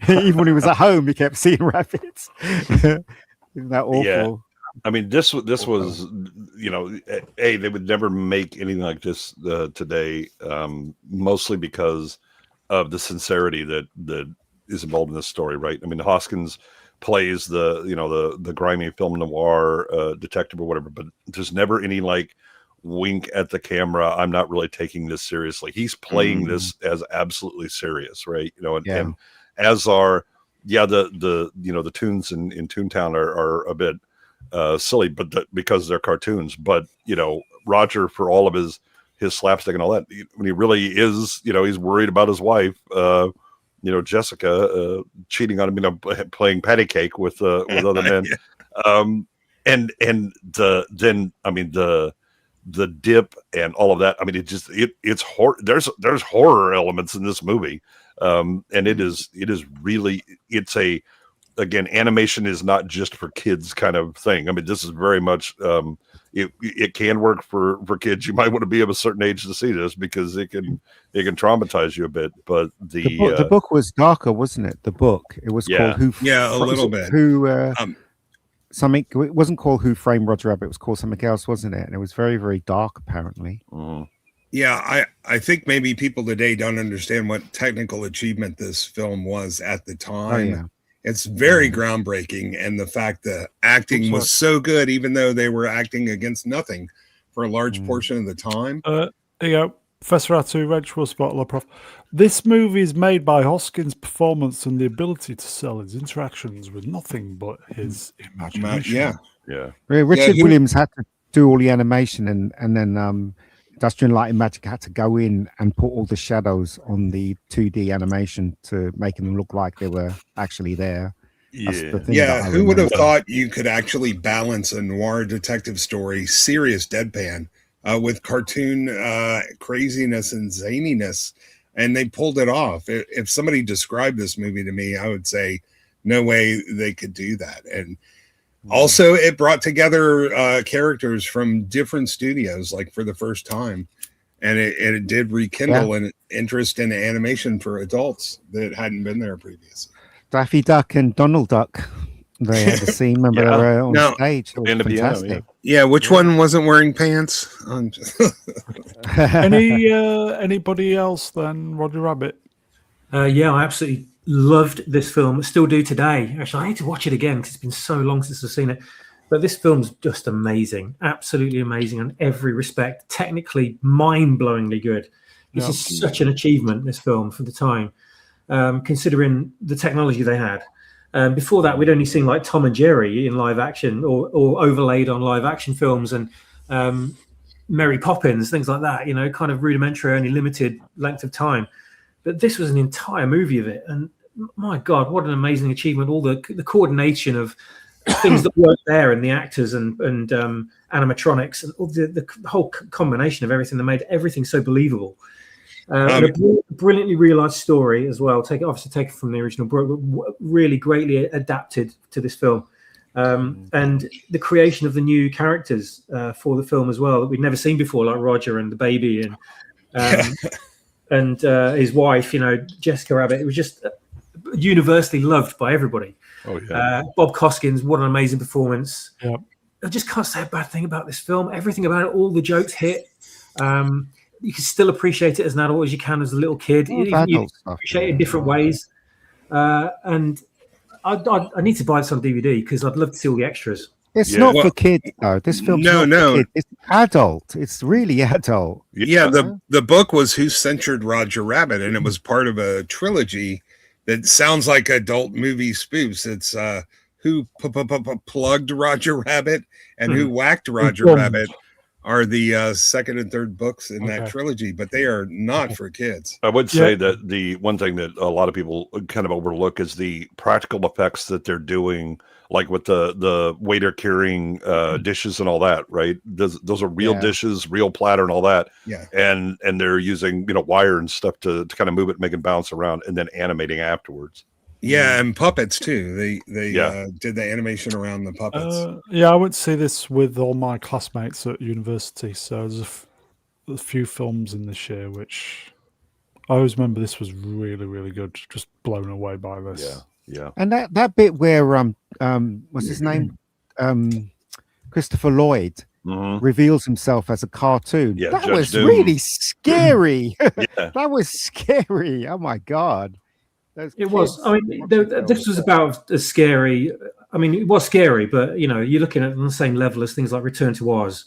Even when he was at home, he kept seeing rabbits. Isn't that awful? Yeah. I mean, this was, they would never make anything like this today, mostly because of the sincerity that is involved in this story, right? I mean, Hoskins plays the grimy film noir detective or whatever, but there's never any wink at the camera. I'm not really taking this seriously. He's playing this as absolutely serious, right? And as are the tunes in Toontown are a bit silly, but because they're cartoons. But Roger, for all of his slapstick and all that, when he really is, he's worried about his wife, Jessica cheating on him, playing patty cake with other men. and the dip and all of that. I mean, it's horror. There's horror elements in this movie, and it is really, it's a, again, animation is not just for kids kind of thing. I mean, this is very much it can work for kids. You might want to be of a certain age to see this because it can traumatize you a bit. But the book was darker, wasn't it? The book, it was called a little bit. Something, it wasn't called Who Framed Roger Rabbit. It was called something else, wasn't it? And it was very, very dark, apparently. Yeah, I think maybe people today don't understand what technical achievement this film was at the time. Oh, yeah. It's very groundbreaking, and the fact that acting was so good, even though they were acting against nothing for a large portion of the time. There you go. Professor Atu, Reg will spot Prof. This movie is made by Hoskins' performance and the ability to sell his interactions with nothing but his imagination. Richard Williams had to do all the animation, and then Industrial Light and Magic had to go in and put all the shadows on the 2D animation to making them look like they were actually there. Who would have thought you could actually balance a noir detective story, serious deadpan, with cartoon craziness and zaniness, and they pulled it off. If somebody described this movie to me, I would say no way they could do that. And also, it brought together characters from different studios, like for the first time, and it did rekindle an interest in animation for adults that hadn't been there previously. Daffy Duck and Donald Duck. They had a scene, remember, they were on stage. It was fantastic. Which one wasn't wearing pants? Anybody else than Roger Rabbit? I absolutely loved this film. Still do today. Actually, I need to watch it again because it's been so long since I've seen it. But this film's just amazing. Absolutely amazing in every respect. Technically, mind-blowingly good. This is such an achievement, this film, for the time, considering the technology they had. Before that, we'd only seen like Tom and Jerry in live action or overlaid on live action films, and Mary Poppins, things like that, kind of rudimentary, only limited length of time. But this was an entire movie of it. And my God, what an amazing achievement. All the coordination of things that weren't there, and the actors and animatronics, and all the whole combination of everything that made everything so believable. And a brilliantly realized story as well. Obviously taken from the original book, but really greatly adapted to this film. And the creation of the new characters for the film as well that we'd never seen before, like Roger and the baby and his wife, Jessica Rabbit. It was just universally loved by everybody. Bob Hoskins, what an amazing performance. I just can't say a bad thing about this film. Everything about it, all the jokes hit. You can still appreciate it as an adult as you can as a little kid. You appreciate it in different ways. And I need to buy this on DVD because I'd love to see all the extras. It's not for kids, though. This film's not for kids. It's adult. It's really adult. The book was Who Censured Roger Rabbit, and it was part of a trilogy that sounds like adult movie spoofs. It's Who Plugged Roger Rabbit and Who Whacked Roger Rabbit are the second and third books in that trilogy, but they are not for kids. I would say that the one thing that a lot of people kind of overlook is the practical effects that they're doing, like with the waiter carrying dishes and all that, right? Those are real dishes, real platter and all that. And they're using, wire and stuff to kind of move it, make it bounce around, and then animating afterwards. And puppets too. They did the animation around the puppets. I went to see this with all my classmates at university. So there's a few films in this year which I always remember. This was really, really good. Just blown away by this. Yeah. And that bit where what's his name? Christopher Lloyd reveals himself as a cartoon. That Judge was Doom. Really scary. That was scary. Oh my God. It was. I mean, this was about as scary. I mean, it was scary, but you're looking at it on the same level as things like Return to Oz.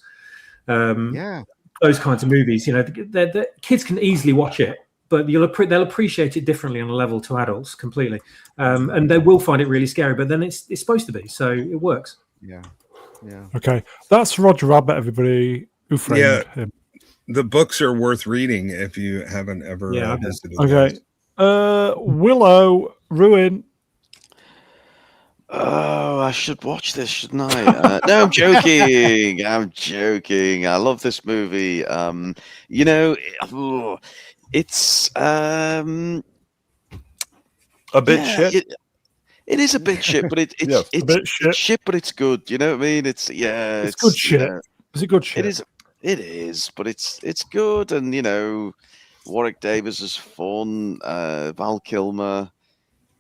Those kinds of movies. The kids can easily watch it, but they'll appreciate it differently on a level to adults completely, and they will find it really scary. But then it's supposed to be, so it works. Yeah. Okay, that's Roger Rabbit. Everybody who framed him. The books are worth reading if you haven't ever visited. Okay. Willow, Ruin. Oh, I should watch this, shouldn't I? No, I'm joking. I'm joking. I love this movie. It's a bit shit. It is a bit shit, but it's shit, but it's good. You know what I mean? It's good shit. Is it good shit? It is, but it's good, and Warwick Davis is fun. Val Kilmer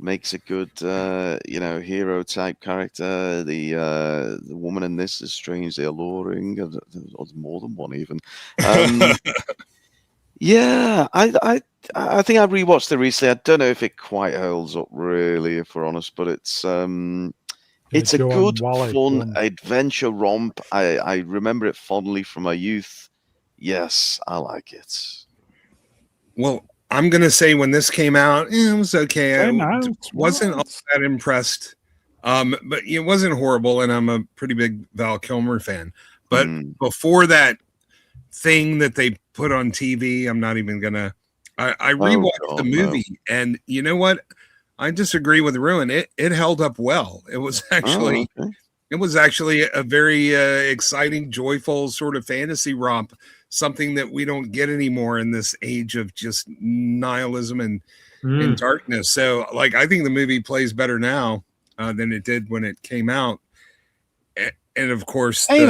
makes a good hero type character. The woman in this is strangely alluring. There's more than one even. Yeah, I think I rewatched it recently. I don't know if it quite holds up, really, if we're honest, but it's a good, fun adventure romp. I remember it fondly from my youth. Yes, I like it. Well, I'm gonna say when this came out, it was okay. I wasn't all that impressed, but it wasn't horrible, and I'm a pretty big Val Kilmer fan. But before that thing that they put on TV, I'm not even gonna. I rewatched the movie, and you know what? I disagree with Ruin. It held up well. It was actually a very exciting, joyful sort of fantasy romp. Something that we don't get anymore in this age of just nihilism and darkness. So, I think the movie plays better now than it did when it came out. And of course, the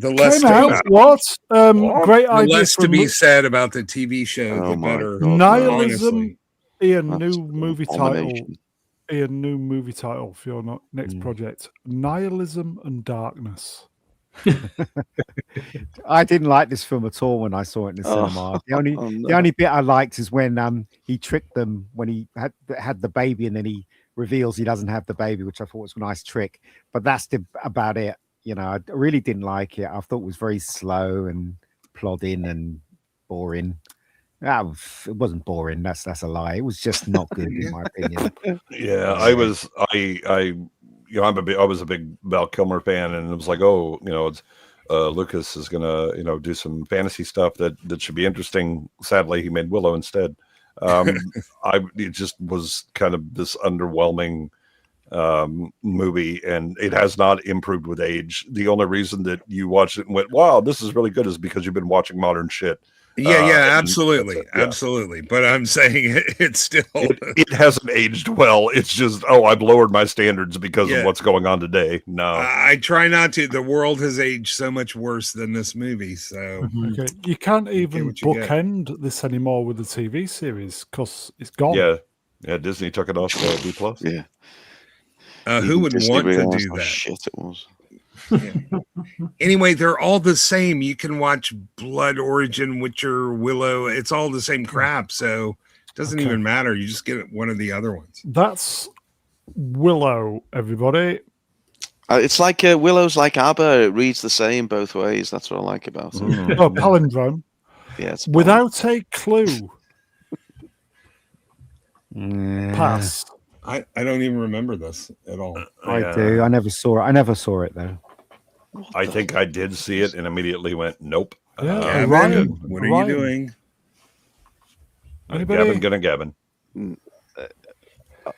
less came out. What? Great idea. The less to be said about the TV show, the better. Nihilism. Ian, new movie title for your next project: Nihilism and Darkness. I didn't like this film at all when I saw it in the cinema. The only bit I liked is when he tricked them when he had the baby, and then he reveals he doesn't have the baby, which I thought was a nice trick. But that's about it. I really didn't like it. I thought it was very slow and plodding and boring. It wasn't boring. That's a lie. It was just not good in my opinion. Yeah, I was a big Val Kilmer fan, and it was like, it's Lucas is gonna do some fantasy stuff that should be interesting. Sadly, he made Willow instead. It just was kind of this underwhelming movie, and it has not improved with age. The only reason that you watched it and went, "Wow, this is really good," is because you've been watching modern shit. Absolutely. Absolutely. But I'm saying it's still it hasn't aged well. It's just, I've lowered my standards because of what's going on today. No, I try not to. The world has aged so much worse than this movie. So okay, you can't even bookend this anymore with the TV series because it's gone. Yeah. Disney took it off D+. Yeah. Who would want to do that? Shit, it was. Yeah. Anyway, they're all the same. You can watch Blood Origin, Witcher, Willow. It's all the same crap. So it doesn't even matter. You just get one of the other ones. That's Willow, everybody. It's like Willow's like ABBA. It reads the same both ways. That's what I like about it. Oh, palindrome. Yeah, it's without a clue. Pass. I don't even remember this at all. I do. I never saw it though. I think I did see it and immediately went, nope. Gavin, what are you doing? Gavin.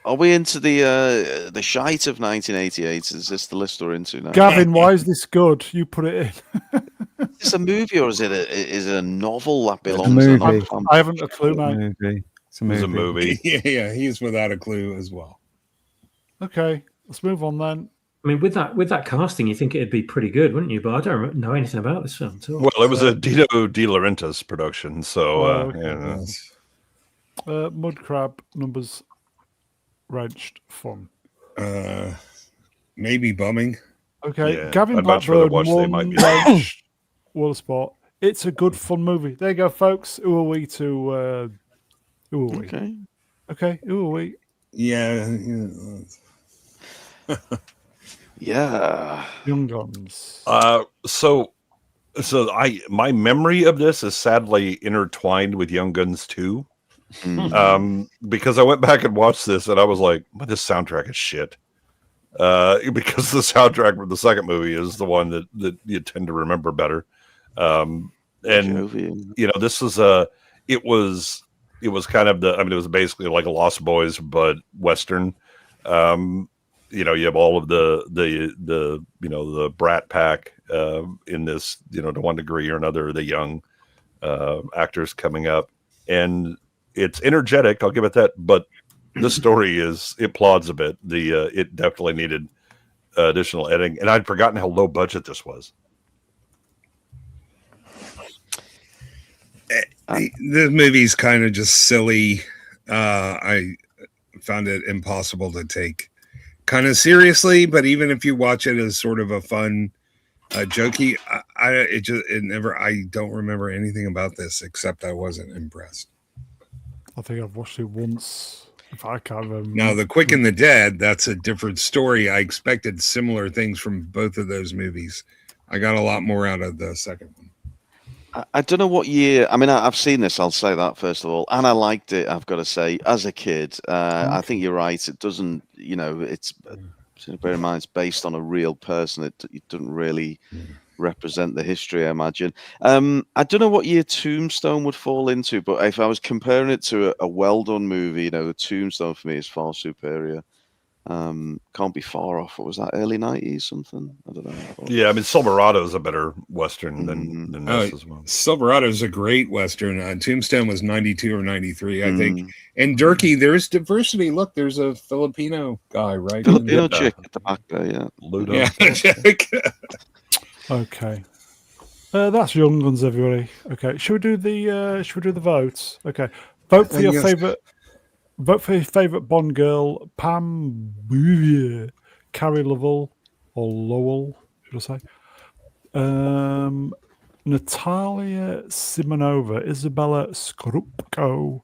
Are we into the shite of 1988? Is this the list we're into now? Gavin, why is this good? You put it in. Is this a movie or is it a novel that belongs? It's a movie. I haven't a clue, man. It's a movie. Yeah, he's without a clue as well. Okay, let's move on then. I mean, with that casting, you think it'd be pretty good, wouldn't you? But I don't know anything about this film at all. Well, it was a Dino De Laurentiis production, so Mud Crab numbers wrenched fun. Maybe bumming. Okay, Gavin Blackburn won World Sport. It's a good fun movie. There you go, folks. Who are we to? Who are we? Okay. Who are we? Yeah. Yeah. Young Guns. So my memory of this is sadly intertwined with Young Guns 2. Because I went back and watched this and I was like, this soundtrack is shit. Because the soundtrack for the second movie is the one that you tend to remember better. This is it was kind of it was basically like a Lost Boys but Western. you have all of the the brat pack in this, to one degree or another, the young actors coming up, and it's energetic. I'll give it that, but the story it plods a bit. It definitely needed additional editing, and I'd forgotten how low budget this was. The movie's kind of just silly. I found it impossible to take kind of seriously, but even if you watch it as sort of a fun, jokey, I don't remember anything about this except I wasn't impressed. I think I've watched it once. If I can't remember. Now, The Quick and the Dead, that's a different story. I expected similar things from both of those movies. I got a lot more out of the second one. I don't know what year. I mean, I've seen this. I'll say that first of all, and I liked it. I've got to say, as a kid, I think you're right. It doesn't, it's bear in mind it's based on a real person. It doesn't really represent the history, I imagine. I don't know what year Tombstone would fall into, but if I was comparing it to a well-done movie, the Tombstone for me is far superior. Can't be far off. What was that? Early 90s, something? I don't know. Yeah, I mean, Silverado is a better Western than this as well. Silverado is a great Western. Tombstone was 92 or 93, I think. And Durkee, there's diversity. Look, there's a Filipino guy, right? Filipino chick at the back there, yeah. Ludo. Yeah, Okay. That's Young Guns, everybody. Okay. Should we do the votes? Okay. Vote for your favorite Bond girl, Pam Bouvier, Carrie Lowell, or Lowell, should I say? Natalia Simonova, Isabella Scorupco,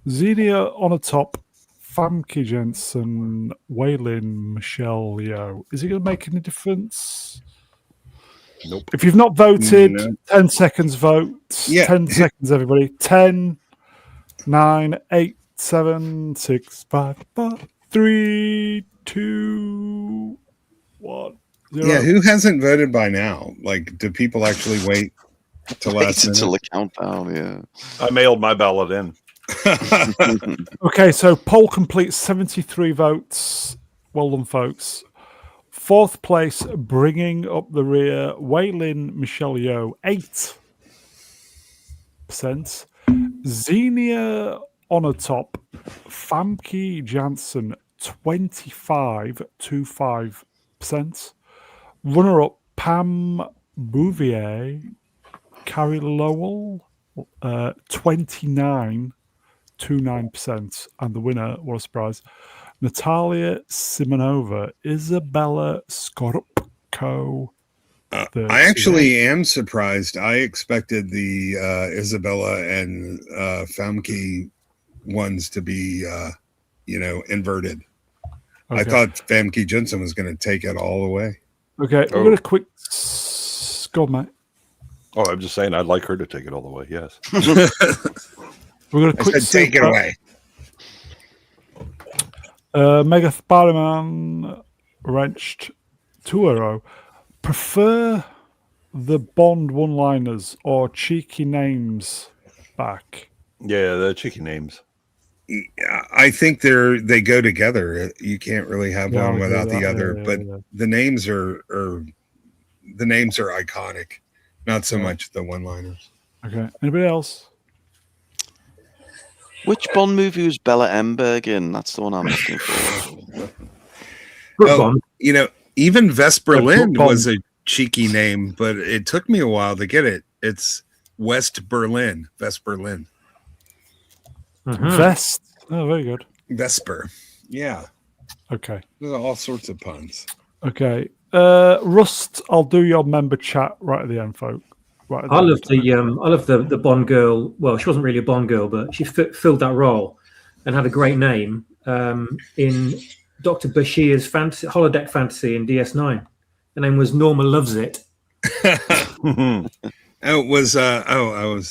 Xenia on a top, Famke Jensen, Waylin Michelle Yeoh. Is it going to make any difference? Nope. If you've not voted, 10 seconds vote. Yeah. 10 seconds, everybody. 10, 9, 8, 7, 6, 5, 4, 3, 2, 1. 0. Yeah, who hasn't voted by now? Like, do people actually wait till last minute? Until the countdown, yeah. I mailed my ballot in. Okay, so poll complete, 73 votes. Well done, folks. Fourth place, bringing up the rear, Waylin Michelle Yeoh, 8%. Xenia on a top, Famke Janssen, 25%. Runner-up, Pam Bouvier, Carrie Lowell, 29%. And the winner, what a surprise, Natalia Simonova, Isabella Scorupco. I actually am surprised. I expected the Isabella and Famke ones to be, inverted. Okay. I thought Famke Jensen was going to take it all away. Okay, we're going to quick... Go on, mate. Oh, I'm just saying I'd like her to take it all the way, yes. We're going to quick... take it away. Mega Spider-Man wrenched 2-0. Prefer the Bond one-liners or cheeky names back? Yeah, the cheeky names. I think they go together. You can't really have one without the other. But the names are iconic, not so much the one-liners. Okay. Anybody else? Which Bond movie was Bella Emberg in? That's the one I'm looking for. Even Vesper Lind was a cheeky name, but it took me a while to get it. It's West Berlin, Vesper Lind. Vest. Oh, very good. Vesper. Yeah. Okay. There's all sorts of puns. Okay. Rust, I'll do your member chat right at the end, folks. Right I love the Bond girl. Well, she wasn't really a Bond girl, but she filled that role and had a great name in Dr. Bashir's holodeck fantasy in DS9. Her name was Norma Loves It. I was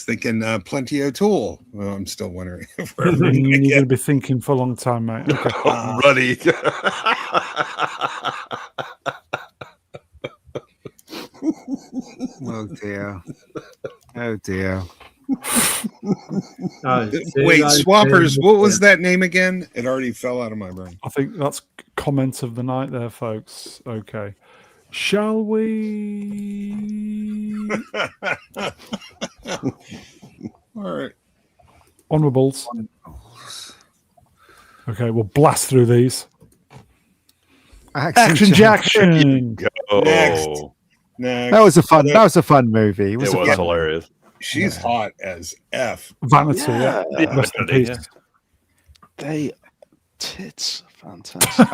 thinking Plenty O'Toole. Well, I'm still wondering. You're going to be thinking for a long time, mate. Okay. Ruddy. Oh dear. Oh dear. Wait, Swappers, what was that name again? It already fell out of my brain. I think that's comment of the night there, folks. Okay. Shall we? All right. Honorables. Okay, we'll blast through these. Action Jackson. Next. That was a fun movie. It was hilarious. She's hot as F. Vanity, yeah. Rest in peace. They tits, fantastic.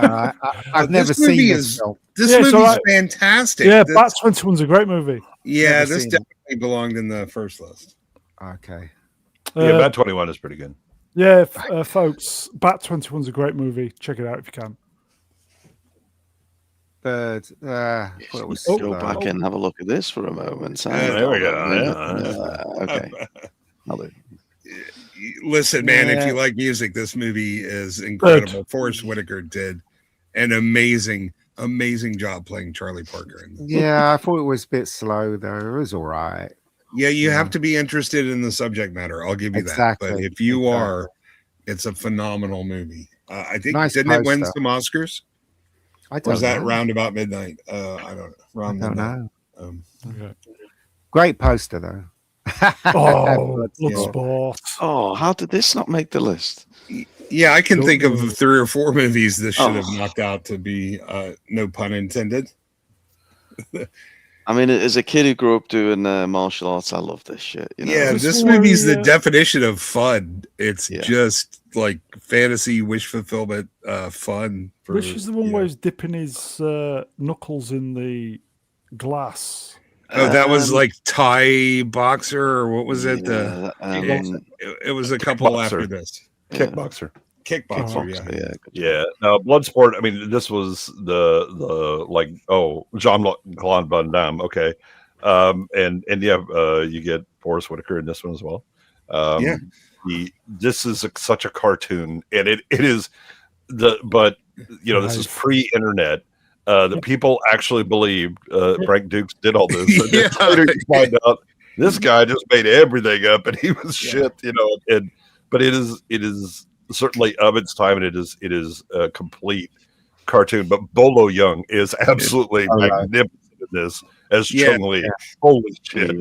I've never seen this film. This movie's fantastic. Yeah, Bat 21's a great movie. Yeah, this definitely belonged in the first list. Okay. Yeah, Bat 21 is pretty good. Yeah, folks, Bat 21's a great movie. Check it out if you can. But go back and have a look at this for a moment. There we go. Okay. I'll do. Listen, man, if you like music, this movie is incredible. Forrest Whitaker did an amazing job playing Charlie Parker. Yeah, I thought it was a bit slow, though. It was all right. Yeah, you have to be interested in the subject matter. I'll give you that. But if you are, it's a phenomenal movie. I think, didn't it win some Oscars? I don't know. Was that round about midnight? I don't know. Okay. Great poster, though. Bloodsport. Oh, how did this not make the list? Yeah, I can think of 3 or 4 movies this should have knocked out to be, no pun intended. I mean, as a kid who grew up doing martial arts, I love this shit. You know? Yeah, this movie's the definition of fun. It's just like fantasy, wish fulfillment, fun. Which is the one where he's dipping his knuckles in the glass? Oh, that was like Thai boxer, or what was it? It was a couple after this. Kickboxer. Yeah. No, Bloodsport. I mean, this was the Jean-Claude Van Damme. Okay, you get Forrest Whitaker in this one as well. This is such a cartoon, and it is this is pre-internet. The people actually believed Frank Dukes did all this. Later you find out this guy just made everything up, and he was shit. But it is certainly of its time, and it is a complete cartoon. But Bolo Young is absolutely magnificent in this as Chung Li. Holy shit!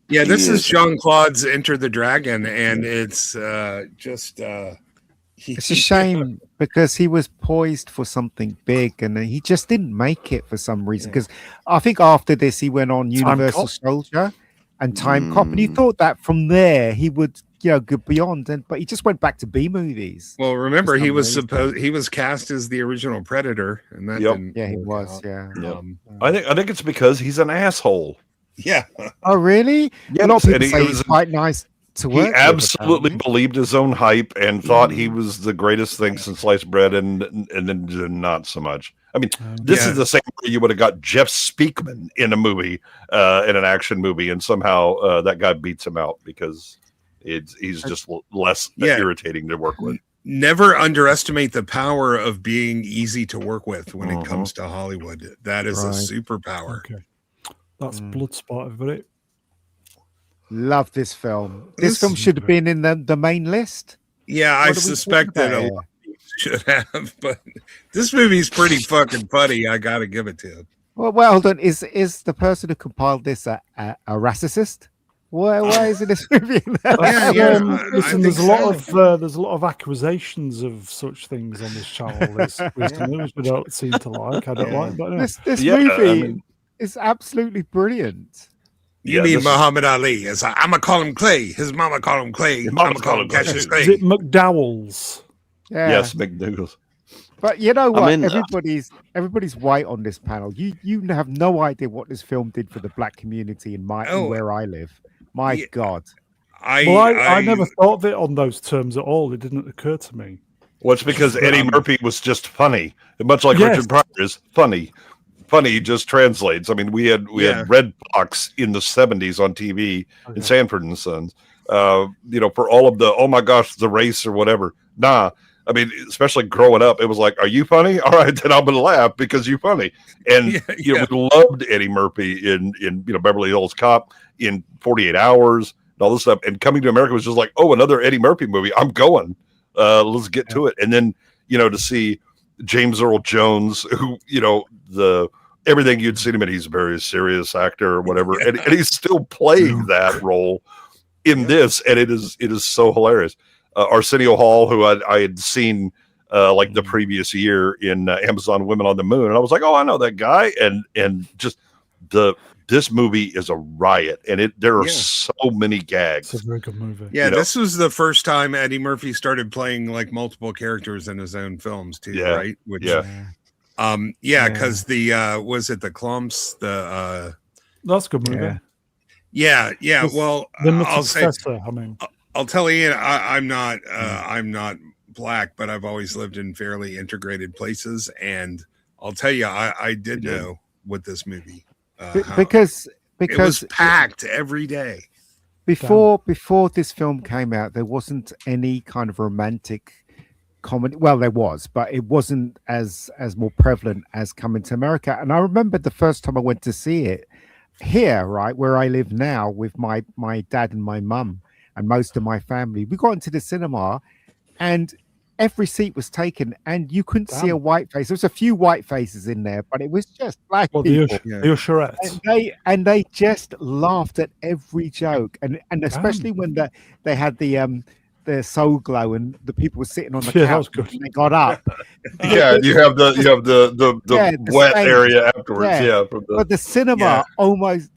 Yeah, this is Jean-Claude's Enter the Dragon, and it's just. It's a shame because he was poised for something big and he just didn't make it for some reason. Because I think after this, he went on Universal Soldier and Time Cop, and you thought that from there he would, go beyond. But he just went back to B movies. Well, remember he was cast as the original Predator, and that didn't he was. I think it's because he's an asshole. Yeah. Oh, really? Yeah, a lot of people say he's quite nice. He absolutely believed his own hype and thought he was the greatest thing since sliced bread, and then not so much. I mean, this is the same way you would have got Jeff Speakman in a movie, in an action movie, and somehow that guy beats him out because he's just less irritating to work with. Never underestimate the power of being easy to work with when it comes to Hollywood. That is a superpower. Okay. That's Bloodsport, everybody. Love this film. This film should have been in the main list. Yeah, I suspect that a lot of people should have, but this movie's pretty fucking funny. I gotta give it to him. Well, hold on. Is the person who compiled this a racist? Why isn't this movie in there? Listen, there's a lot of accusations of such things on this channel. There's news we don't seem to like. I don't like, but anyway. This movie is absolutely brilliant. You mean Muhammad Ali? I'm gonna call him Clay. His mama called him Clay. I'm gonna call him Cassius Clay. Is it McDowell's? Yeah. Yes, McDougal's. But you know what? Everybody's white on this panel. You have no idea what this film did for the black community in where I live. My God. I never thought of it on those terms at all. It didn't occur to me. Well, it's because Eddie Murphy was just funny, much like Richard Pryor is funny. Funny just translates. I mean, we had Red Box in the 70s on TV in Sanford and Sons. For all of the oh my gosh, the race or whatever. Nah, I mean, especially growing up, it was like, are you funny? All right, then I'm gonna laugh because you're funny. And we loved Eddie Murphy in Beverly Hills Cop, in 48 Hours, and all this stuff. And Coming to America was just like, oh, another Eddie Murphy movie. I'm going. Let's get to it. And then to see James Earl Jones, who, everything you'd seen him in, he's a very serious actor or whatever, and he's still playing that role in this, and it is so hilarious. Arsenio Hall, who I had seen like the previous year in Amazon Women on the Moon, and I was like, oh, I know that guy, and just this movie is a riot, and there are so many gags. It's a very good movie. Yeah, this was the first time Eddie Murphy started playing like multiple characters in his own films too, right? Which, because the was it the Clumps? That's a good movie. Yeah. Well, I'll say, I'll tell Ian, I'm not black, but I've always lived in fairly integrated places, and I'll tell you, I did know what this movie. Because it was packed every day. Before this film came out, there wasn't any kind of romantic comedy. Well, there was, but it wasn't as more prevalent as Coming to America. And I remember the first time I went to see it here, right where I live now, with my dad and my mum and most of my family. We got into the cinema, and every seat was taken, and you couldn't see a white face. There was a few white faces in there, but it was just black people. The Usherettes. And they just laughed at every joke, and especially when they had the soul glow, and the people were sitting on the couch and they got up. You have the wet area afterwards. But the cinema almost,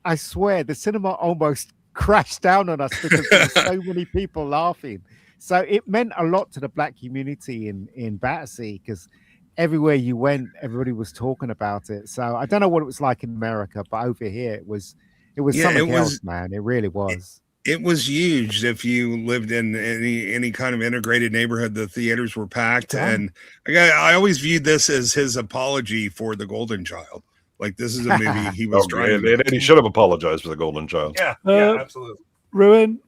I swear, the cinema almost crashed down on us because there were so many people laughing. So it meant a lot to the black community in Battersea, because everywhere you went, everybody was talking about it. So I don't know what it was like in America, but over here it was something else, man. It really was. It was huge. If you lived in any kind of integrated neighborhood, the theaters were packed, and I always viewed this as his apology for The Golden Child. Like, this is a movie he was trying to. And he should have apologized for The Golden Child. Yeah, absolutely. Ruin.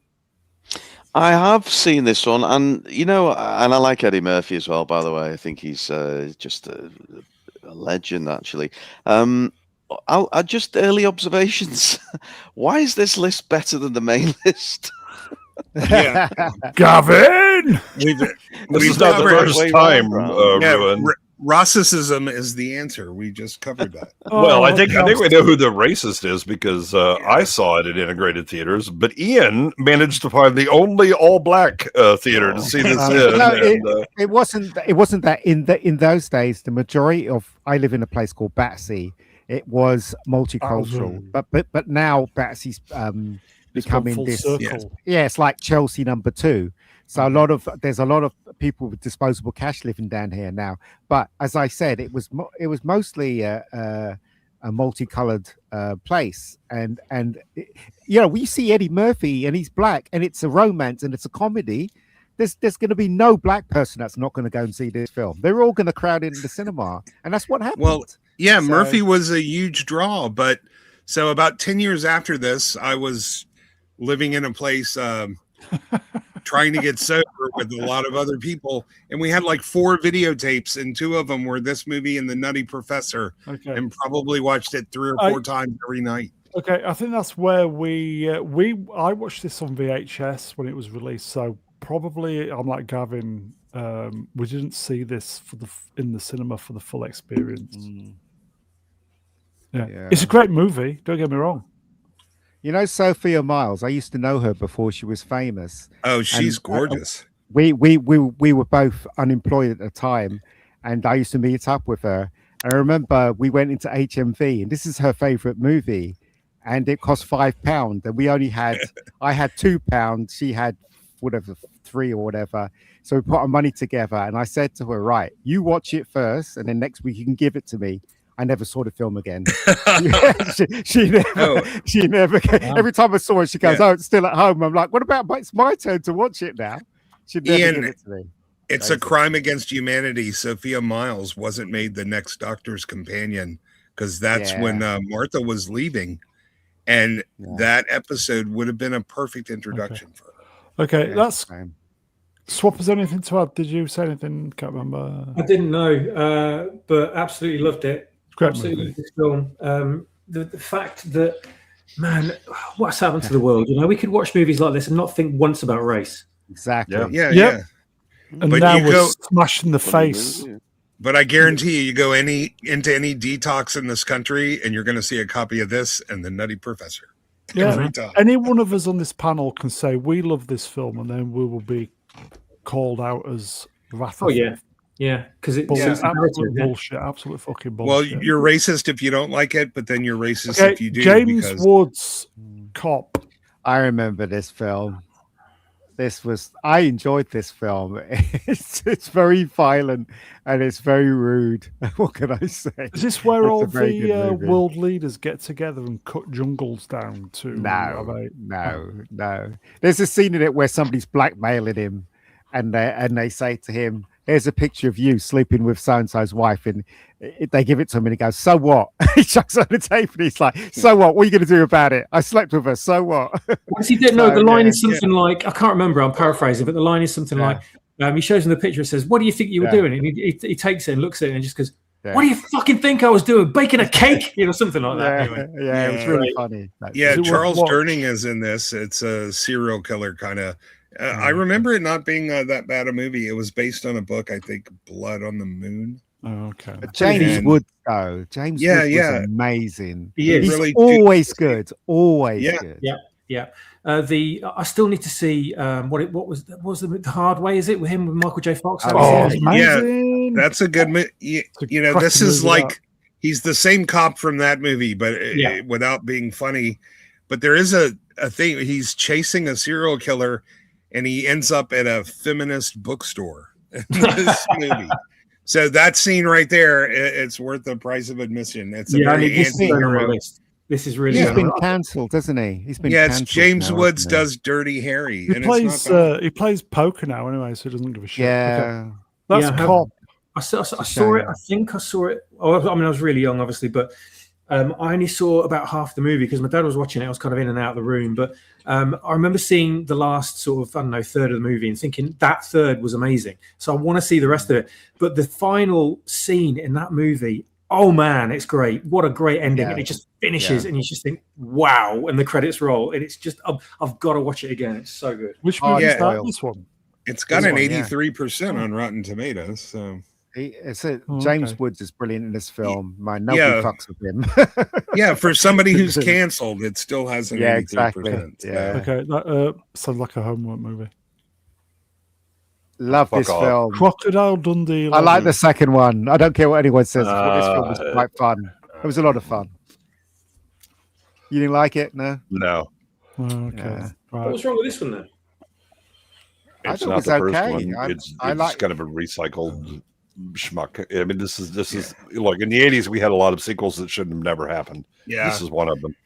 I have seen this one, and and I like Eddie Murphy as well, by the way. I think he's just a legend, actually. I'll just early observations. Why is this list better than the main list? Gavin! This is not the first time, Ruin. Racism is the answer. We just covered that. Well, I think we know who the racist is, because I saw it at integrated theaters, but Ian managed to find the only all-black theater to see this in. It wasn't that in those days. The majority of, I live in a place called Battersea. It was multicultural, but now Battersea's becoming this. It's like Chelsea #2. So there's a lot of people with disposable cash living down here now. But as I said, it was mostly a multicolored place, and we see Eddie Murphy and he's black, and it's a romance and it's a comedy. There's going to be no black person that's not going to go and see this film. They're all going to crowd into the cinema, and that's what happened. Well, yeah, so, Murphy was a huge draw, but so about 10 years after this, I was living in a place trying to get sober with a lot of other people, and we had like 4 videotapes, and 2 of them were this movie and The Nutty Professor, and probably watched it 3 or 4 times every night. Okay, I think that's where I watched this on VHS when it was released, so probably I'm like Gavin. We didn't see this in the cinema for the full experience. Yeah, it's a great movie. Don't get me wrong. Sophia Myles. I used to know her before she was famous. Oh, she's gorgeous. We were both unemployed at the time, and I used to meet up with her. I remember we went into HMV, and this is her favorite movie, and it cost £5, and we only had I had £2, she had whatever 3 or whatever. So we put our money together, and I said to her, right, you watch it first, and then next week you can give it to me. I never saw the film again. she never every time I saw it, she goes, oh, it's still at home. I'm like, what about it's my turn to watch it now? She'd never give it to me. It's a crime against humanity. Sophia Myles wasn't made the next Doctor's Companion, because that's when Martha was leaving, and that episode would have been a perfect introduction for her. Okay, that's Swap, has anything to add? Did you say anything? Can't remember. I didn't know, but absolutely loved it. Absolutely loved this film. The fact that, man, what's happened to the world? We could watch movies like this and not think once about race. Exactly. Yeah. And but now we're smashed in the face But I guarantee you go into any detox in this country, and you're going to see a copy of this and the Nutty Professor. Yeah, any one of us on this panel can say we love this film, and then we will be called out as wrathful. Oh yeah, because it's absolute bullshit, absolute fucking bullshit. Well, you're racist if you don't like it, but then you're racist if you do. James Woods, Cop. I remember this film. I enjoyed this film. It's very violent and it's very rude. What can I say? Is this where all the world leaders get together and cut jungles down to? No. There's a scene in it where somebody's blackmailing him, and they say to him, "Here's a picture of you sleeping with so-and-so's wife," and they give it to him, and he goes, "So what?" He chucks on the tape, and he's like, "So what? What are you going to do about it? I slept with her. So what?" Once he didn't know, the line is something like, I can't remember, I'm paraphrasing, but the line is something like, he shows him the picture and says, "What do you think you were doing?" And he takes it and looks at it and just goes, "What do you fucking think I was doing? Baking a cake?" Something like that. Anyway. Yeah, it was really funny. Charles Durning is in this. It's a serial killer kind of. I remember it not being that bad a movie. It was based on a book, I think, Blood on the Moon. Oh, okay. James Woods, though. James Woods was amazing. He's really always good. Always good. Yeah. I still need to see what was the Hard Way? Is it with him with Michael J. Fox? Amazing. That's a good movie. This is like he's the same cop from that movie, but without being funny. But there is a thing. He's chasing a serial killer, and he ends up at a feminist bookstore in this movie. So that scene right there, it's worth the price of admission. It's This is really. He's been cancelled, hasn't he? He's been. It's James Woods does Dirty Harry. He plays poker now anyway, so he doesn't give a shit. Yeah, that's Cop. I saw it. I think I saw it. I was really young, obviously, but I only saw about half the movie because my dad was watching it. I was kind of in and out of the room, but I remember seeing the last sort of, third of the movie and thinking that third was amazing. So I want to see the rest of it. But the final scene in that movie, oh man, it's great. What a great ending. And it just finishes and you just think, wow. And the credits roll. And it's just, I've got to watch it again. It's so good. Which movie is that? This one? It's got an 83% on Rotten Tomatoes. So. James Woods is brilliant in this film. Nobody fucks with him. For somebody who's canceled, it still has an 83%. Exactly. Yeah. Okay, that sounds like a homework movie. Love this film. Crocodile Dundee. I like the second one. I don't care what anyone says. This film was quite fun. It was a lot of fun. You didn't like it? No. Okay. Right. What's wrong with this one then? It's not the first one. It's kind of a recycled schmuck. I mean, this is like in the 80s we had a lot of sequels that should have never happened. This is one of them.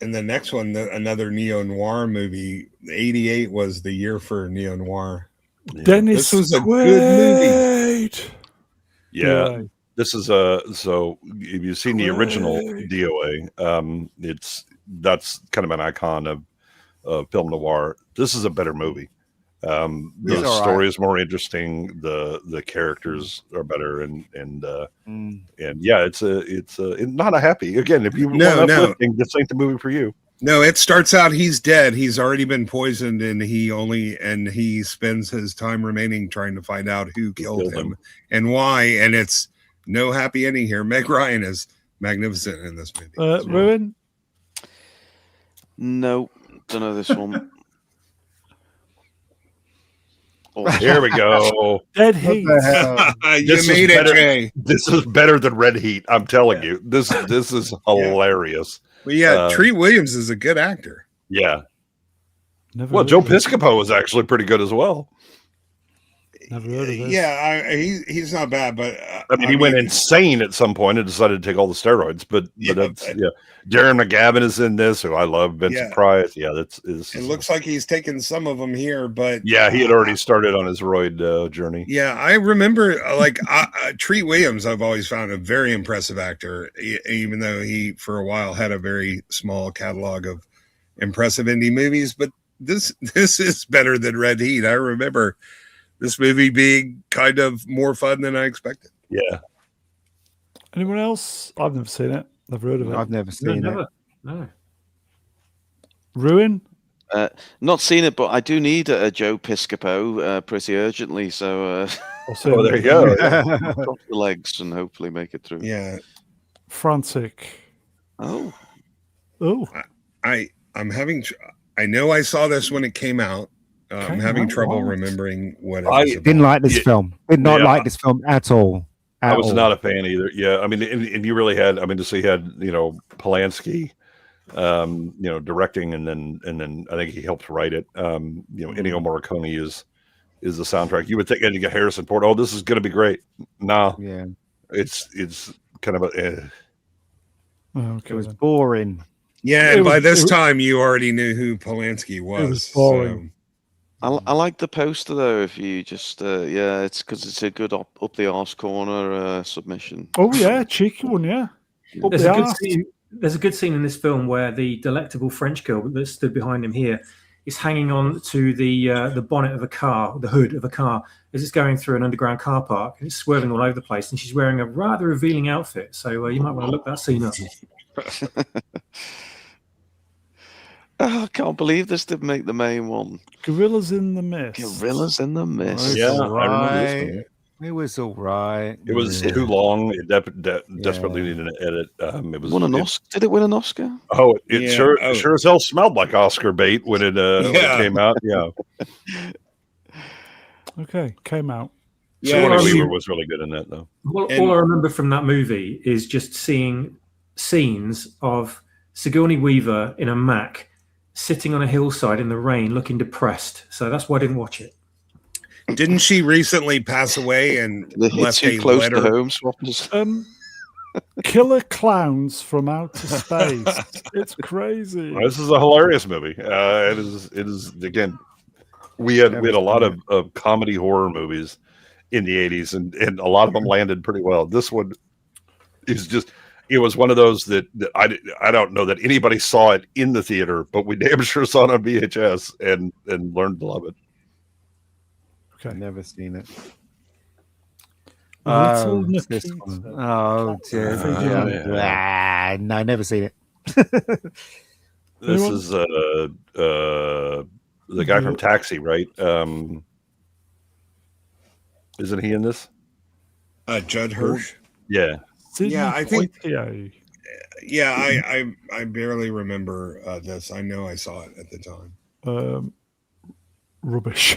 And the next one, another neo-noir movie, 88 was the year for neo-noir. This was a good movie. This is so if you've seen the original DOA, that's kind of an icon of film noir. This is a better movie. The story is more interesting. The characters are better, and it's not a happy. Again, if you want uplifting, this ain't the movie for you. No, it starts out he's dead. He's already been poisoned, and he spends his time remaining trying to find out who killed him and why. And it's no happy ending here. Meg Ryan is magnificent in this movie. Ruin? No, don't know this one. Here we go. Dead Heat. You made it, Jay. This is better than Red Heat. I'm telling you. This is hilarious. Well, Treat Williams is a good actor. Yeah. Joe Piscopo was actually pretty good as well. Never heard of this. Yeah, he's not bad, but he went insane at some point and decided to take all the steroids. But Darren McGavin is in this, who I love. Vincent Price. Yeah, it looks like he's taken some of them here, but he had already started on his roid journey. Yeah, I remember Treat Williams. I've always found a very impressive actor, even though he for a while had a very small catalog of impressive indie movies. But this is better than Red Heat. I remember this movie being kind of more fun than I expected. Yeah. Anyone else? I've never seen it. Never heard of it. I've never seen it. No. Ruin? Not seen it, but I do need a Joe Piscopo pretty urgently. So there you go. Cross the legs and hopefully make it through. Yeah. Frantic. Oh. I'm having. I know I saw this when it came out. I'm having trouble remembering what it was. Didn't like this film. Did not like this film at all. I was not a fan either. Yeah, I mean, and you really had. I mean, he had Polanski, directing, and then I think he helped write it. Ennio Morricone is the soundtrack. You would think, and you get Harrison Ford. Oh, this is going to be great. No, yeah, it's kind of a. It was boring. Yeah, and by this time you already knew who Polanski was. It was boring. I like the poster though. If you just it's because it's a good up the arse corner submission. Oh yeah, cheeky one, yeah. There's a good scene in this film where the delectable French girl that stood behind him here is hanging on to the bonnet of a car, the hood of a car, as it's going through an underground car park. And it's swirling all over the place, and she's wearing a rather revealing outfit. So you might want to look that scene up. I can't believe this didn't make the main one. Gorillas in the Mist. Gorillas in the Mist. Yeah, I remember this one. It was all right. It was too long. It desperately needed an edit. It was won an Oscar. Did it win an Oscar? Oh, it sure as hell smelled like Oscar bait when it came out. Yeah. Okay, came out. Sigourney Weaver was really good in that, though. All I remember from that movie is just seeing scenes of Sigourney Weaver in a Mac sitting on a hillside in the rain looking depressed. So that's why I didn't watch it. Didn't she recently pass away and left a close letter? To home, swappers. Killer Clowns from Outer Space. It's crazy. This is a hilarious movie. It is again. We had a lot of comedy horror movies in the 80s, and a lot of them landed pretty well. This one is just. It was one of those that I don't know that anybody saw it in the theater, but we damn sure saw it on VHS and learned to love it. Okay, never seen it. This one. No, never seen it. This is the guy from Taxi, right? Isn't he in this? Judd Hirsch. Yeah. Yeah, I think. Yeah, I barely remember this. I know I saw it at the time. Rubbish.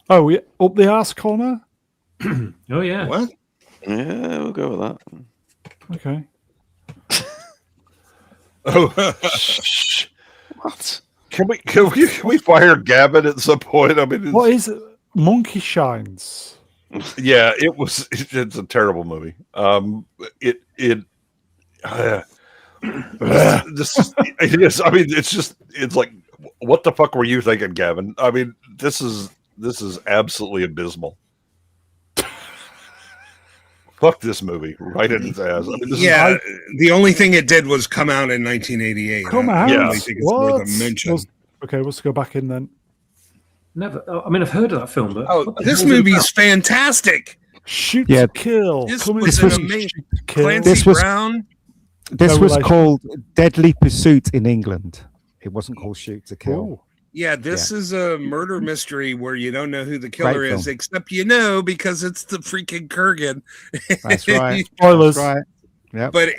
Oh, yeah, up the arse corner. Oh yeah. What? Yeah, we'll go with that. Okay. What? Can we fire Gavin at some point? I mean, what is it? Monkey Shines. Yeah, it's a terrible movie. It is. I mean, it's like, what the fuck were you thinking, Gavin? I mean, this is absolutely abysmal. Fuck this movie right in its ass. I mean, the only thing it did was come out in 1988. Come out? Yeah, I think it's worth a mention. Okay, let's go back in then. Never. I mean, I've heard of that film, but this movie's fantastic. Shoot to Kill. This was amazing. Clancy Brown. This was called Deadly Pursuit in England. It wasn't called Shoot to Kill. Ooh. Yeah, this is a murder mystery where you don't know who the killer Great is, film. except because it's the freaking Kurgan. That's right. Spoilers. That's right. Yep. But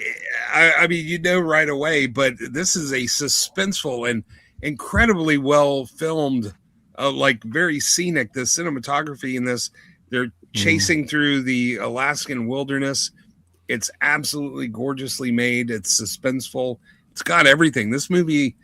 I mean, right away. But this is a suspenseful and incredibly well filmed. Like very scenic. The cinematography in this, they're chasing through the Alaskan wilderness. It's absolutely gorgeously made. It's suspenseful. It's got everything. This movie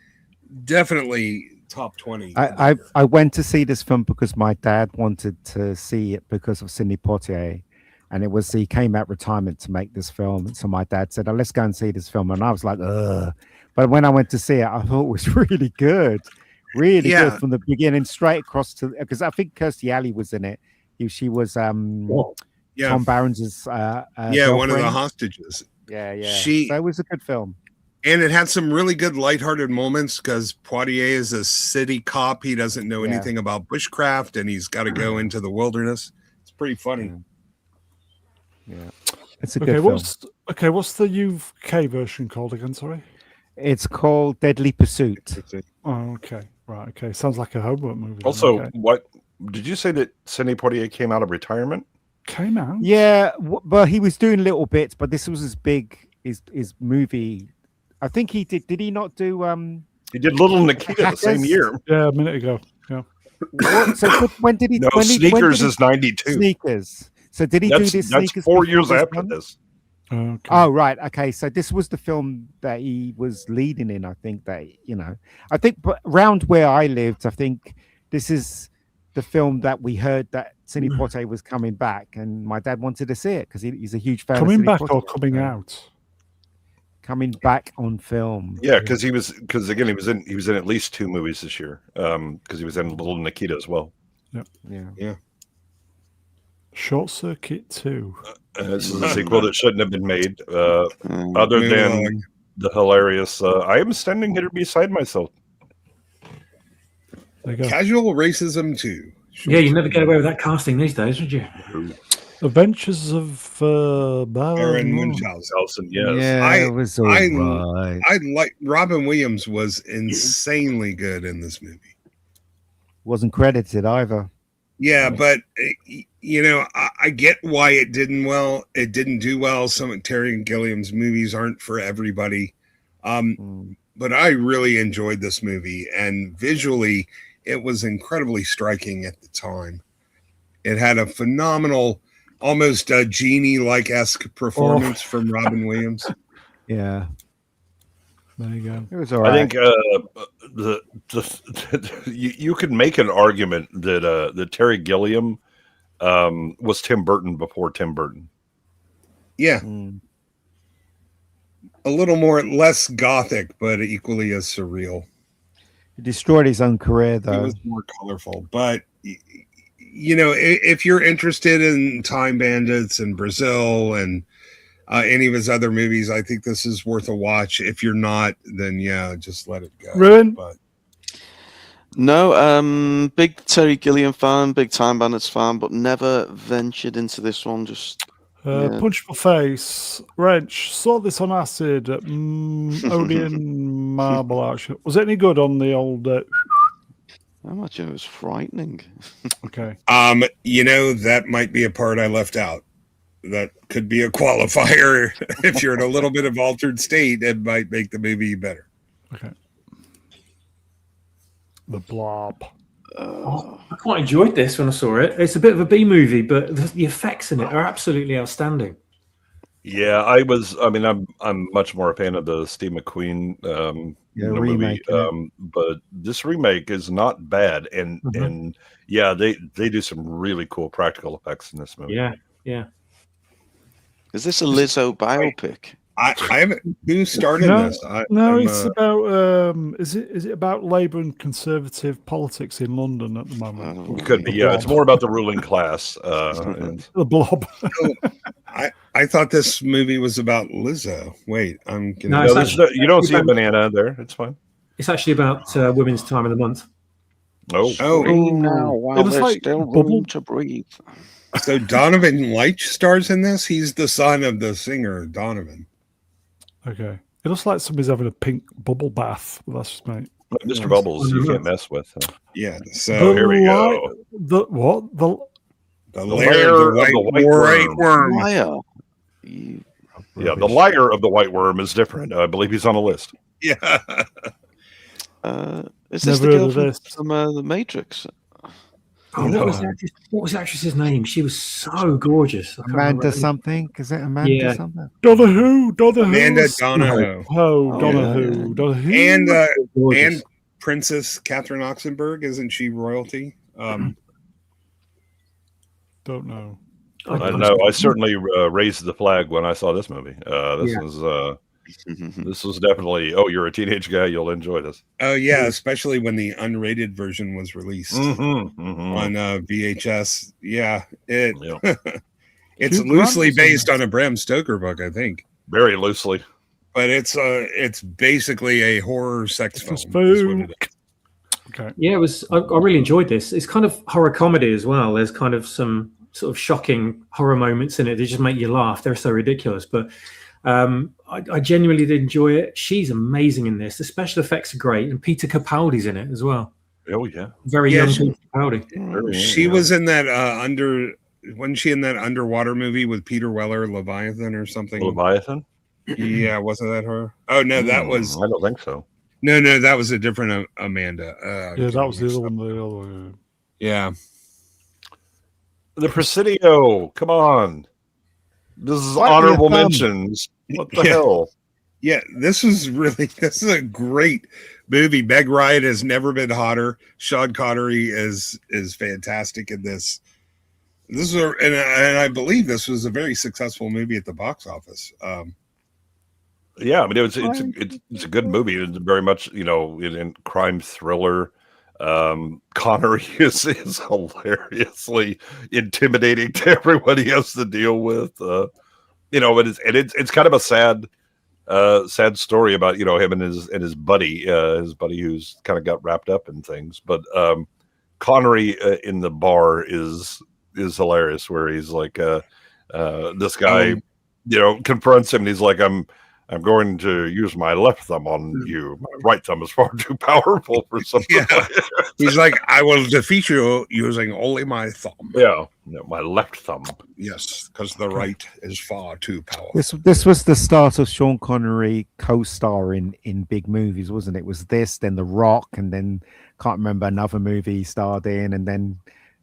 definitely top 20. I went to see this film because my dad wanted to see it because of Sidney Poitier, and he came out retirement to make this film. And so my dad said, let's go and see this film, and I was like, ugh. But when I went to see it, I thought it was really good. Really good from the beginning, straight across to, because I think Kirstie Alley was in it. She was Tom Barron's one of girlfriend. the hostages. Yeah. So it was a good film. And it had some really good lighthearted moments because Poitier is a city cop. He doesn't know anything about bushcraft, and he's got to go into the wilderness. It's pretty funny. Yeah. It's a good film. What's the UK version called again? Sorry. It's called Deadly Pursuit. Oh, okay. Right. Okay. Sounds like a homework movie. Also, okay. what did you say that Sidney Poitier came out of retirement? Came out? Yeah, but he was doing little bits, but this was his big his movie. I think he did. Did he not do? He did Little Nikita the same year. Yeah, a minute ago. Yeah. So when did he? No, when Sneakers did he, is 92. Sneakers. So did he do this? That's Sneakers 4 before years this after one? this. Okay. Oh right, okay. So this was the film that he was leading in. I think I think, but around where I lived, I think this is the film that we heard that Sidney Poitier was coming back, and my dad wanted to see it because he's a huge fan. Coming of Sidney back or Poitier, coming so. out? Coming back on film. Yeah, because he was in at least 2 movies this year. Because he was in Little Nikita as well. Yeah. Short Circuit 2. This is a sequel that shouldn't have been made. Other than the hilarious, I am standing here beside myself. There you go. Casual Racism 2. Yeah, you never get away with that casting these days, would you? Adventures of Aaron Munchausen, yes. Yeah, it was all right. I like Robin Williams was insanely good in this movie. Wasn't credited either. Yeah, but I get why it didn't do well. Some of Terry Gilliam's movies aren't for everybody. But I really enjoyed this movie, and visually it was incredibly striking at the time. It had a phenomenal, almost a genie-like-esque performance from Robin Williams. Yeah. There you go. It was all right. I think you could make an argument that Terry Gilliam was Tim Burton before Tim Burton. Yeah. A little less gothic, but equally as surreal. He destroyed his own career, though. It was more colorful, but if you're interested in Time Bandits and Brazil and any of his other movies, I think this is worth a watch. If you're not, then yeah, just let it go. Ruin? But no, big Terry Gilliam fan, big Time Bandits fan, but never ventured into this one. Just Punchable Face, Wrench, saw this on acid at Odeon Marble Arch. Was it any good on the old... I imagine it was frightening. Okay. that might be a part I left out. That could be a qualifier. If you're in a little bit of altered state, it might make the movie better. Okay. The Blob. I quite enjoyed this when I saw it. It's a bit of a B movie, but the effects in it are absolutely outstanding. Yeah, I'm much more a fan of the Steve McQueen remake, movie, but this remake is not bad, and yeah, they do some really cool practical effects in this movie. Yeah. Is this a Lizzo biopic? I haven't. Who started this? It's about. Is it about Labour and Conservative politics in London at the moment? It could be. Yeah, it's more about the ruling class. The Blob. I thought this movie was about Lizzo. Wait, I'm getting. No, you don't see a banana there. It's fine. It's actually about Women's Time of the Month. Now while there's like still room to breathe. So Donovan Leitch stars in this. He's the son of the singer Donovan. Okay. It looks like somebody's having a pink bubble bath. Well, that's just mate. Mr. Bubbles, you can't mess with. Yeah. So here we go. The what? The lair of the white worm. Liar. Yeah, the liar of the white worm is different. I believe he's on a list. Yeah. Is this the girl from The Matrix? Oh, what was the actress's name? She was so gorgeous. Amanda something? Is it Amanda something? Donahue. Amanda Donohoe. Donahue. And Princess Catherine Oxenberg, isn't she royalty? Don't know. I know. I certainly raised the flag when I saw this movie. This was definitely. Oh, you're a teenage guy. You'll enjoy this. Oh yeah, especially when the unrated version was released on VHS. Yeah, it's loosely based on a Bram Stoker book, I think. Very loosely, but it's basically a horror sex film. Okay. Yeah, it was. I really enjoyed this. It's kind of horror comedy as well. There's kind of some sort of shocking horror moments in it. They just make you laugh. They're so ridiculous, but I genuinely did enjoy it. She's amazing in this. The special effects are great, and Peter Capaldi's in it as well. Oh yeah, very young Peter Capaldi. She was in that wasn't she in that underwater movie with Peter Weller, Leviathan or something? Leviathan. Yeah, wasn't that her? Oh no, that was. I don't think so. No, that was a different Amanda. Yeah, that was the other one. The other one. Yeah. The Presidio. Come on. This is honorable mentions. What the hell? Yeah, this is a great movie. Meg Ryan has never been hotter. Sean Connery is fantastic in this. This is and I believe this was a very successful movie at the box office. Yeah, I mean it's a good movie. It's very much in crime thriller. Connery is hilariously intimidating to everyone he has to deal with. It's kind of a sad story about him and his buddy who's kind of got wrapped up in things. But Connery in the bar is hilarious, where he's like this guy confronts him and he's like, I'm going to use my left thumb on you. My right thumb is far too powerful for something. Yeah. He's like, I will defeat you using only my thumb. Yeah, my left thumb. Yes, because the right is far too powerful. This was the start of Sean Connery co-starring in big movies, wasn't it? It was this, then The Rock, and then can't remember another movie he starred in, and then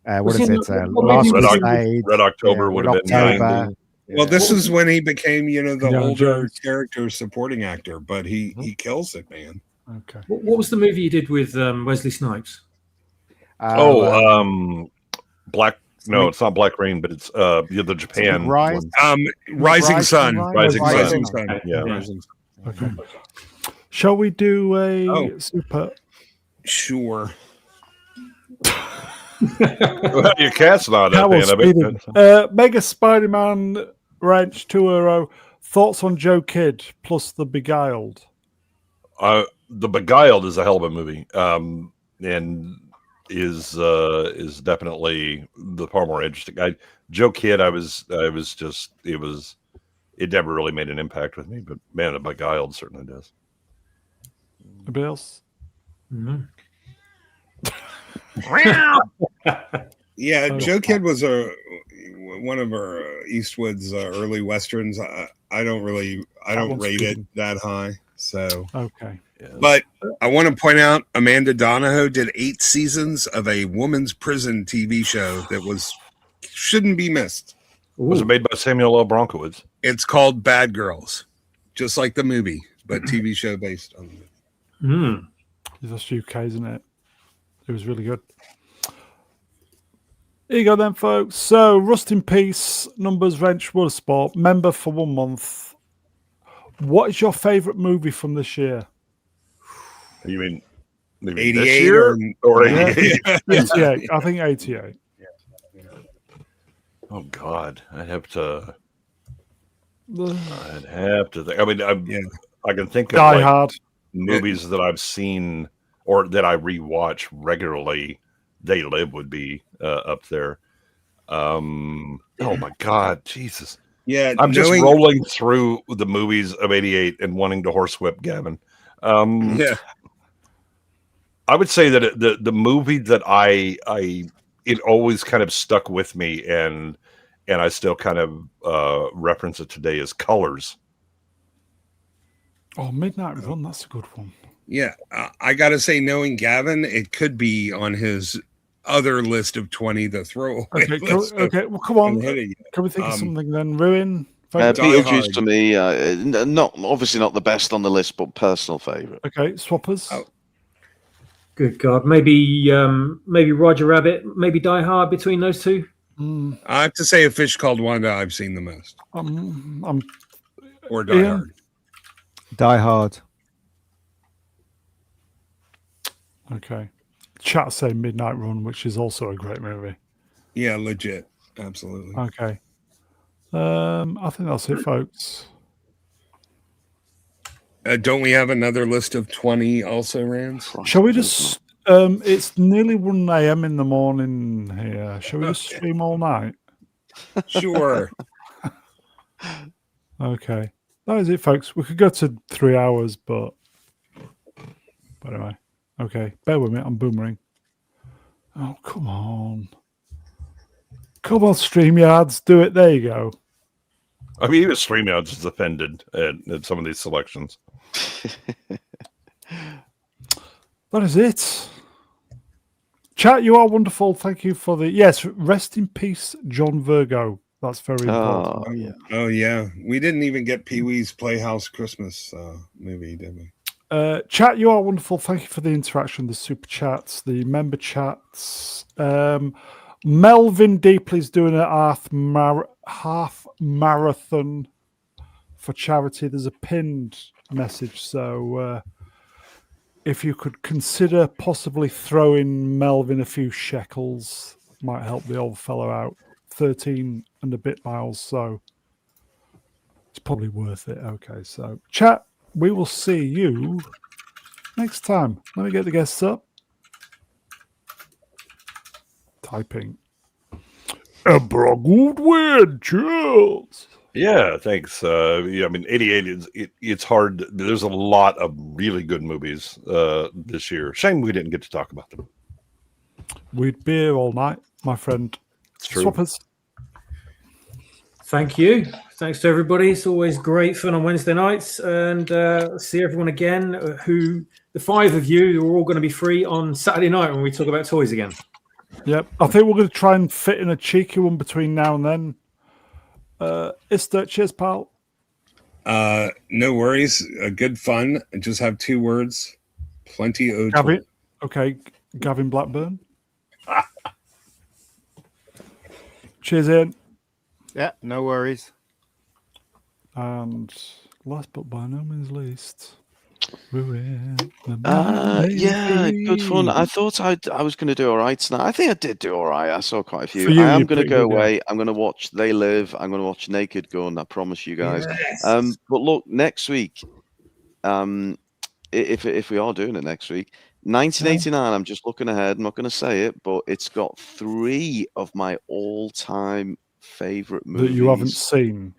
Last Crusade, Red October would have been. Well, this is when he became, the older character supporting actor, but he kills it, man. Okay. What was the movie you did with Wesley Snipes? Black. No, it's not Black Rain, but it's the Japan Rising Sun. Rising Sun. Yeah. Rising Sun. Okay. Shall we do a super? Sure. Your cat's not a fan of it. Mega Spider-Man Wrench 2 thoughts on Joe Kidd plus The Beguiled. The Beguiled is a hell of a movie, and is definitely the far more interesting. Joe Kidd, it never really made an impact with me, but man, The Beguiled certainly does. Anybody else? Mm-hmm. Yeah, Joe Kidd was one of our Eastwood's early westerns. I don't rate it that high. So okay, but I want to point out Amanda Donahoe did 8 seasons of a woman's prison TV show that shouldn't be missed. Was it made by Samuel L. Bronkowitz? It's called Bad Girls, just like the movie, but TV show based on the movie. That's UK, isn't it? It was really good. Here you go then, folks. So, Rust in Peace, Numbers Wrench Sport, member for 1 month. What is your favourite movie from this year? You mean 88 this year or 88? 88. I think 88. Oh God, I'd have to think. I mean, I can think of Die Hard movies that I've seen or that I rewatch regularly. They Live would be up there. Oh my God, Jesus! Yeah, I'm just rolling through the movies of '88 and wanting to horsewhip Gavin. Yeah, I would say that the movie that it always kind of stuck with me, and I still kind of reference it today as Colors. Oh, Midnight Run, that's a good one. Yeah, I got to say, knowing Gavin, it could be on his other list of 20 to throw away. Okay, well, come on. Can we think of something then? Ruin? Beetlejuice to me, obviously not the best on the list, but personal favourite. Okay, Swappers. Oh. Good God, maybe Roger Rabbit, maybe Die Hard between those two. I have to say, A Fish Called Wanda, I've seen the most. Or Die Hard. Die Hard. Okay. Chat say Midnight Run, which is also a great movie. Yeah, legit. Absolutely. Okay. I think that's it, folks. Don't we have another list of 20 also, Rands? Shall we just... it's nearly 1 a.m. in the morning here. Shall we just stream all night? Sure. Okay. That is it, folks. We could go to 3 hours, but anyway. Okay, bear with me. I'm boomering. Oh, come on. Come on, StreamYards. Do it. There you go. I mean, even StreamYards is offended at some of these selections. That is it. Chat, you are wonderful. Thank you for the... Yes, rest in peace, John Virgo. That's very important. Oh, yeah. We didn't even get Pee-wee's Playhouse Christmas movie, did we? Chat, you are wonderful. Thank you for the interaction, the super chats, the member chats. Melvin Deeply is doing a half marathon for charity. There's a pinned message, so if you could consider possibly throwing Melvin a few shekels, might help the old fellow out. 13 and a bit miles, so it's probably worth it. Okay, so chat, we will see you next time. Let me get the guests up. Typing. Emperor Goodwin, cheers. Yeah, thanks. Yeah, I mean, 88 is it's hard. There's a lot of really good movies this year. Shame we didn't get to talk about them. We'd be here all night, my friend. It's true. Swappers. Thank you. Thanks to everybody. It's always great fun on Wednesday nights. And see everyone again, the 5 of you are all going to be free on Saturday night when we talk about toys again. Yep. I think we're going to try and fit in a cheeky one between now and then. Ista, cheers, pal. No worries. Good fun. Just have 2 words. Plenty of Gavin. Okay. Gavin Blackburn. Cheers, Ian. Yeah, no worries. And last but by no means least, we're in yeah, good fun. I thought I was going to do all right tonight. I think I did do all right. I saw quite a few. You, I am going to go away. Yeah. I'm going to watch They Live. I'm going to watch Naked Gun. I promise you guys. Yes. But look, next week, if we are doing it next week, 1989. I'm just looking ahead. I'm not going to say it, but it's got 3 of my all-time favorite movies that you haven't seen.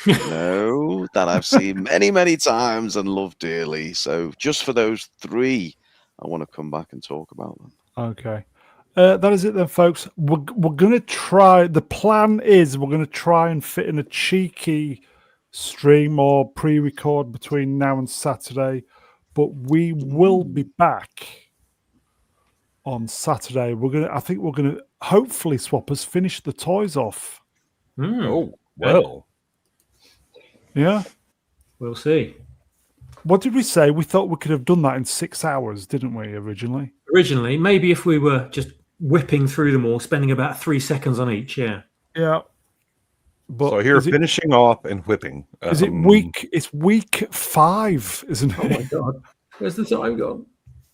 No, that I've seen many, many times and love dearly. So just for those 3, I want to come back and talk about them. Okay. That is it then, folks. We're going to try. The plan is we're going to try and fit in a cheeky stream or pre-record between now and Saturday, but we will be back on Saturday. I think we're going to hopefully Swappers finish the toys off. Oh, well. Yeah. We'll see. What did we say? We thought we could have done that in 6 hours, didn't we, originally? Originally, maybe if we were just whipping through them all, spending about 3 seconds on each, yeah. Yeah. But so here, finishing off and whipping. Is it week? It's week 5, isn't it? Oh, my God. Where's the time gone?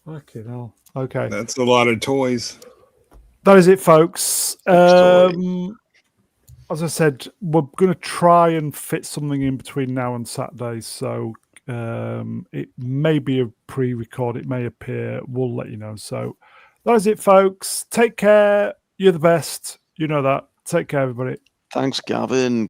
Fucking hell. Okay. That's a lot of toys. That is it, folks. As I said, we're going to try and fit something in between now and Saturday. So it may be a pre-record. It may appear. We'll let you know. So that is it, folks. Take care. You're the best. You know that. Take care, everybody. Thanks, Gavin.